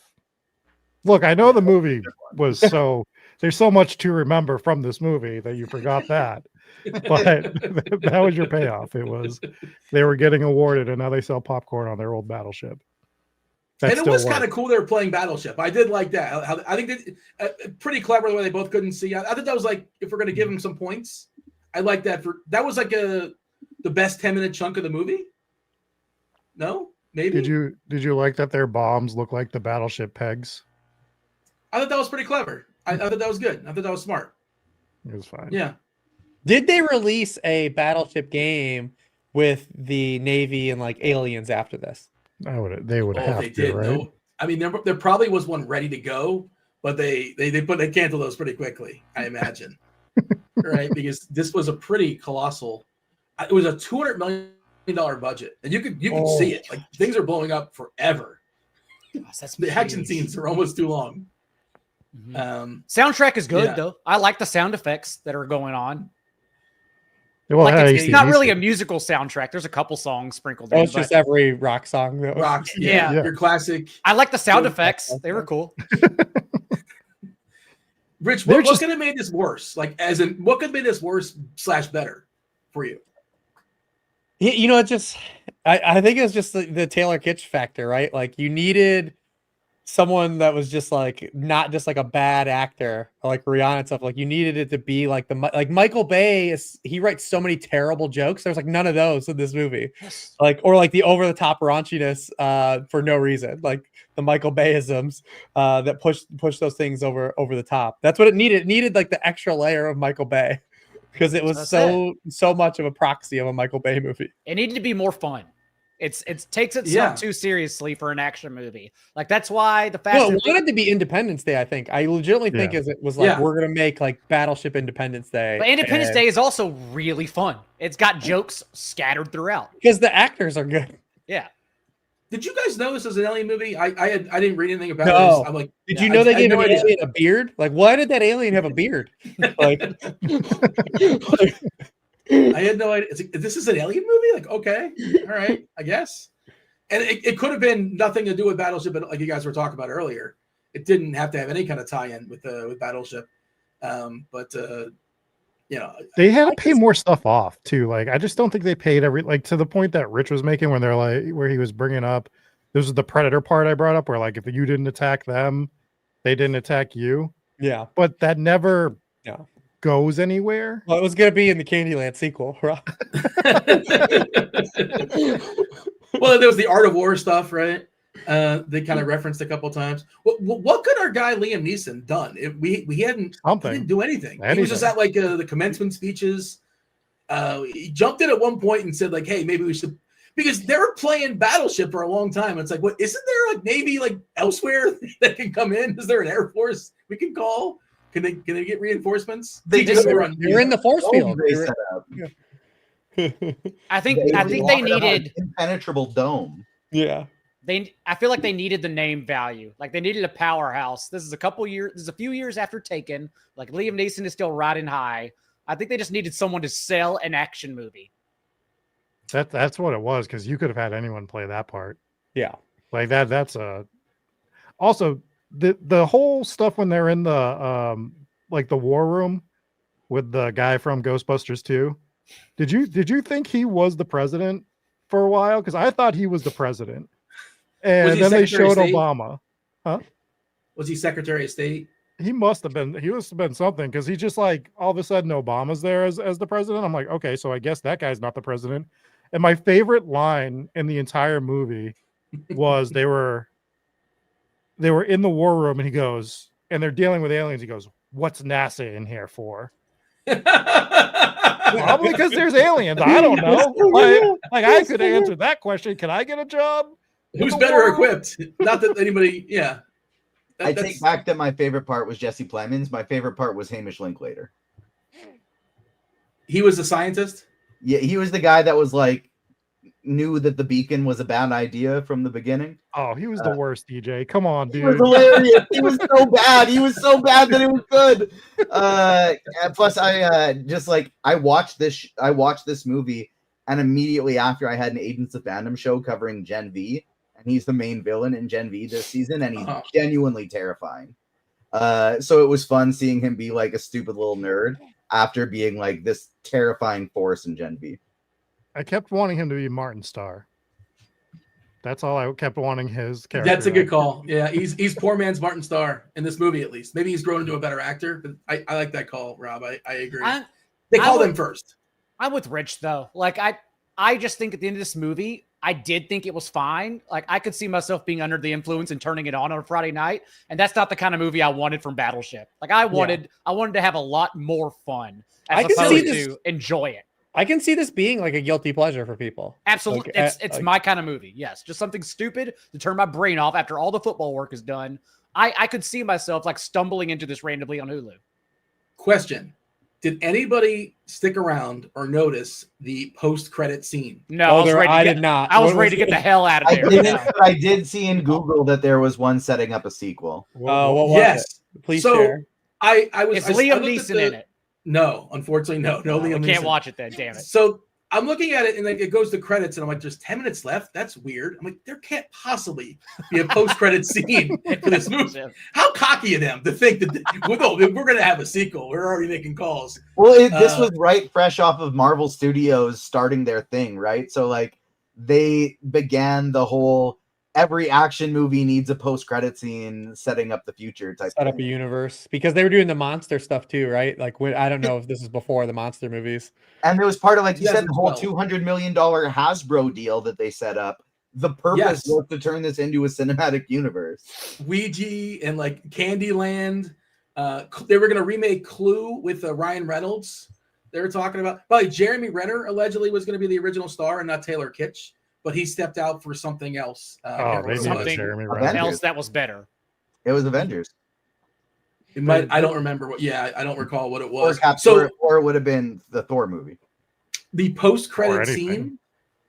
Look, I know the movie was there's so much to remember from this movie that you forgot that. But that was your payoff. It was they were getting awarded, and now they sell popcorn on their old Battleship. That and it still was kind of worked. cool they were playing Battleship. I did like that. I think that pretty clever the way they both couldn't see. I thought that was like, if we're going to give them some points, I like that. That was like the best 10-minute chunk of the movie. No, maybe. Did you like that their bombs look like the Battleship pegs? I thought that was pretty clever. I thought that was good. I thought that was smart. It was fine. Yeah. Did they release a Battleship game with the Navy and like aliens after this? They would Oh, have they to, did. right? No, I mean, there probably was one ready to go, but they canceled those pretty quickly, I imagine. Right? Because this was a pretty colossal. It was a $200 million budget, and you could see it. Like, things are blowing up forever. Gosh, that's The action huge. scenes are almost too long. Mhm. Soundtrack is good yeah. though. I like the sound effects that are going on. Well, Like it's AC/DC. not really a musical soundtrack. There's a couple songs sprinkled in. Oh, it's just but every rock song. Though. Rocks, Yeah. your classic. I like the sound Good. effects. They were cool. Rich, They're what just- could have made this worse? Like, as in, what could have made this worse / better for you? You know, it just I think it's just the Taylor Kitsch factor, right? Like you needed someone that was just like not just like a bad actor like Rihanna and stuff. Like you needed it to be like like Michael Bay he writes so many terrible jokes. There's like none of those in this movie. Like or like the over the top raunchiness for no reason. Like the Michael Bayisms that push those things over the top. That's what it needed. It needed like the extra layer of Michael Bay because it was so much of a proxy of a Michael Bay movie. It needed to be more fun. It takes itself too seriously for an action movie. Like that's why the Fast. Well, it wanted to be Independence Day. I think I legitimately think it was like we're gonna make like Battleship Independence Day. But Independence Day is also really fun. It's got jokes scattered throughout because the actors are good. Yeah. Did you guys know this was an alien movie? I didn't read anything about No. this. I'm like, did you know they gave no an idea. alien a beard? Like, why did that alien have a beard? Like, I had no idea. This is an alien movie? Like, okay, all right, I guess. And it could have been nothing to do with Battleship, but like you guys were talking about earlier, it didn't have to have any kind of tie-in with Battleship. But you know, they had to pay more stuff off too. Like, I just don't think they paid to the point that Rich was making when they're like, where he was bringing up, this is the Predator part I brought up, where like if you didn't attack them, they didn't attack you. yeah. But that never goes anywhere. Well, it was gonna be in the Candyland sequel, right? well, there was the Art of War stuff, right? They kind of referenced a couple times. What could our guy Liam Neeson done? We hadn't Something. He didn't do anything. He was just at like the commencement speeches. He jumped in at one point and said like, "Hey, maybe we should," because they were playing Battleship for a long time. It's like, what? Isn't there like Navy like elsewhere that can come in? Is there an Air Force we can call? Can they get reinforcements? They just They're in the force field. They set up. I think they needed impenetrable dome. Yeah. I feel like they needed the name value. Like they needed a powerhouse. This is a few years after Taken. Like Liam Neeson is still riding high. I think they just needed someone to sell an action movie. That's what it was, because you could have had anyone play that part. Yeah. Like also the whole stuff when they're in the like the war room with the guy from Ghostbusters 2. Did you think he was the president for a while? Because I thought he was the president. And then they showed Obama. Huh? Was he Secretary of State? He must have been something, because he just like all of a sudden Obama's there as the president. I'm like, okay, so I guess that guy's not the president. And my favorite line in the entire movie was they were in the war room, and he goes, and they're dealing with aliens. He goes, "What's NASA in here for?" Probably because there's aliens. I don't know. Like I could answer that question. Can I get a job? Who's better equipped? Not that anybody. Yeah. I take back that my favorite part was Jesse Plemons. My favorite part was Hamish Linklater. He was a scientist? Yeah, he was the guy that was like, knew that the beacon was a bad idea from the beginning. Oh, he was the worst, DJ. Come on, dude. He was hilarious. He was so bad. He was so bad that it was good. Plus, I watched this movie, and immediately after I had an Agents of Fandom show covering Gen V, and he's the main villain in Gen V this season, and he's genuinely terrifying. So it was fun seeing him be like a stupid little nerd after being like this terrifying force in Gen V. I kept wanting him to be Martin Starr. That's all I kept wanting his character. That's a good call. Yeah, he's poor man's Martin Starr in this movie, at least. Maybe he's grown into a better actor, but I like that call, Rob. I agree. They called him first. I'm with Rich though. Like I just think at the end of this movie, I did think it was fine. Like I could see myself being under the influence and turning it on a Friday night, and that's not the kind of movie I wanted from Battleship. Like I wanted to have a lot more fun as opposed to enjoy it. I can see this being like a guilty pleasure for people. Absolutely. It's my kind of movie. Yes. Just something stupid to turn my brain off after all the football work is done. I could see myself like stumbling into this randomly on Hulu. Question. Did anybody stick around or notice the post-credit scene? No, I did not. I was ready to get the hell out of there. I did see in Google that there was one setting up a sequel. Oh, what was it? Please share. It's Liam Neeson in it. No, unfortunately, no Liam Neeson. Can't watch it then, damn it. So I'm looking at it and like it goes to credits and I'm like, there's 10 minutes left. That's weird. I'm like, there can't possibly be a post-credit scene for this movie. How cocky of them to think that we're going to have a sequel. We're already making calls. Well, this was right fresh off of Marvel Studios starting their thing, right? So like they began the whole every action movie needs a post-credit scene setting up the future type set up a universe, because they were doing the monster stuff too, right? Like I don't know if this is before the monster movies. And it was part of, like you said, the whole $200 million Hasbro deal that they set up. The purpose was to turn this into a cinematic universe. Ouija and like Candyland. They were going to remake Clue with Ryan Reynolds. They were talking about, like Jeremy Renner allegedly was going to be the original star and not Taylor Kitsch, but he stepped out for something else. Something else that was better. It was Avengers. It might. I don't remember what. Yeah, I don't recall what it was. Or it would have been the Thor movie. The post-credit scene.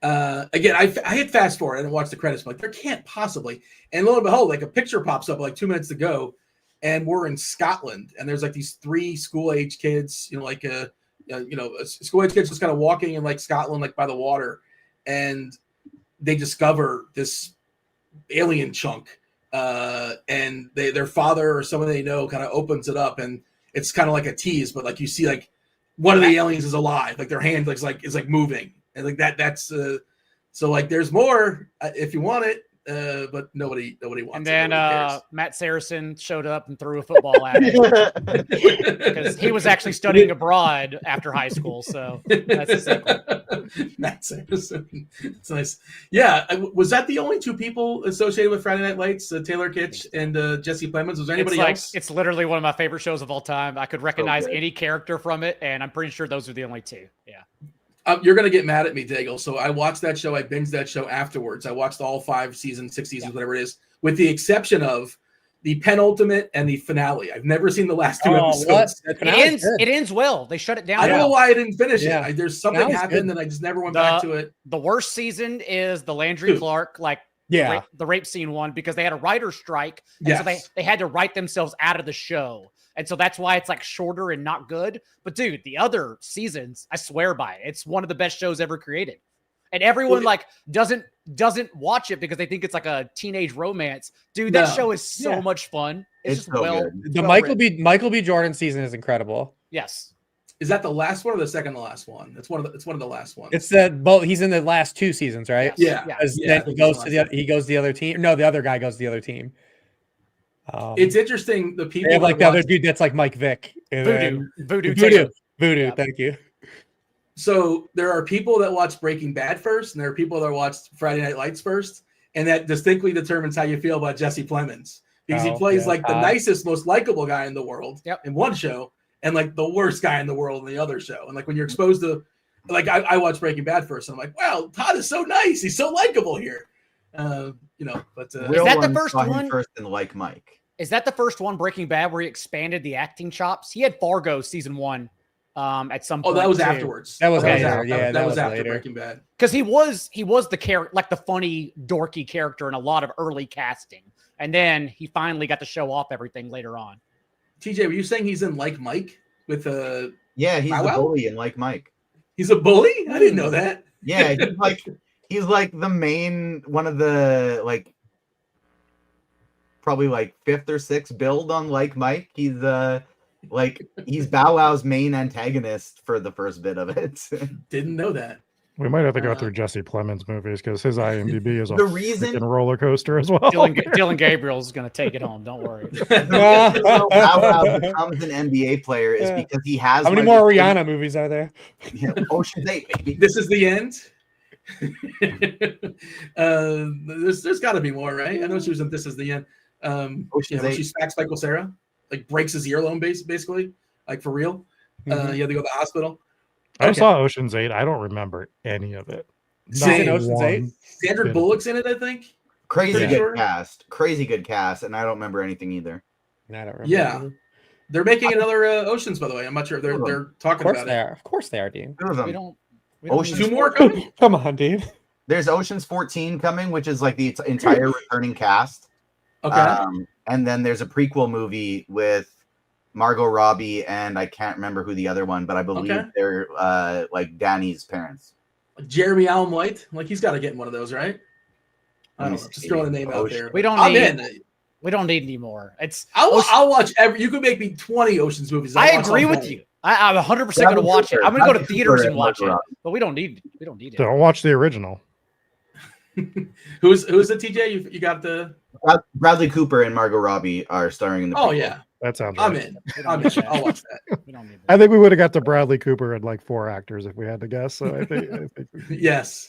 Again, I hit fast forward. I didn't watch the credits. But like, there can't possibly. And lo and behold, like a picture pops up like 2 minutes to go, and we're in Scotland, and there's like these 3 school-age kids. School-age kids just kind of walking in like Scotland, like by the water, and they discover this alien chunk. And their father or someone they know kind of opens it up, and it's kind of like a tease, but like you see like one of the aliens is alive, like their hand is like moving, and like that's so like there's more if you want it, but nobody wants and then it. Matt Saracen showed up and threw a football at it because he was actually studying abroad after high school, so that's a sequel. Matt Saracen, it's nice. Yeah, was that the only 2 people associated with Friday Night Lights? Taylor Kitsch and Jesse Plemons? Was there anybody else? It's literally one of my favorite shows of all time. I could recognize any character from it, and I'm pretty sure those are the only 2. Yeah. You're going to get mad at me, Daigle. So I watched that show. I binged that show afterwards. I watched all 5 seasons, 6 seasons, whatever it is, with the exception of the penultimate and the finale. I've never seen the last 2 episodes. It ends well. They shut it down. I don't know why I didn't finish it. There's something happened and I just never went back to it. The worst season is the Landry Clark, the rape scene one, because they had a writer's strike. And so they had to write themselves out of the show. And so that's why it's like shorter and not good. But dude, the other seasons, I swear by it. It's one of the best shows ever created. And everyone doesn't watch it because they think it's like a teenage romance. Dude, that show is so much fun. It's just so good. The Michael B. Jordan season is incredible. Yes. Is that the last one or the second to last one? It's one of the last ones. It's he's in the last 2 seasons, right? Yes. Then he goes to the other team. No, the other guy goes to the other team. It's interesting. The people they have like the other dude that's like Mike Vick. Voodoo. Yeah. Thank you. So there are people that watch Breaking Bad first, and there are people that watch Friday Night Lights first, and that distinctly determines how you feel about Jesse Plemons, because he plays like the nicest, most likable guy in the world in one show, and like the worst guy in the world in the other show. And like when you're exposed to, like I watched Breaking Bad first, and I'm like, wow, Todd is so nice. He's so likable here. But is that the first one? First in Like Mike. Is that the first one, Breaking Bad, where he expanded the acting chops? He had Fargo season 1 at some point. Oh, that was afterwards. That was later. Yeah, that was after later. Breaking Bad. Because he was the character, like the funny, dorky character in a lot of early casting, and then he finally got to show off everything later on. TJ, were you saying he's in Like Mike with Yeah, he's the bully in Like Mike. He's a bully? I didn't know that. Yeah, he's like the main one of the like. Probably like 5th or 6th build on Like Mike. He's he's Bow Wow's main antagonist for the first bit of it. Didn't know that. We might have to go through Jesse Plemons movies because his IMDb is a The reason freaking roller coaster as well. Dylan Gabriel is going to take it home. Don't worry. Bow Wow becomes an NBA player is because he has. How many more Rihanna movies are there? Ocean's 8, baby. This is the end. There's got to be more, right? I know she was in This Is the End. Ocean's when 8. she smacks Michael Cera, like breaks his earlobe, basically, like for real. He had to go to the hospital. I saw Ocean's 8. I don't remember any of it. Same. In Ocean's 8? Sandra Bullock's in it, I think. Crazy good cast, and I don't remember anything either. I don't remember. Yeah, they're making another Oceans, by the way. I'm not sure they're talking about it. Of course they are, Dean. We don't Ocean's Two more coming? Come on, Dean. There's Ocean's 14 coming, which is like the entire returning cast. Okay. And then there's a prequel movie with Margot Robbie and I can't remember who the other one, but I believe they're like Danny's parents. Jeremy Allen White, like he's got to get in one of those, right? I don't know, just throwing a name out there. We don't need any more. I'll watch every. You could make me 20 Oceans movies. I agree with you. I'm 100% going to watch it. I'm going to go to theaters and watch it, but we don't need it. Don't watch the original. Who's the TJ? You got the Bradley Cooper and Margot Robbie are starring in the. Oh prequel. yeah, that sounds. I'm right. in. I'll watch that. We don't need I think we would have got to Bradley Cooper and like 4 actors if we had to guess. So I think Yes,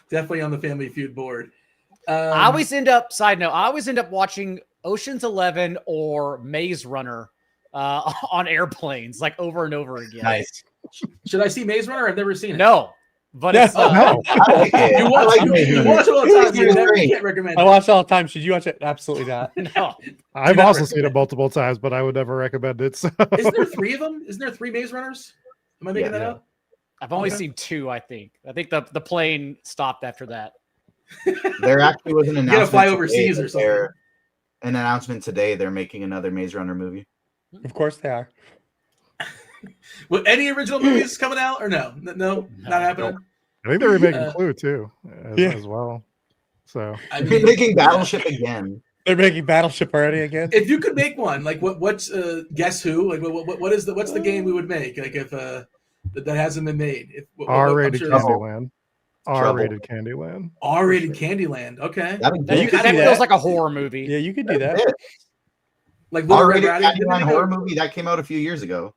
definitely on the Family Feud board. I always end up watching Ocean's 11 or Maze Runner on airplanes, like over and over again. Nice. Should I see Maze Runner? I've never seen it. No, but it's no. You watch it all the time. You can't recommend it. I watch it all the time. Should you watch it? Absolutely not. no. I've also seen it multiple times, but I would never recommend it. So. Isn't there 3 of them? Isn't there 3 Maze Runners? Am I making that up? I've only seen 2. I think the plane stopped after that. There actually was an announcement. You gotta fly overseas or something. An announcement today. They're making another Maze Runner movie. Of course they are. With any original movies coming out or no, not happening. I think they're remaking Clue too, as well. So they're making Battleship again. They're making Battleship already again. If you could make one, like what's Guess Who? Like what's the game we would make? Like if that hasn't been made. R-rated sure Candyland. R-rated Candyland. R-rated Candyland. Okay. That feels like a horror movie. Yeah, you could do that. Like Little Red R-rated Riding Candyland Hood horror movie that came out a few years ago.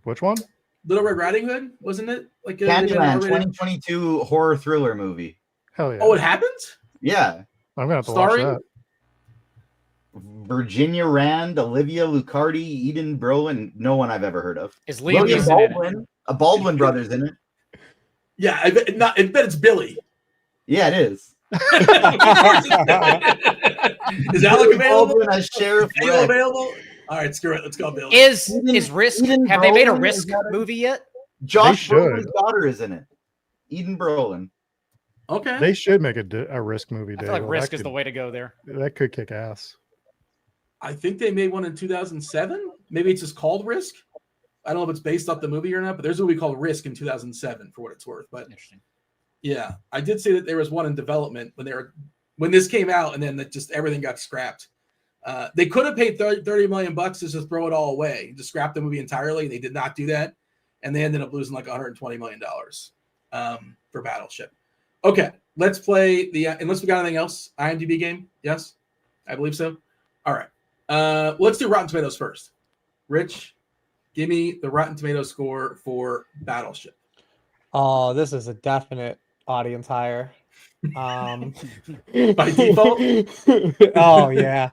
Which one? Little Red Riding Hood, wasn't it? Like Candyland 2022 horror thriller movie. Hell yeah! Oh, it happened? Yeah. I'm gonna have to watch that. Virginia Rand, Olivia Lucardi, Eden Brolin, no one I've ever heard of. Is Liam William Neeson Baldwin, a Baldwin brothers in it. Yeah, I bet it's Billy. Yeah, it is. Is Alec available? Baldwin as Sheriff Daniel Rex. available? All right, screw it. Let's go, Billy. Is Risk? Have they made a Brolin, Risk movie yet? Josh They should. Brolin's daughter is in it. Eden Brolin. Okay. They should make a Risk movie. I feel like Risk is the way to go there. That could kick ass. I think they made one in 2007. Maybe it's just called Risk. I don't know if it's based off the movie or not, but there's a movie called Risk in 2007 for what it's worth. But Interesting. yeah, I did say that there was one in development when this came out, and then just everything got scrapped. They could have paid $30 million to just throw it all away, just scrap the movie entirely. They did not do that, and they ended up losing like $120 million for Battleship. Okay, let's play unless we got anything else. IMDb game, yes, I believe so. All right, let's do Rotten Tomatoes first. Rich, give me the Rotten Tomatoes score for Battleship. Oh, this is a definite audience hire. By default. Oh yeah.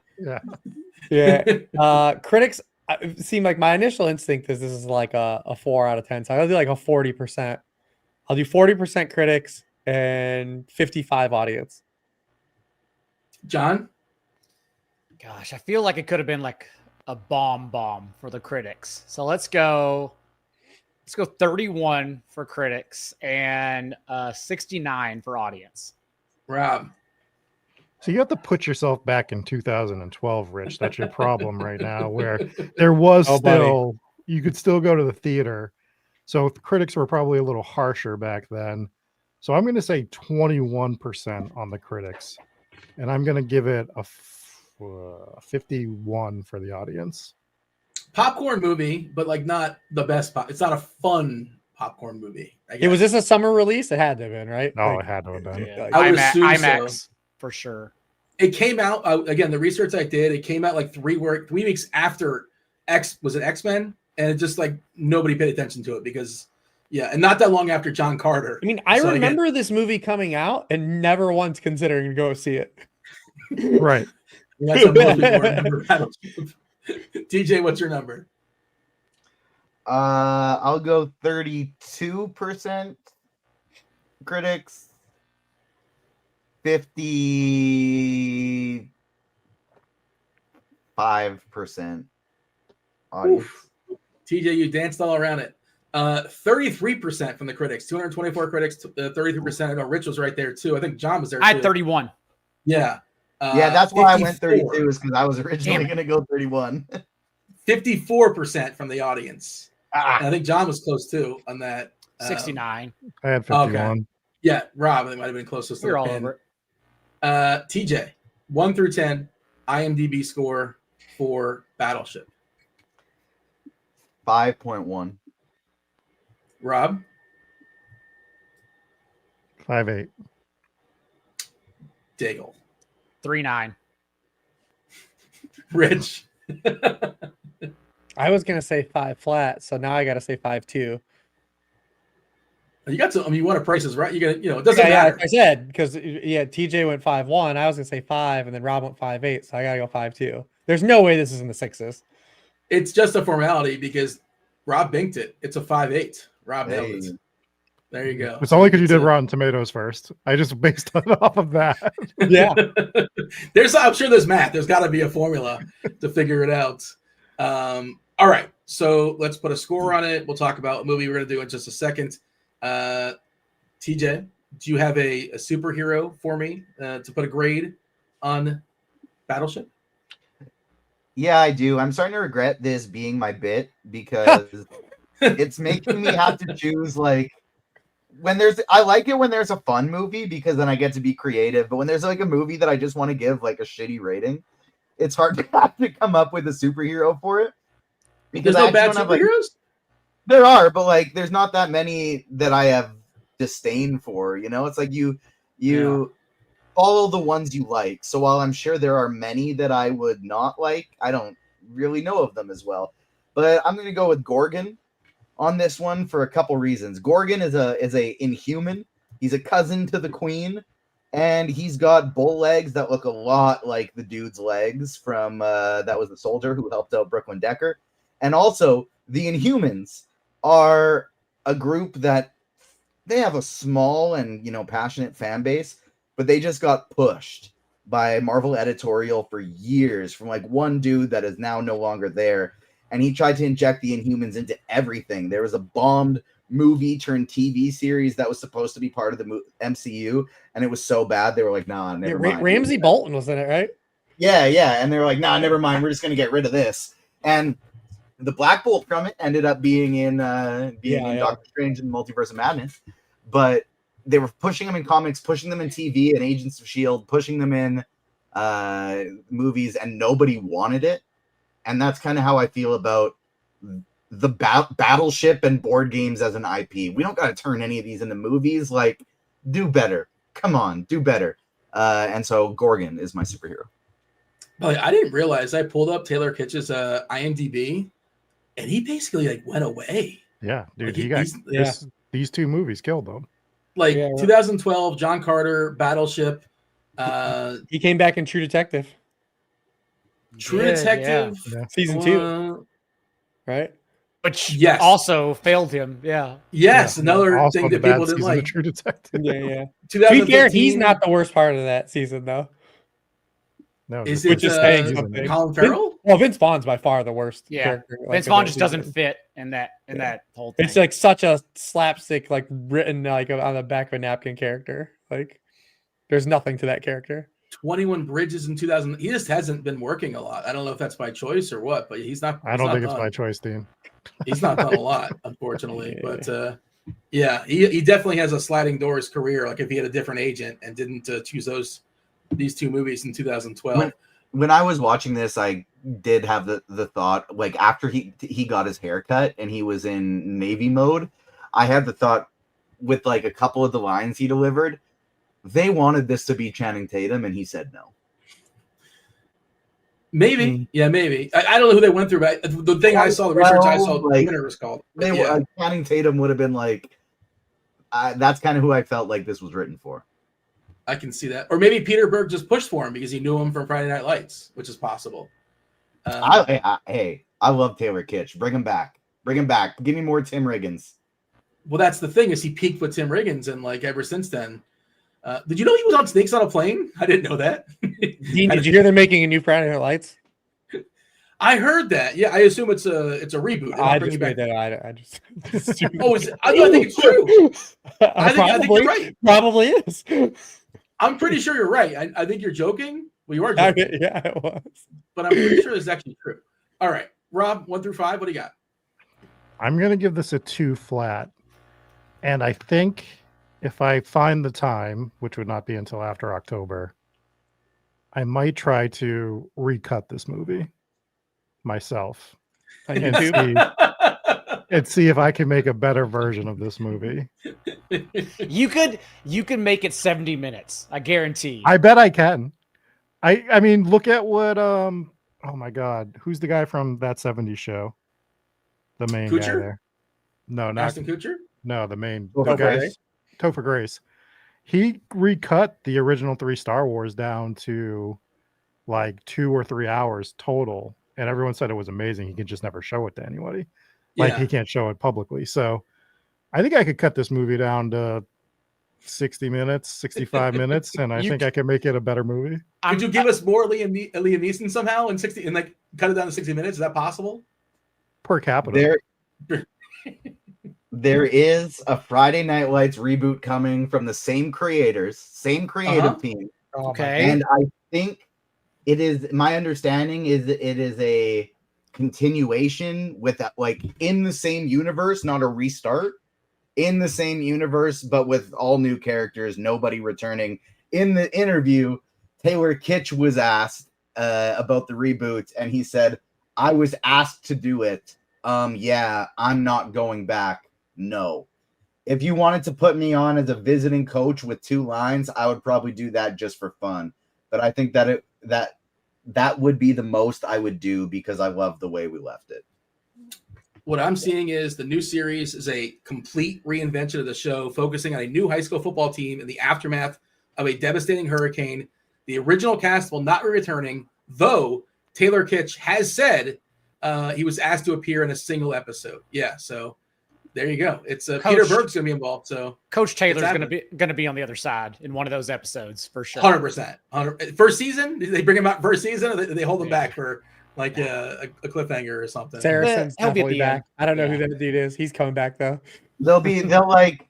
Yeah. Critics seem like my initial instinct is this is like a 4 out of 10. So I'll do like a 40%. I'll do 40% critics and 55 audience. John? Gosh, I feel like it could have been like a bomb for the critics. So let's go 31 for critics and 69 for audience. Rob. So you have to put yourself back in 2012, Rich. That's your problem right now, where there was you could still go to the theater. So the critics were probably a little harsher back then. So I'm going to say 21% on the critics, and I'm going to give it a 51 for the audience. Popcorn movie, but like not the best. It's not a fun popcorn movie. Was this a summer release? It had to have been, right? No, Like, it had to have been. Yeah. I would assume IMAX so. for sure. It came out again. The research I did, it came out like 3 weeks after X-Men, and it just like nobody paid attention to it because and not that long after John Carter. I mean, I remember this movie coming out and never once considering to go see it. Right. That's what most people remember Battleship. TJ, what's your number? I'll go 32% critics, 55% audience. Oof. TJ, you danced all around it. 33% from the critics, 224 critics, 33%. I know Rich was right there too. I think John was there too. I had 31. Yeah. Yeah, that's why 54. I went 32 is because I was originally going to go 31. 54% from the audience. Ah. And I think John was close too on that. 69. I had 51. Okay. Yeah, Rob, it might have been closest to We're the all pin. over it. TJ, 1 through 10, IMDb score for Battleship. 5.1. Rob? 5.8. Daigle. 3.9. Rich? I was gonna say 5 flat, so now I gotta say 5.2. You got to. I mean, you want to prices right. You got. It doesn't Yeah, matter. like I said, because TJ went 5.1. I was gonna say 5, and then Rob went 5.8. So I gotta go 5.2. There's no way this is in the 6s. It's just a formality because Rob binked it. It's a 5.8. Rob nailed it. There you go. It's only because you did Rotten Tomatoes first. I just based it off of that. Yeah. I'm sure there's math. There's got to be a formula to figure it out. All right. So let's put a score on it. We'll talk about a movie we're going to do in just a second. TJ, do you have a superhero for me to put a grade on Battleship? Yeah, I do. I'm starting to regret this being my bit because it's making me have to choose like I like it when there's a fun movie because then I get to be creative. But when there's like a movie that I just want to give like a shitty rating, it's hard to have to come up with a superhero for it. Because there's no bad superheroes? There are, but like there's not that many that I have disdain for. It's like you follow the ones you like. So while I'm sure there are many that I would not like, I don't really know of them as well. But I'm going to go with Gorgon on this one for a couple reasons. Gorgon is a Inhuman. He's a cousin to the Queen, and he's got bull legs that look a lot like the dude's legs from that was the soldier who helped out Brooklyn Decker. And also, the Inhumans are a group that they have a small and passionate fan base, but they just got pushed by Marvel editorial for years from like one dude that is now no longer there. And he tried to inject the Inhumans into everything. There was a bombed movie turned TV series that was supposed to be part of the MCU, and it was so bad they were like, "Nah, never mind." Ramsey Bolton was in it, right? Yeah, and they were like, "Nah, never mind. We're just gonna get rid of this." And the Black Bolt from it ended up being in Doctor Strange and Multiverse of Madness, but they were pushing them in comics, pushing them in TV and Agents of S.H.I.E.L.D., pushing them in movies, and nobody wanted it. And that's kind of how I feel about the Battleship and board games as an IP. We don't got to turn any of these into movies. Like, do better. Come on, do better. And so Gorgon is my superhero. But I didn't realize I pulled up Taylor Kitsch's IMDb, and he basically like went away. Yeah, dude, like these 2 movies killed them. Like 2012, John Carter, Battleship. He came back in True Detective. Detective. Yeah. Season 2. Right? Which yes. also failed him. Yeah. Yes, another also thing that bad people didn't season of like. True Detective. Yeah. To be fair, he's not the worst part of that season, though. No, is which it is saying something. Colin Farrell? Well, Vince Vaughn's by far the worst character. Vince Vaughn just doesn't fit in that whole thing. It's like such a slapstick, like written like on the back of a napkin character. Like, there's nothing to that character. 21 Bridges in 2000. He just hasn't been working a lot. I don't know if that's by choice or what, but he's not. I don't think it's by choice, Dean. He's not done a lot, unfortunately. But he definitely has a sliding doors career. Like if he had a different agent and didn't choose these 2 movies in 2012. When I was watching this, I did have the thought, like after he got his haircut and he was in Navy mode, I had the thought with like a couple of the lines he delivered, they wanted this to be Channing Tatum, and he said no. Maybe, yeah, maybe. I don't know who they went through, but the thing I saw, the research I saw, like, winner was called. They Yeah. were Channing Tatum would have been like, that's kind of who I felt like this was written for. I can see that, or maybe Peter Berg just pushed for him because he knew him from Friday Night Lights, which is possible. Hey, I love Taylor Kitsch. Bring him back. Bring him back. Give me more Tim Riggins. Well, that's the thing, is he peaked with Tim Riggins, and like ever since then. Did you know he was on Snakes on a Plane? I didn't know that. Did you hear they're making a new Friday Night Lights? I heard that. Yeah, I assume it's a reboot. I just made that. I just. Oh, is it? I think it's true. I think you're right. Probably is. I'm pretty sure you're right. I think you're joking. Well, you are joking. Yeah, it was. But I'm pretty sure this is actually true. All right, Rob, 1 through 5. What do you got? I'm gonna give this a 2 flat, and I think if I find the time, which would not be until after October, I might try to recut this movie myself and see if I can make a better version of this movie. You could make it 70 minutes. I guarantee. I bet I can. I mean, look at what oh my God, who's the guy from That 70s Show? The main guy there. No, not Ashton Kutcher. No, the main Topher Grace. He recut the original 3 Star Wars down to like 2 or 3 hours total, and everyone said it was amazing. He could just never show it to anybody. Like he can't show it publicly. So I think I could cut this movie down to 60 minutes, 65 minutes, and I think I can make it a better movie. Could you give us more Liam Neeson somehow in 60 and like cut it down to 60 minutes? Is that possible? Per capita. There is a Friday Night Lights reboot coming from the same creators, same creative team. Okay. And I think it is, my understanding is that it is a continuation with that, like in the same universe, not a restart, in the same universe, but with all new characters, nobody returning. In the interview, Taylor Kitsch was asked about the reboot, and he said, I was asked to do it. Yeah, I'm not going back. No. If you wanted to put me on as a visiting coach with 2 lines, I would probably do that just for fun. But I think that that would be the most I would do because I love the way we left it. What I'm seeing is the new series is a complete reinvention of the show, focusing on a new high school football team in the aftermath of a devastating hurricane. The original cast will not be returning, though Taylor Kitsch has said he was asked to appear in a single episode. Yeah, so there you go. It's Peter Berg's going to be involved. So Coach Taylor's going to be on the other side in one of those episodes for sure. 100%. First season, they bring him out first season, or they hold him back for like a cliffhanger or something. Saracen's he'll be at the back. end. I don't know who that dude is. He's coming back though. They'll like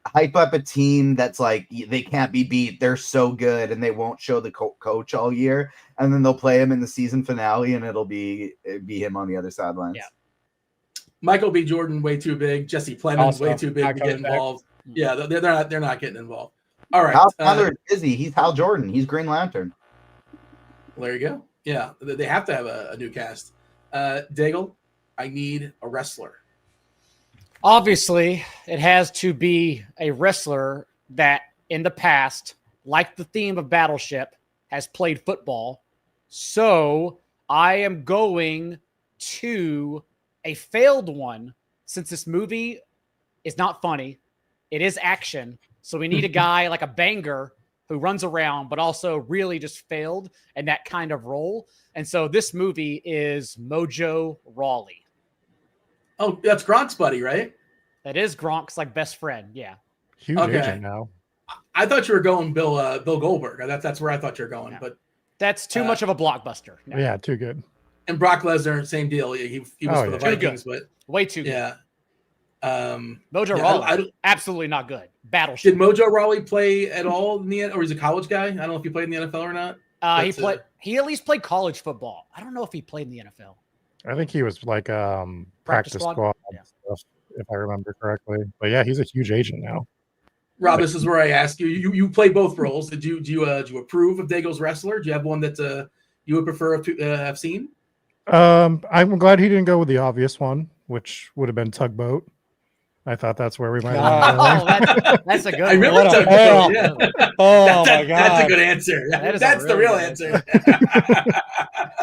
hype up a team that's like they can't be beat. They're so good, and they won't show the coach all year, and then they'll play him in the season finale, and it'll be him on the other sidelines. Yeah. Michael B. Jordan way too big. Jesse Plemons Also, way too big to get involved. Yeah, they're not getting involved. All right. Hal Tyler is busy. He's Hal Jordan. He's Green Lantern. Well, there you go. Yeah, they have to have a new cast. Daigle, I need a wrestler. Obviously, it has to be a wrestler that in the past, like the theme of Battleship, has played football. So I am going to a failed one, since this movie is not funny. It is action. So we need a guy like a banger who runs around, but also really just failed in that kind of role. And so this movie is Mojo Rawley. Oh, that's Gronk's buddy, right? That is Gronk's like best friend. Yeah. Huge agent now. I thought you were going Bill Goldberg. That's where I thought you were going, but that's too much of a blockbuster. No. Yeah, too good. And Brock Lesnar, same deal. He was for the Vikings, but way too good. Yeah. Mojo Rawley, absolutely not good. Battleship. Did Mojo Rawley play at all in the end, or he's a college guy? I don't know if he played in the NFL or not. He at least played college football. I don't know if he played in the NFL. I think he was like practice squad stuff, if I remember correctly. But yeah, he's a huge agent now. Rob, this is where I ask you. You play both roles. Do you approve of Daigle's wrestler? Do you have one that you would prefer to have seen? I'm glad he didn't go with the obvious one, which would have been Tugboat. I thought that's where we might God. have Oh, that's a good I remember one. What a Tugboat. fail. Yeah. Oh my That's a god. good answer. That is a That's the really real good answer.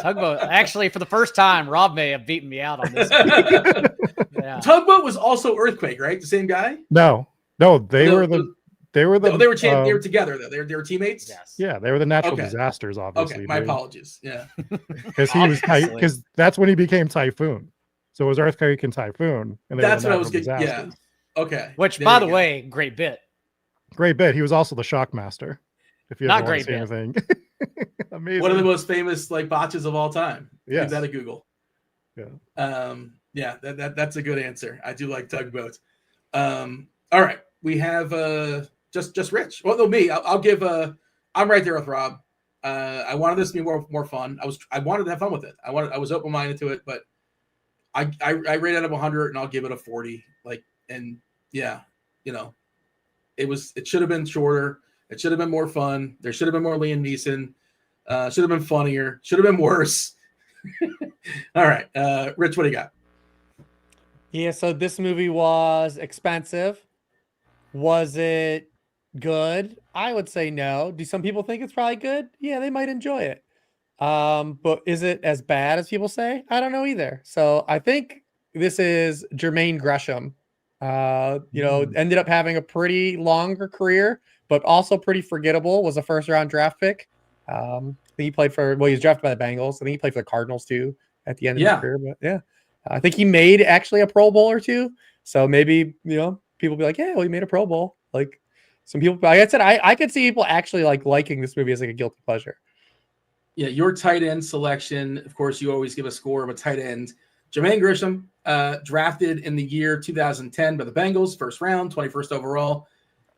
Tugboat. Actually, for the first time, Rob may have beaten me out on this one. Yeah. Tugboat was also Earthquake, right? The same guy. No, they were the they were together though. They were teammates. Yes. yeah, they were the natural Okay. disasters, obviously. Okay, my apologies. Yeah. Because he was Obviously. because that's when he became Typhoon. So it was Earthquake and Typhoon, and they That's were what the I was natural getting. Yeah. disasters. Okay. Which, There by you the go. way, great bit. Great bit. He was also the Shockmaster. If you Not ever want to see great anything, amazing. One of the most famous like botches of all time. Yes. Give that a Google. Yeah. Yeah, that's a good answer. I do like Tugboat. All right. We have just Rich. Well, no, me. I'll give I'm right there with Rob. I wanted this to be more fun. I wanted to have fun with it. I was open-minded to it, but I rate it out of 100 and I'll give it a 40. Like, and yeah, it should have been shorter. It should have been more fun. There should have been more Liam Neeson. Should have been funnier. Should have been worse. All right. Rich, what do you got? Yeah, so this movie was expensive. Was it good? I would say no. Do some people think it's probably good? Yeah, they might enjoy it. But is it as bad as people say? I don't know either. So I think this is Jermaine Gresham. Ended up having a pretty longer career, but also pretty forgettable. Was a first-round draft pick. I think he played he was drafted by the Bengals. I think he played for the Cardinals too at the end of his career. But yeah, I think he made actually a Pro Bowl or two. So maybe people be like, yeah, well, he made a Pro Bowl. Like some people, like I said, I could see people actually liking this movie as like a guilty pleasure. Yeah, your tight end selection. Of course, you always give a score of a tight end. Jermaine Gresham, drafted in the year 2010 by the Bengals, first round, 21st overall.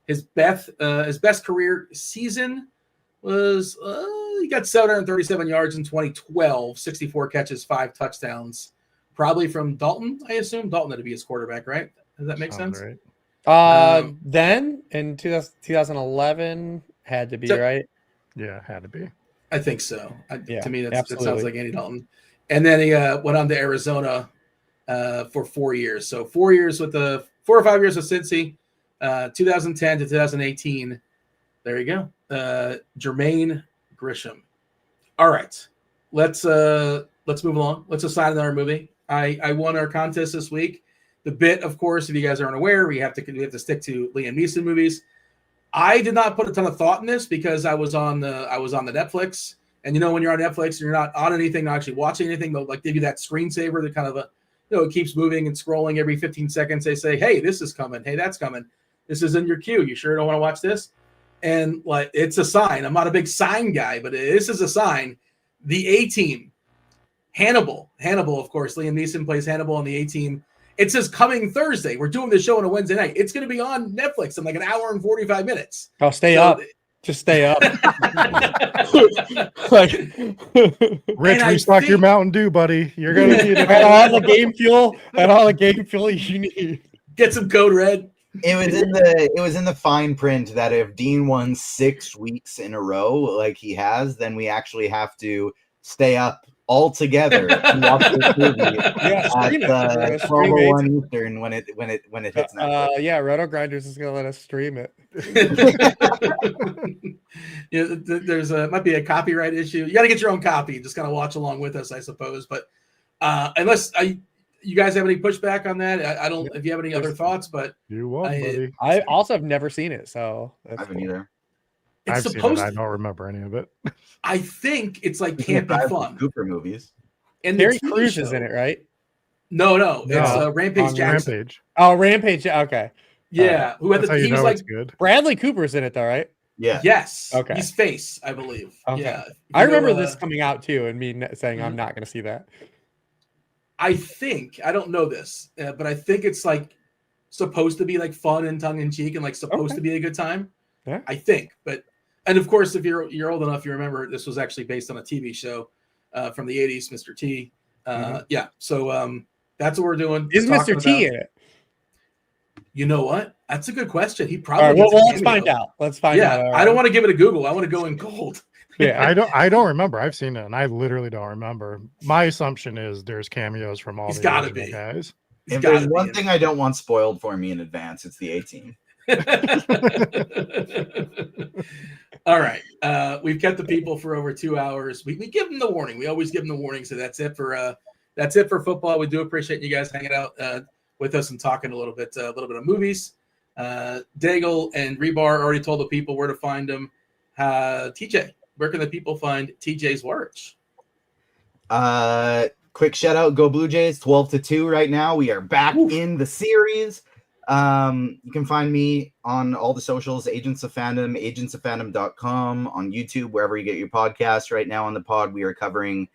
His best career season was he got 737 yards in 2012, 64 catches, 5 touchdowns. Probably from Dalton, I assume. Dalton had to be his quarterback, right? Does that make sense? Right. Then in 2011 had to be right. Yeah, had to be. I think so. To me, that sounds like Andy Dalton. And then he went on to Arizona for 4 years. So 4 years with 4 or 5 years with Cincy, 2010 to 2018. There you go. Jermaine Gresham. All right, let's move along. Let's assign another movie. I won our contest this week. The bit, of course, if you guys aren't aware, we have to stick to Liam Neeson movies. I did not put a ton of thought in this because I was on the Netflix, and when you're on Netflix and you're not on anything, not actually watching anything, they'll give you that screensaver that kind of it keeps moving and scrolling every 15 seconds. They say, hey, this is coming. Hey, that's coming. This is in your queue. You sure don't want to watch this? And it's a sign. I'm not a big sign guy, but this is a sign. The A-Team, Hannibal, of course. Liam Neeson plays Hannibal on the A-Team. It says coming Thursday. We're doing this show on a Wednesday night. It's going to be on Netflix in like an hour and 45 minutes. Oh, stay up. Just stay up. Rich, restock your Mountain Dew, buddy. You're going to need it. And all the game fuel you need. Get some Code Red. It was in the fine print that if Dean won 6 weeks in a row like he has, then we actually have to stay up all together and watch this movie at 12:01 Eastern when it hits Netflix. RotoGrinders is gonna let us stream it. There's might be a copyright issue. You got to get your own copy. Just kind of watch along with us, I suppose. But unless you guys have any pushback on that, I don't. If you have any other thoughts, but you won't, buddy. I also have never seen it, so I haven't either. It's I've supposed. Seen it. I don't remember any of it. I think it's like can't be fun. Cooper movies. And Terry Crews is in it, right? No. It's Rampage Jackson. Rampage. Oh, Rampage. Okay. Yeah, who had he was like good. Bradley Cooper's in it though, right? Yeah. Yes. Okay. He's Face, I believe. Okay. Yeah. I remember this coming out too, and me saying I'm Mhm. not going to see that. I think I don't know this, but I think it's like supposed to be like fun and tongue in cheek and like supposed to be a good time. Yeah. I think, and of course, if you're old enough, you remember this was actually based on a TV show from the '80s, Mr. T. Yeah. So that's what we're doing. Is Mr. T in it? You know what? That's a good question. He All probably. right, well, let's find out. Let's find out. Yeah, I don't want to give it a Google. I want to go in cold. Yeah, I don't remember. I've seen it, and I literally don't remember. My assumption is there's cameos from all He's the gotta original be. guys. If there's one thing I don't want spoiled for me in advance, it's the A-Team. All right. We've kept the people for over 2 hours. We give them the warning. We always give them the warning. So that's it for football. We do appreciate you guys hanging out with us and talking a little bit of movies. Daigle and Hribar already told the people where to find them. TJ, where can the people find TJ's words? Quick shout out, go Blue Jays, 12-2 right now. We are back in the series. You can find me on all the socials, Agents of Fandom, agentsoffandom.com, on YouTube, wherever you get your podcasts. Right now on the pod, we are covering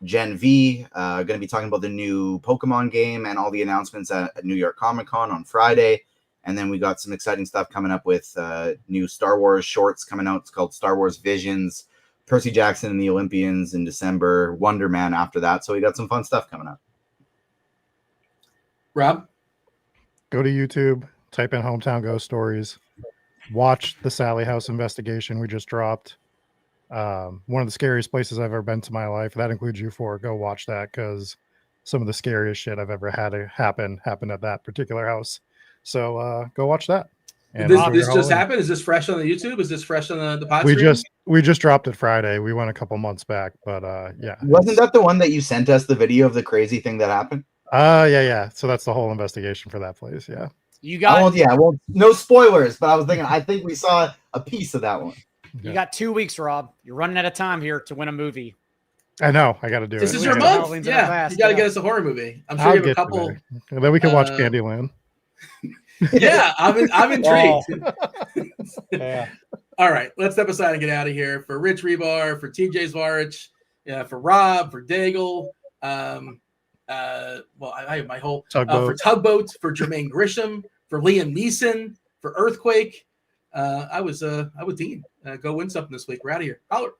Gen V. Going to be talking about the new Pokemon game and all the announcements at New York Comic Con on Friday. And then we got some exciting stuff coming up with new Star Wars shorts coming out. It's called Star Wars Visions, Percy Jackson and the Olympians in December, Wonder Man after that. So we got some fun stuff coming up. Rob? Go to YouTube, type in Hometown Ghost Stories, watch the Sally House investigation we just dropped. One of the scariest places I've ever been to my life. That includes you four. Go watch that because some of the scariest shit I've ever had happened at that particular house. So go watch that. And this just happened? Is this fresh on the YouTube? Is this fresh on the pod stream? We just dropped it Friday. We went a couple months back, but yeah. Wasn't that the one that you sent us the video of the crazy thing that happened? Yeah. So that's the whole investigation for that place. Yeah. You got no spoilers, but I think we saw a piece of that one. You got 2 weeks, Rob. You're running out of time here to win a movie. I know. I got to do it. This is your month. Yeah. You got to get us a horror movie. I'm sure you have a couple. And then we can watch Candyland. Yeah, I'm intrigued. Yeah. All right, let's step aside and get out of here. For Rich Hribar, for TJ Zvarich, for Rob, for Daigle, I have my whole for Tugboat, for Jermaine Grisham, for Liam Neeson, for Earthquake. I was Dean. Go win something this week. We're out of here. Holler.